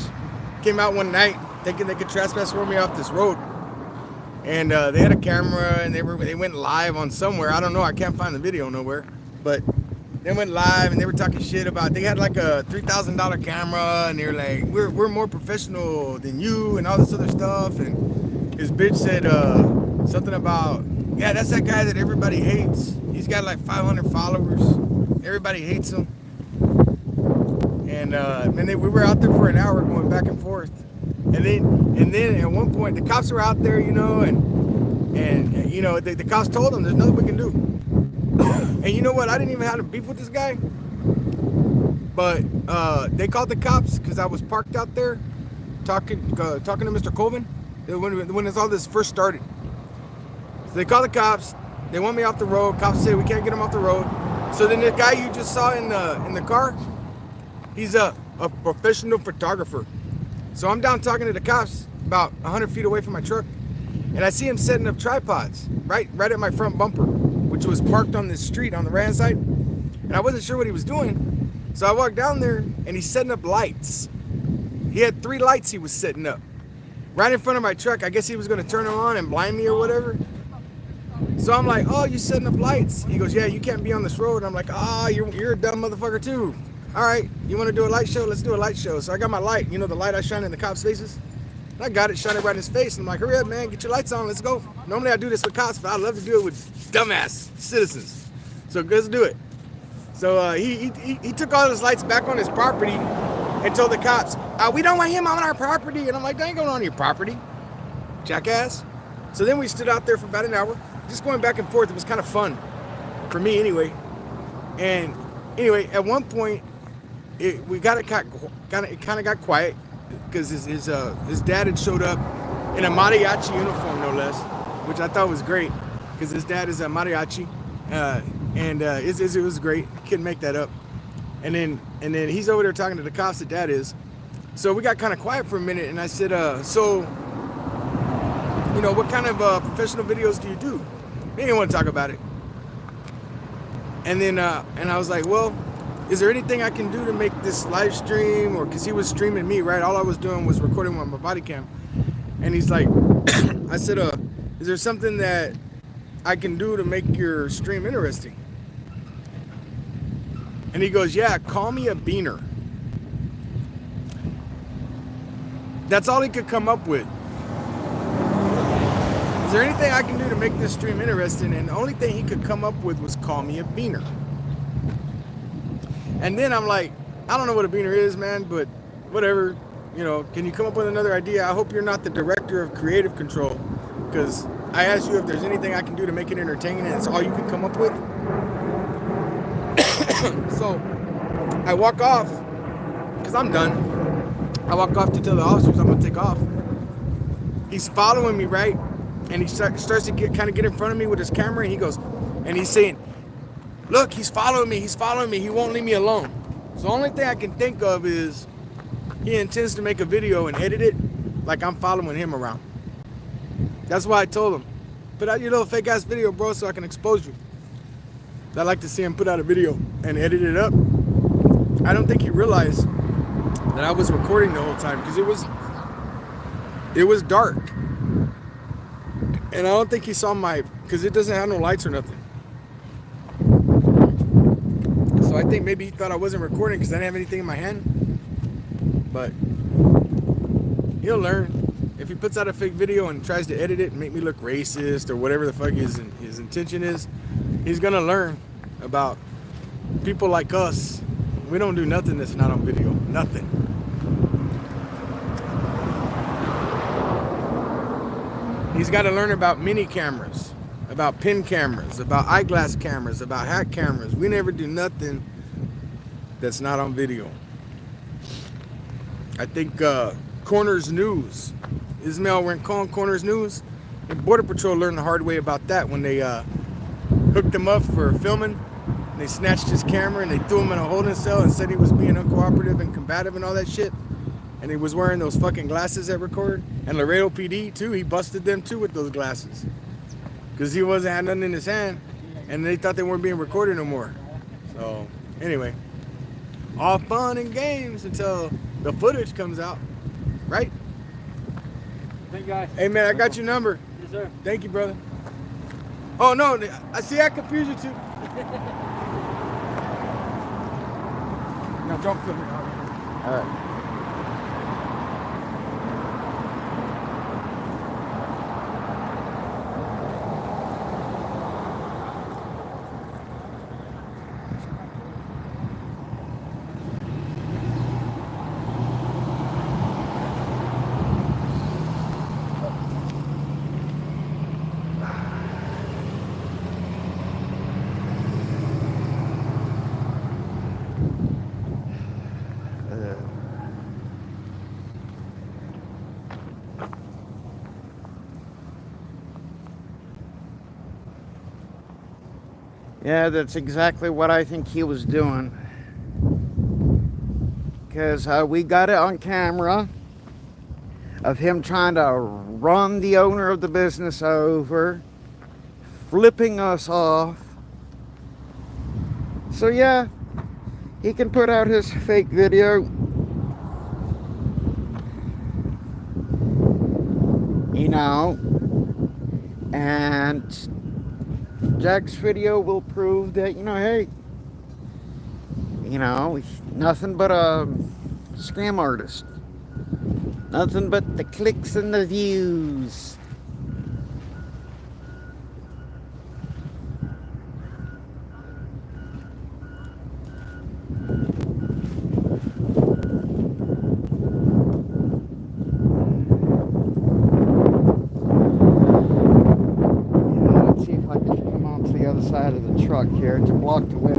came out one night thinking they could trespass for me off this road. And they had a camera and they went live on somewhere. I don't know. I can't find the video nowhere. But they went live and they were talking shit about, they had like a $3,000 camera and they were like, we're more professional than you and all this other stuff. And his bitch said something about, yeah, that's that guy that everybody hates. He's got like 500 followers. Everybody hates him. And then we were out there for an hour going back and forth. And then at one point the cops were out there, you know, and you know, the cops told them there's nothing we can do. And you know what? I didn't even have to beef with this guy. But they called the cops because I was parked out there talking to Mr. Colvin when all this first started. So they called the cops. They want me off the road. Cops say we can't get him off the road. So then the guy you just saw in the car, he's a professional photographer. So I'm down talking to the cops about 100 feet away from my truck, and I see him setting up tripods right at my front bumper, which was parked on this street on the right hand side. And I wasn't sure what he was doing. So I walked down there and he's setting up lights. He had 3 lights he was setting up right in front of my truck. I guess he was going to turn them on and blind me or whatever. So I'm like, oh, you setting up lights? He goes, yeah, you can't be on this road. I'm like, you're a dumb motherfucker too. All right, you want to do a light show? Let's do a light show. So I got my light, you know, the light I shine in the cops' faces. And I got it, shine it right in his face. And I'm like, hurry up, man, get your lights on, let's go. Normally I do this with cops, but I love to do it with dumbass citizens. So let's do it. So he took all his lights back on his property and told the cops, we don't want him on our property. And I'm like, that ain't going on your property, jackass. So then we stood out there for about an hour, just going back and forth. It was kind of fun, for me anyway. And anyway, at one point, it kind of got quiet because his dad had showed up in a mariachi uniform, no less, which I thought was great because his dad is a mariachi, and it was great. Couldn't make that up. And then he's over there talking to the cops. The dad is. So we got kind of quiet for a minute, and I said, so, you know, what kind of professional videos do you do? He didn't want to talk about it. And then and I was like, well, is there anything I can do to make this live stream? Or because he was streaming me, right? All I was doing was recording with my body cam. And he's like, I said, is there something that I can do to make your stream interesting? And he goes, yeah, call me a beaner. That's all he could come up with. Is there anything I can do to make this stream interesting? And the only thing he could come up with was call me a beaner. And then I'm like, I don't know what a beaner is, man, but whatever. You know, can you come up with another idea? I hope you're not the director of creative control, because I asked you if there's anything I can do to make it entertaining, and it's all you can come up with. So I walk off because I'm done. I walk off to tell the officers I'm gonna take off. He's following me, right? And he starts to get in front of me with his camera, and he goes, and he's saying, look, he's following me, he won't leave me alone. So the only thing I can think of is he intends to make a video and edit it like I'm following him around. That's why I told him, put out your little fake ass video, bro, so I can expose you. I'd like to see him put out a video and edit it up. I don't think he realized that I was recording the whole time, because it was dark. And I don't think he saw because it doesn't have no lights or nothing. So I think maybe he thought I wasn't recording because I didn't have anything in my hand. But he'll learn. If he puts out a fake video and tries to edit it and make me look racist or whatever the fuck his intention is, he's gonna learn about people like us. We don't do nothing that's not on video. Nothing. He's got to learn about mini cameras, about pen cameras, about eyeglass cameras, about hat cameras. We never do nothing that's not on video. I think Corners News, Ismail Rincon, Corners News, and Border Patrol learned the hard way about that when they hooked him up for filming. And they snatched his camera and they threw him in a holding cell and said he was being uncooperative and combative and all that shit. And he was wearing those fucking glasses that record. And Laredo PD too, he busted them too with those glasses, because he wasn't had nothing in his hand, and they thought they weren't being recorded no more. So anyway, all fun and games until the footage comes out, right? Thank you guys. Hey man, I got your number. Yes, sir. Thank you, brother. Oh no, I see I confused you too. Now don't film me. All right. Yeah, that's exactly what I think he was doing. Because we got it on camera of him trying to run the owner of the business over, flipping us off. So yeah, he can put out his fake video. You know, and Jack's video will prove that, you know, hey, you know, nothing but a scam artist. Nothing but the clicks and the views. Yeah, let's see if I can come onto the other side of the truck here to block the wind.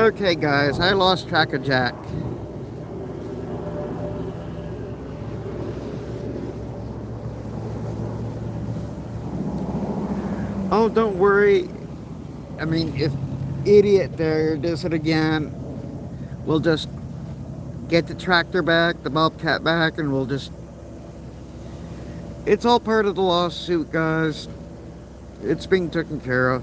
Okay, guys, I lost track of Jack. Oh, don't worry. I mean, if idiot there does it again, we'll just get the tractor back, the bobcat back, and we'll just... It's all part of the lawsuit, guys. It's being taken care of.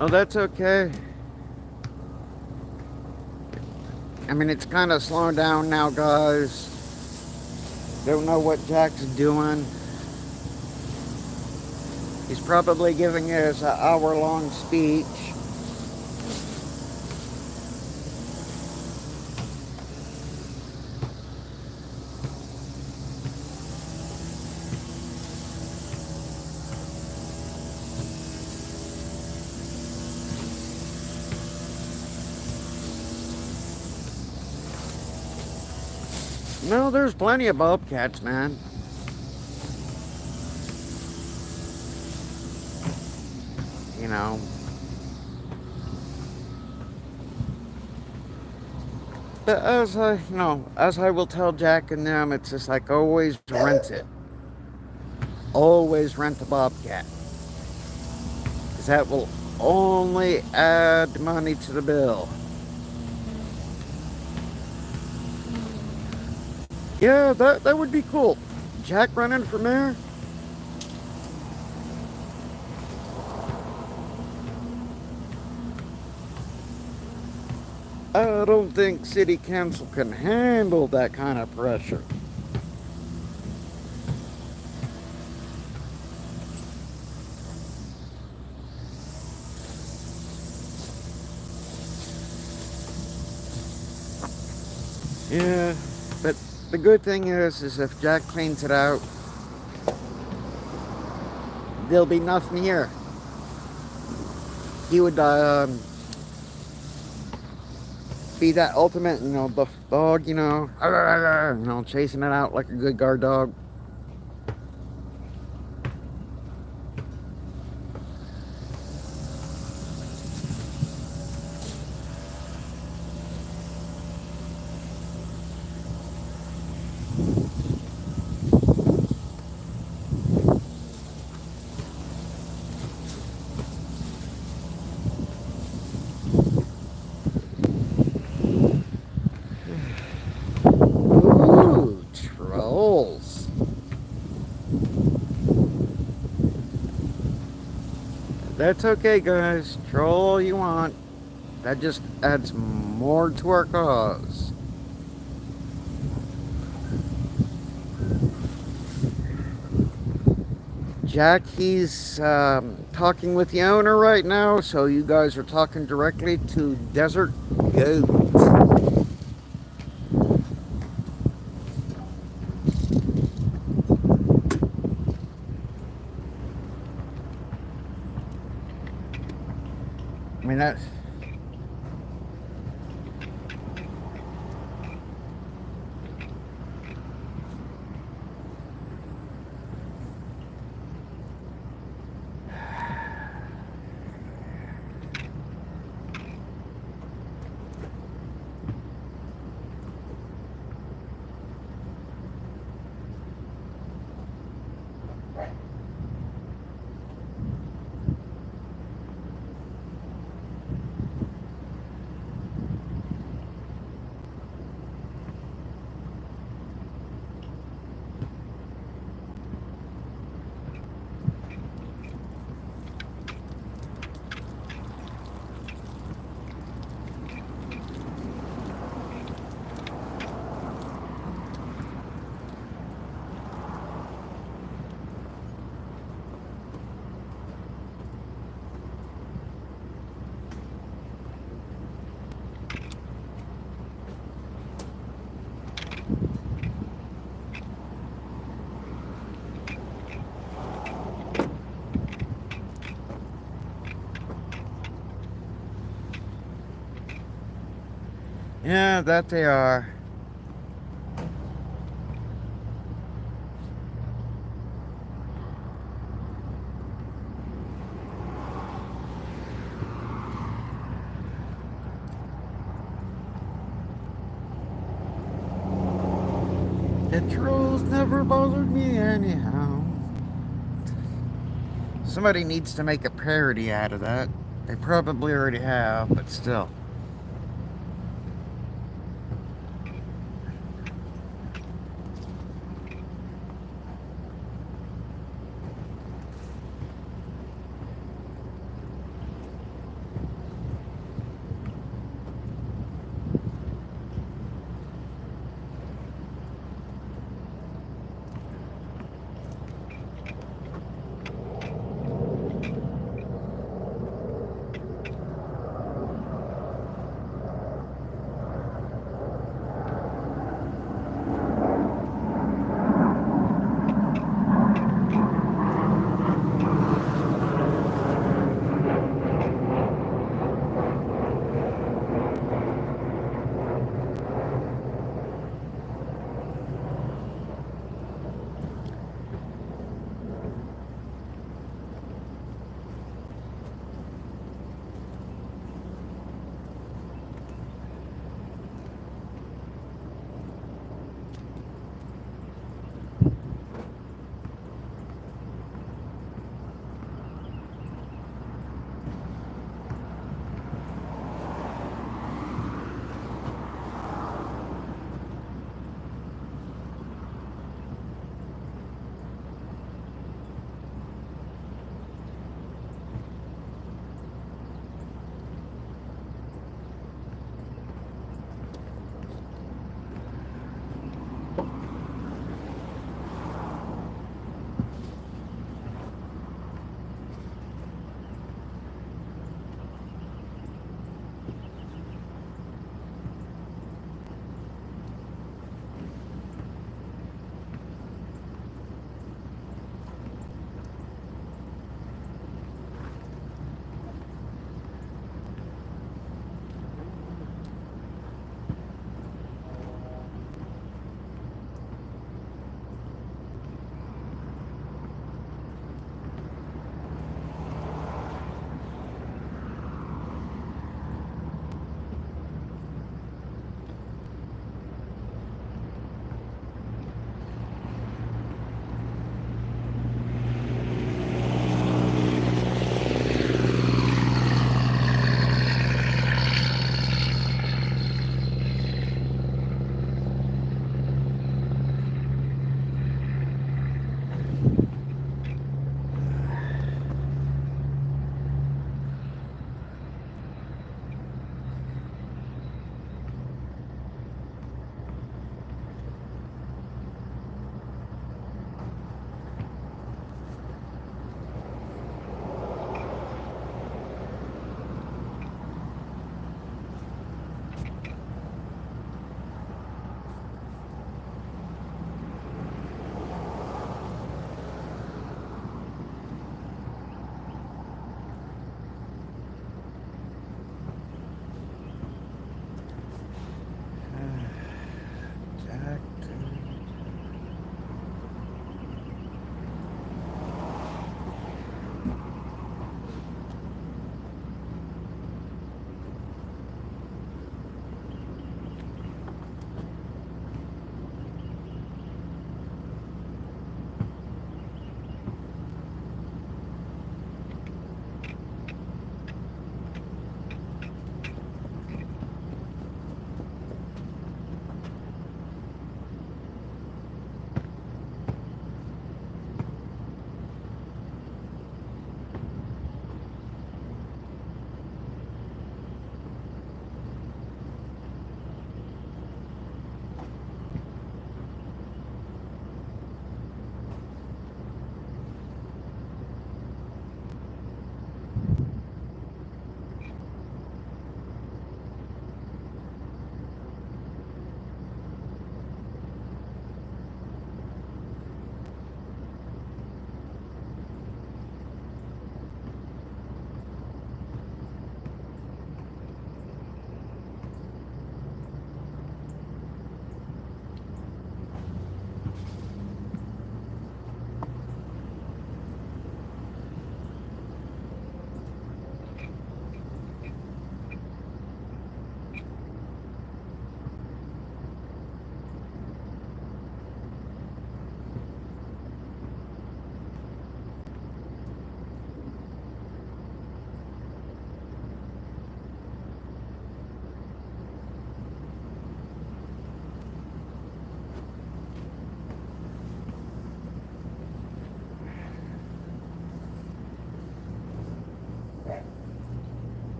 Oh, that's okay. I mean, it's kind of slowing down now, guys. Don't know what Jack's doing. He's probably giving us an hour-long speech. No, there's plenty of bobcats, man. You know. But as I will tell Jack and them, it's just like always rent it. Always rent the bobcat. Because that will only add money to the bill. Yeah, that would be cool. Jack running for mayor? I don't think city council can handle that kind of pressure. Yeah, but the good thing is if Jack cleans it out, there'll be nothing here. He would be that ultimate, the dog, chasing it out like a good guard dog. Ooh, trolls. That's okay, guys. Troll all you want. That just adds more to our cause. Jack, he's talking with the owner right now, so you guys are talking directly to Desert Goat. I mean, that's... Yeah, that they are. Patrols never bothered me anyhow. Somebody needs to make a parody out of that. They probably already have, but still.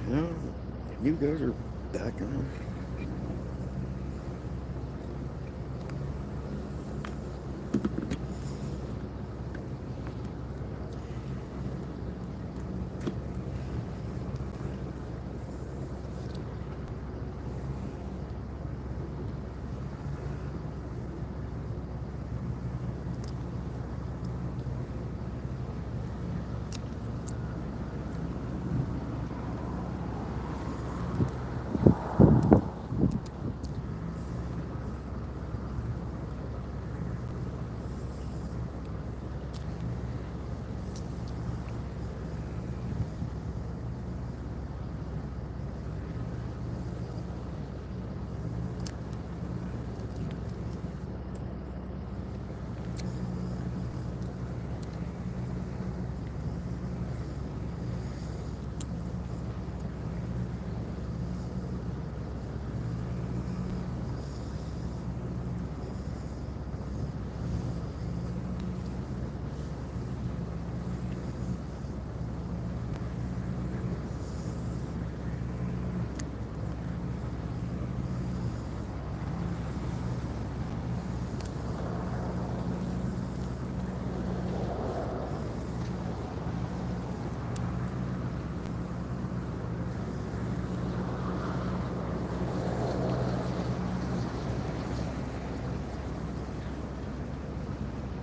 Yeah, you guys are backing up.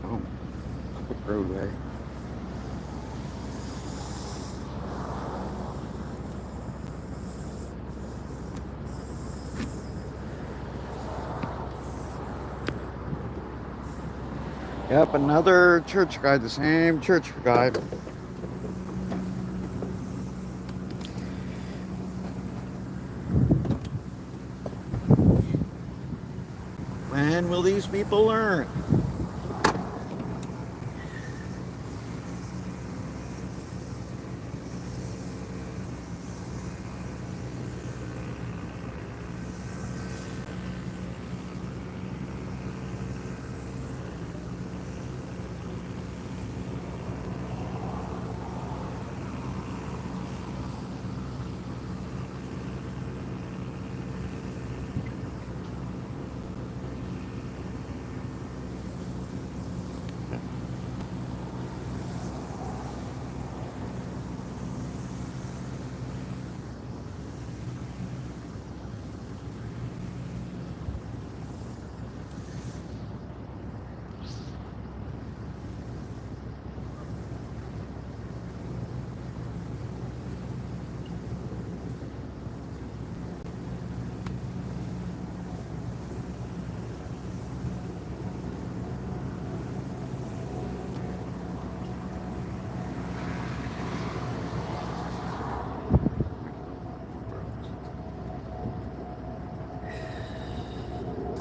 Oh, public roadway. Yep, another church guy, the same church guy. When will these people learn?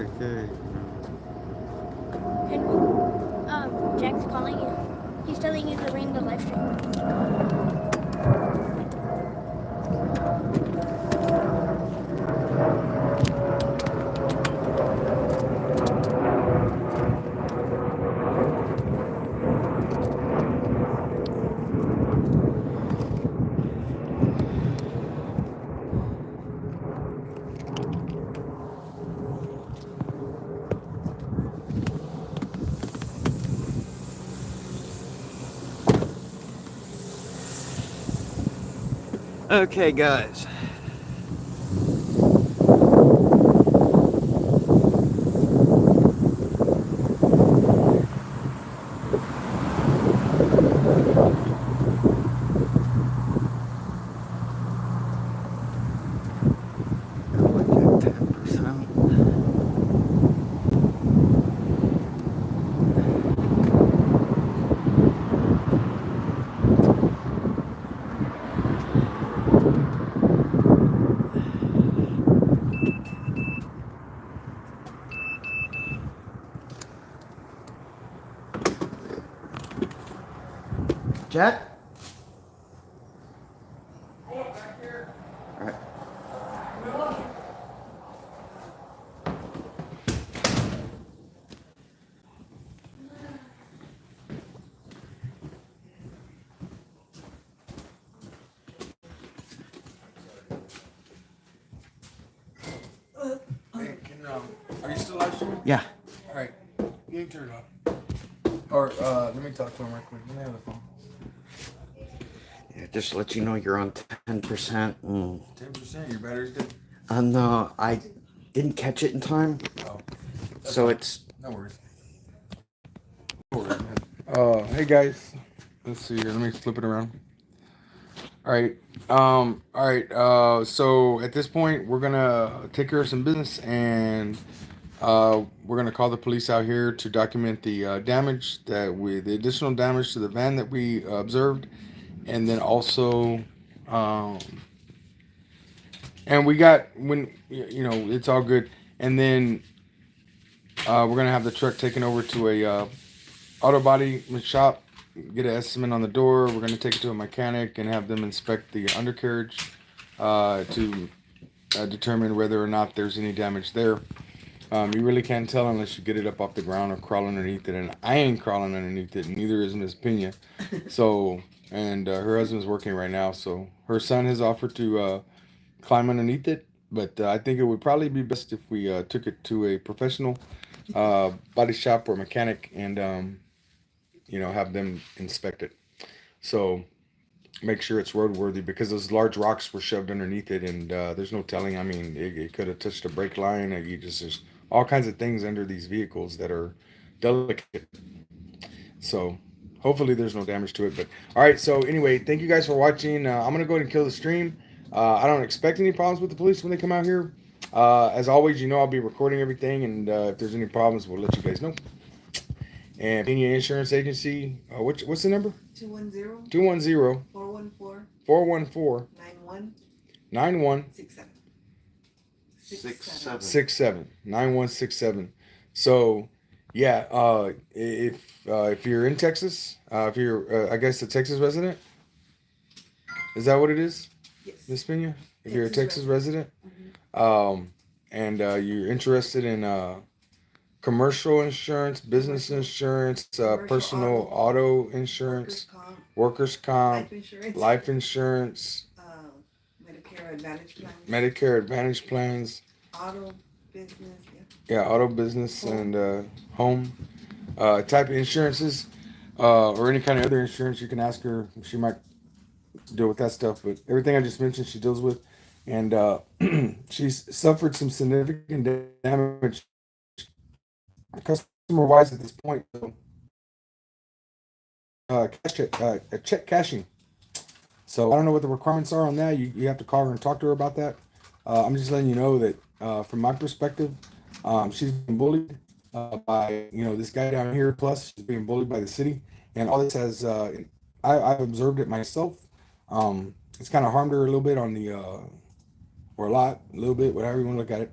Okay. Henry, Jack's calling you. He's telling you to ring the live stream. Okay, guys. Like at 10%. Jack? All right. live stream? Yeah. All right. You can turn it off. Or let me talk to him right quick. Let me have the phone. Yeah, just to let you know you're on 10%. 10%. Your battery's dead. No, I didn't catch it in time. Oh. So fine. it's No worries. Hey guys. Let's see here. Let me flip it around. All right. All right. So at this point, we're gonna take care of some business, and we're gonna call the police out here to document the damage the additional damage to the van that we observed, and then also, and we got it's all good, and then we're gonna have the truck taken over to a auto body shop, get an estimate on the door. We're going to take it to a mechanic and have them inspect the undercarriage to determine whether or not there's any damage there. You really can't tell unless you get it up off the ground or crawl underneath it, and I ain't crawling underneath it, and neither is Miss Pena. So, and her husband's working right now, so her son has offered to climb underneath it, but I think it would probably be best if we took it to a professional body shop or mechanic and have them inspect it. So make sure it's roadworthy, because those large rocks were shoved underneath it, and there's no telling. I mean, it could have touched a brake line. There's all kinds of things under these vehicles that are delicate. So hopefully there's no damage to it. But all right. So anyway, thank you guys for watching. I'm gonna go ahead and kill the stream. I don't expect any problems with the police when they come out here. As always, I'll be recording everything, and if there's any problems, we'll let you guys know. And PENA Insurance Agency, what's the number? 210 210 414 414 9167. 67 9167. So yeah, if you're in Texas, if you're I guess a Texas resident, is that what it is, Yes. Miss Pena? If you're a Texas resident. resident, and you're interested in commercial insurance, business insurance, personal auto insurance, workers' comp, life insurance, Medicare Advantage Medicare Advantage plans, plans, auto business, auto business, and home type of insurances, or any kind of other insurance. You can ask her; she might deal with that stuff. But everything I just mentioned, she deals with, and she's suffered some significant damage customer wise at this point. So, check cashing. So I don't know what the requirements are on that. You have to call her and talk to her about that. I'm just letting you know that from my perspective, she's been bullied by this guy down here. Plus, she's being bullied by the city, and all this has I've observed it myself. It's kind of harmed her a little bit on the or a little bit, whatever you want to look at it.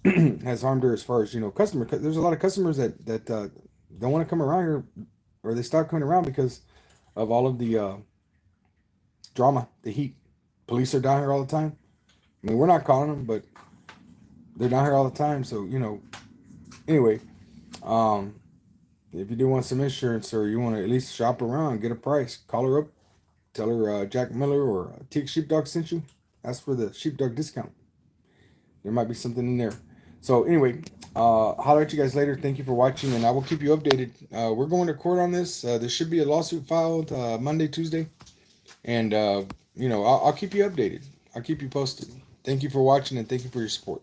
It has harmed her as far as customer. There's a lot of customers that don't want to come around here, or they stop coming around because of all of the drama, the heat. Police are down here all the time. I mean, we're not calling them, but they're down here all the time. So anyway, if you do want some insurance, or you want to at least shop around, get a price, call her up, tell her Jack Miller or Teak Sheepdog sent you. Ask for the sheepdog discount. There might be something in there. So anyway, holler at you guys later. Thank you for watching, and I will keep you updated. We're going to court on this. There should be a lawsuit filed Monday, Tuesday, and I'll keep you updated. I'll keep you posted. Thank you for watching, and thank you for your support.